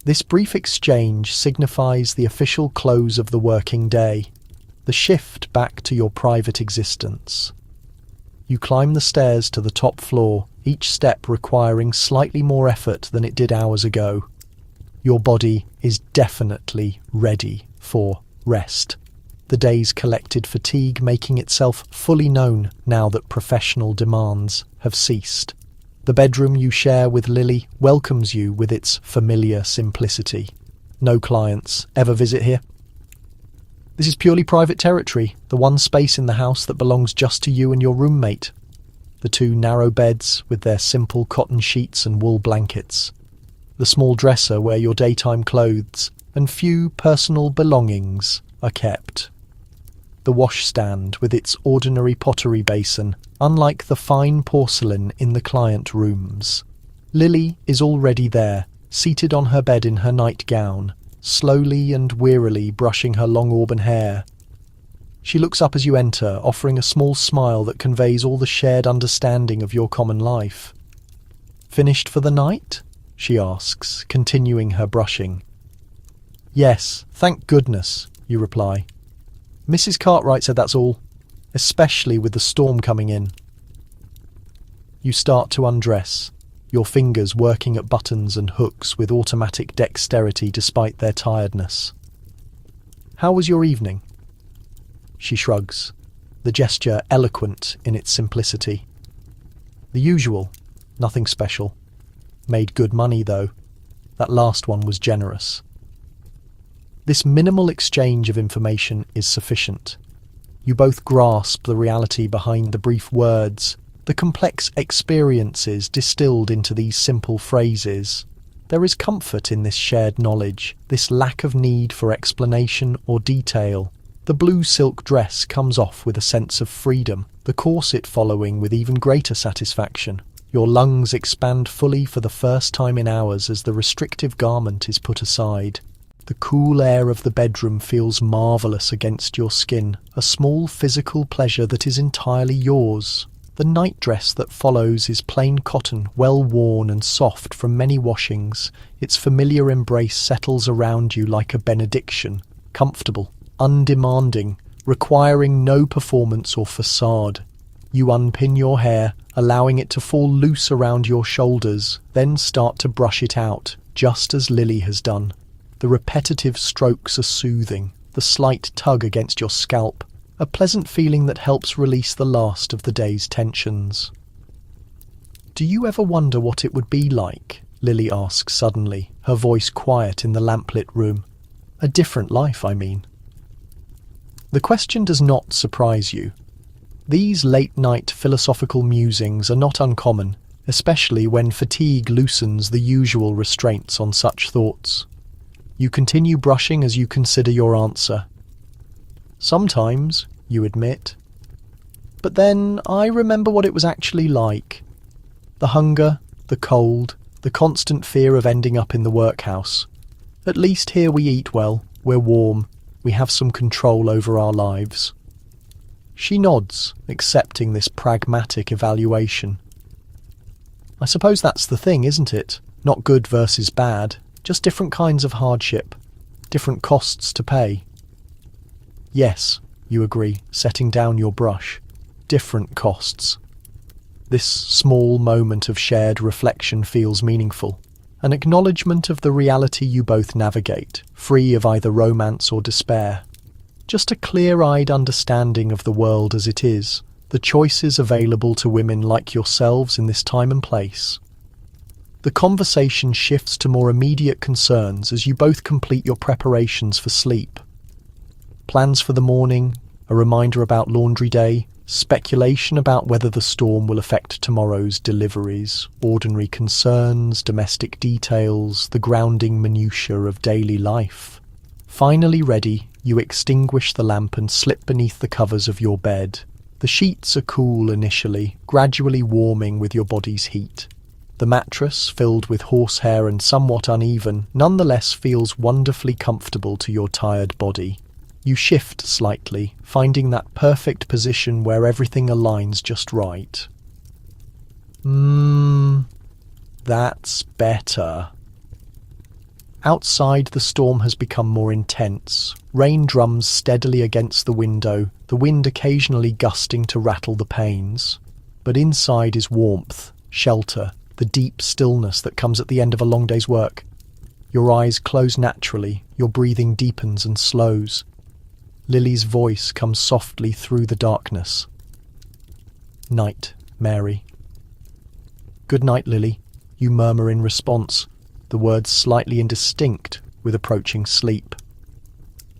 This brief exchange signifies the official close of the working day, the shift back to your private existence. You climb the stairs to the top floor, each step requiring slightly more effort than it did hours ago. Your body is definitely ready for rest, the day's collected fatigue making itself fully known now that professional demands have ceased. The bedroom you share with Lily welcomes you with its familiar simplicity. No clients ever visit here. This is purely private territory, the one space in the house that belongs just to you and your roommate. The two narrow beds with their simple cotton sheets and wool blankets. The small dresser where your daytime clothes and few personal belongings are kept. The washstand with its ordinary pottery basin, unlike the fine porcelain in the client rooms. Lily is already there, seated on her bed in her nightgown, slowly and wearily brushing her long auburn hair. She looks up as you enter, offering a small smile that conveys all the shared understanding of your common life. "Finished for the night?" she asks, continuing her brushing. "Yes, thank goodness," you reply. "Mrs. Cartwright said that's all, especially with the storm coming in." You start to undress, your fingers working at buttons and hooks with automatic dexterity despite their tiredness. "How was your evening?" She shrugs, the gesture eloquent in its simplicity. "The usual, nothing special. Made good money, though. That last one was generous." This minimal exchange of information is sufficient. You both grasp the reality behind the brief words, the complex experiences distilled into these simple phrases. There is comfort in this shared knowledge, this lack of need for explanation or detail. The blue silk dress comes off with a sense of freedom, the corset following with even greater satisfaction. Your lungs expand fully for the first time in hours as the restrictive garment is put aside. The cool air of the bedroom feels marvellous against your skin, a small physical pleasure that is entirely yours. The nightdress that follows is plain cotton, well worn and soft from many washings. Its familiar embrace settles around you like a benediction, comfortable, undemanding, requiring no performance or facade. You unpin your hair, allowing it to fall loose around your shoulders, then start to brush it out, just as Lily has done. The repetitive strokes are soothing, the slight tug against your scalp, a pleasant feeling that helps release the last of the day's tensions. "Do you ever wonder what it would be like?" Lily asks suddenly, her voice quiet in the lamplit room. "A different life, I mean." The question does not surprise you. These late-night philosophical musings are not uncommon, especially when fatigue loosens the usual restraints on such thoughts. You continue brushing as you consider your answer. "Sometimes," you admit. "But then I remember what it was actually like. The hunger, the cold, the constant fear of ending up in the workhouse. At least here we eat well, we're warm, we have some control over our lives." She nods, accepting this pragmatic evaluation. "I suppose that's the thing, isn't it? Not good versus bad. Just different kinds of hardship, different costs to pay." "Yes," you agree, setting down your brush. "Different costs. This small moment of shared reflection feels meaningful. An acknowledgement of the reality you both navigate, free of either romance or despair. Just a clear-eyed understanding of the world as it is, the choices available to women like yourselves in this time and place. The conversation shifts to more immediate concerns as you both complete your preparations for sleep. Plans for the morning, a reminder about laundry day, speculation about whether the storm will affect tomorrow's deliveries, ordinary concerns, domestic details, the grounding minutiae of daily life. Finally ready, you extinguish the lamp and slip beneath the covers of your bed. The sheets are cool initially, gradually warming with your body's heat. The mattress, filled with horsehair and somewhat uneven, nonetheless feels wonderfully comfortable to your tired body. You shift slightly, finding that perfect position where everything aligns just right. That's better. Outside, the storm has become more intense. Rain drums steadily against the window, the wind occasionally gusting to rattle the panes. But inside is warmth, shelter, the deep stillness that comes at the end of a long day's work. Your eyes close naturally, your breathing deepens and slows. Lily's voice comes softly through the darkness. "Night, Mary." "Good night, Lily," you murmur in response, the words slightly indistinct with approaching sleep.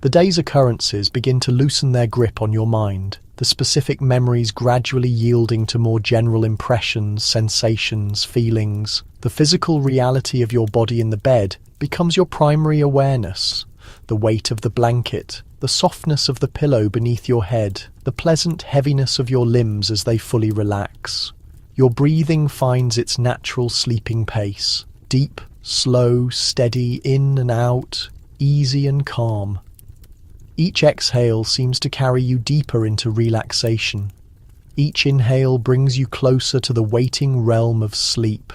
The day's occurrences begin to loosen their grip on your mind, the specific memories gradually yielding to more general impressions, sensations, feelings. The physical reality of your body in the bed becomes your primary awareness. The weight of the blanket, the softness of the pillow beneath your head, the pleasant heaviness of your limbs as they fully relax. Your breathing finds its natural sleeping pace, deep, slow, steady, in and out, easy and calm. Each exhale seems to carry you deeper into relaxation. Each inhale brings you closer to the waiting realm of sleep.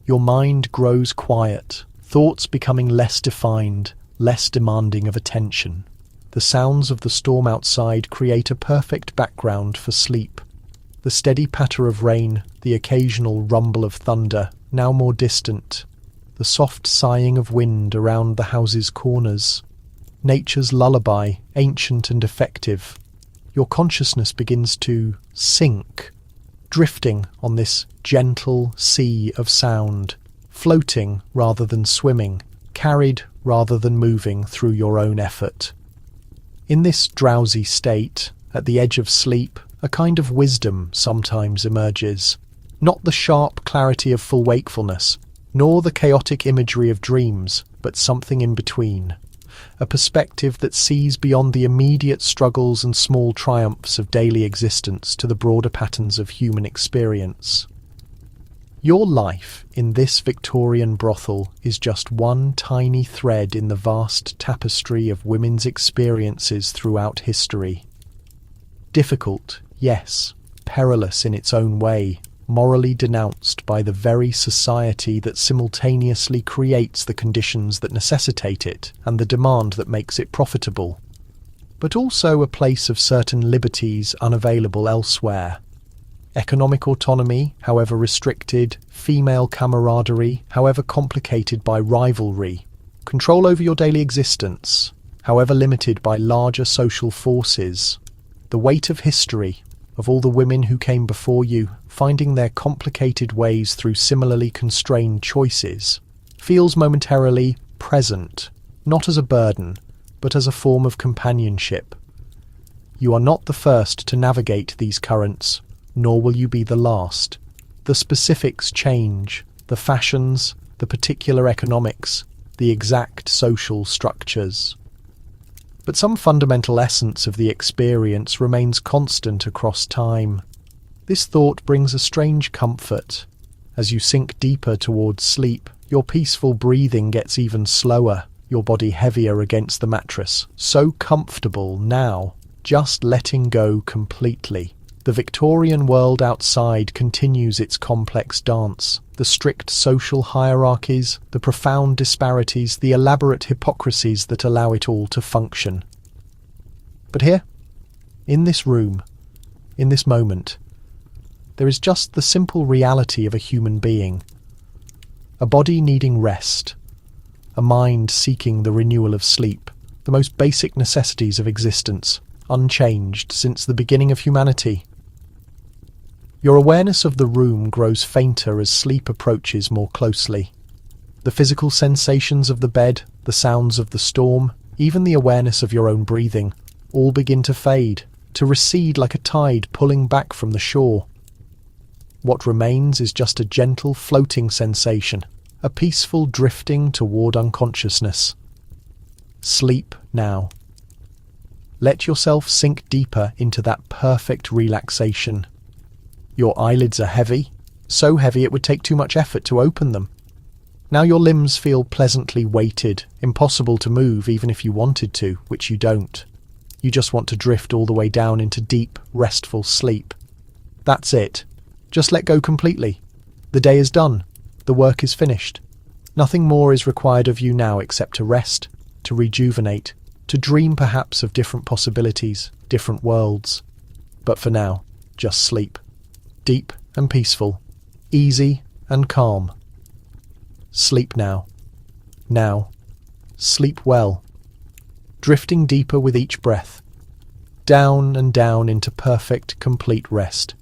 Your mind grows quiet, thoughts becoming less defined, less demanding of attention. The sounds of the storm outside create a perfect background for sleep. The steady patter of rain, the occasional rumble of thunder, now more distant. The soft sighing of wind around the house's corners. Nature's lullaby, ancient and effective. Your consciousness begins to sink, drifting on this gentle sea of sound, floating rather than swimming, carried rather than moving through your own effort. In this drowsy state, at the edge of sleep, a kind of wisdom sometimes emerges. Not the sharp clarity of full wakefulness, nor the chaotic imagery of dreams, but something in between. A perspective that sees beyond the immediate struggles and small triumphs of daily existence to the broader patterns of human experience. Your life in this Victorian brothel is just one tiny thread in the vast tapestry of women's experiences throughout history. Difficult, yes, perilous in its own way, morally denounced by the very society that simultaneously creates the conditions that necessitate it and the demand that makes it profitable, but also a place of certain liberties unavailable elsewhere. Economic autonomy, however restricted, female camaraderie, however complicated by rivalry, control over your daily existence, however limited by larger social forces, the weight of history, of all the women who came before you, finding their complicated ways through similarly constrained choices, feels momentarily present, not as a burden, but as a form of companionship. You are not the first to navigate these currents, nor will you be the last. The specifics change, the fashions, the particular economics, the exact social structures. But some fundamental essence of the experience remains constant across time. This thought brings a strange comfort. As you sink deeper towards sleep, your peaceful breathing gets even slower, your body heavier against the mattress, so comfortable now, just letting go completely. The Victorian world outside continues its complex dance. The strict social hierarchies, the profound disparities, the elaborate hypocrisies that allow it all to function. But here, in this room, in this moment, There is just the simple reality of a human being. A body needing rest. A mind seeking the renewal of sleep. The most basic necessities of existence, unchanged since the beginning of humanity. Your awareness of the room grows fainter as sleep approaches more closely. The physical sensations of the bed, the sounds of the storm, even the awareness of your own breathing, all begin to fade, to recede like a tide pulling back from the shore. What remains is just a gentle floating sensation, a peaceful drifting toward unconsciousness. Sleep now. Let yourself sink deeper into that perfect relaxation. Your eyelids are heavy, so heavy it would take too much effort to open them. Now your limbs feel pleasantly weighted, impossible to move even if you wanted to, which you don't. You just want to drift all the way down into deep, restful sleep. That's it. Just let go completely. The day is done. The work is finished. Nothing more is required of you now except to rest, to rejuvenate, to dream perhaps of different possibilities, different worlds. But for now, just sleep. Deep and peaceful, easy and calm. Sleep now. Now. Sleep well. Drifting deeper with each breath. Down and down into perfect, complete rest.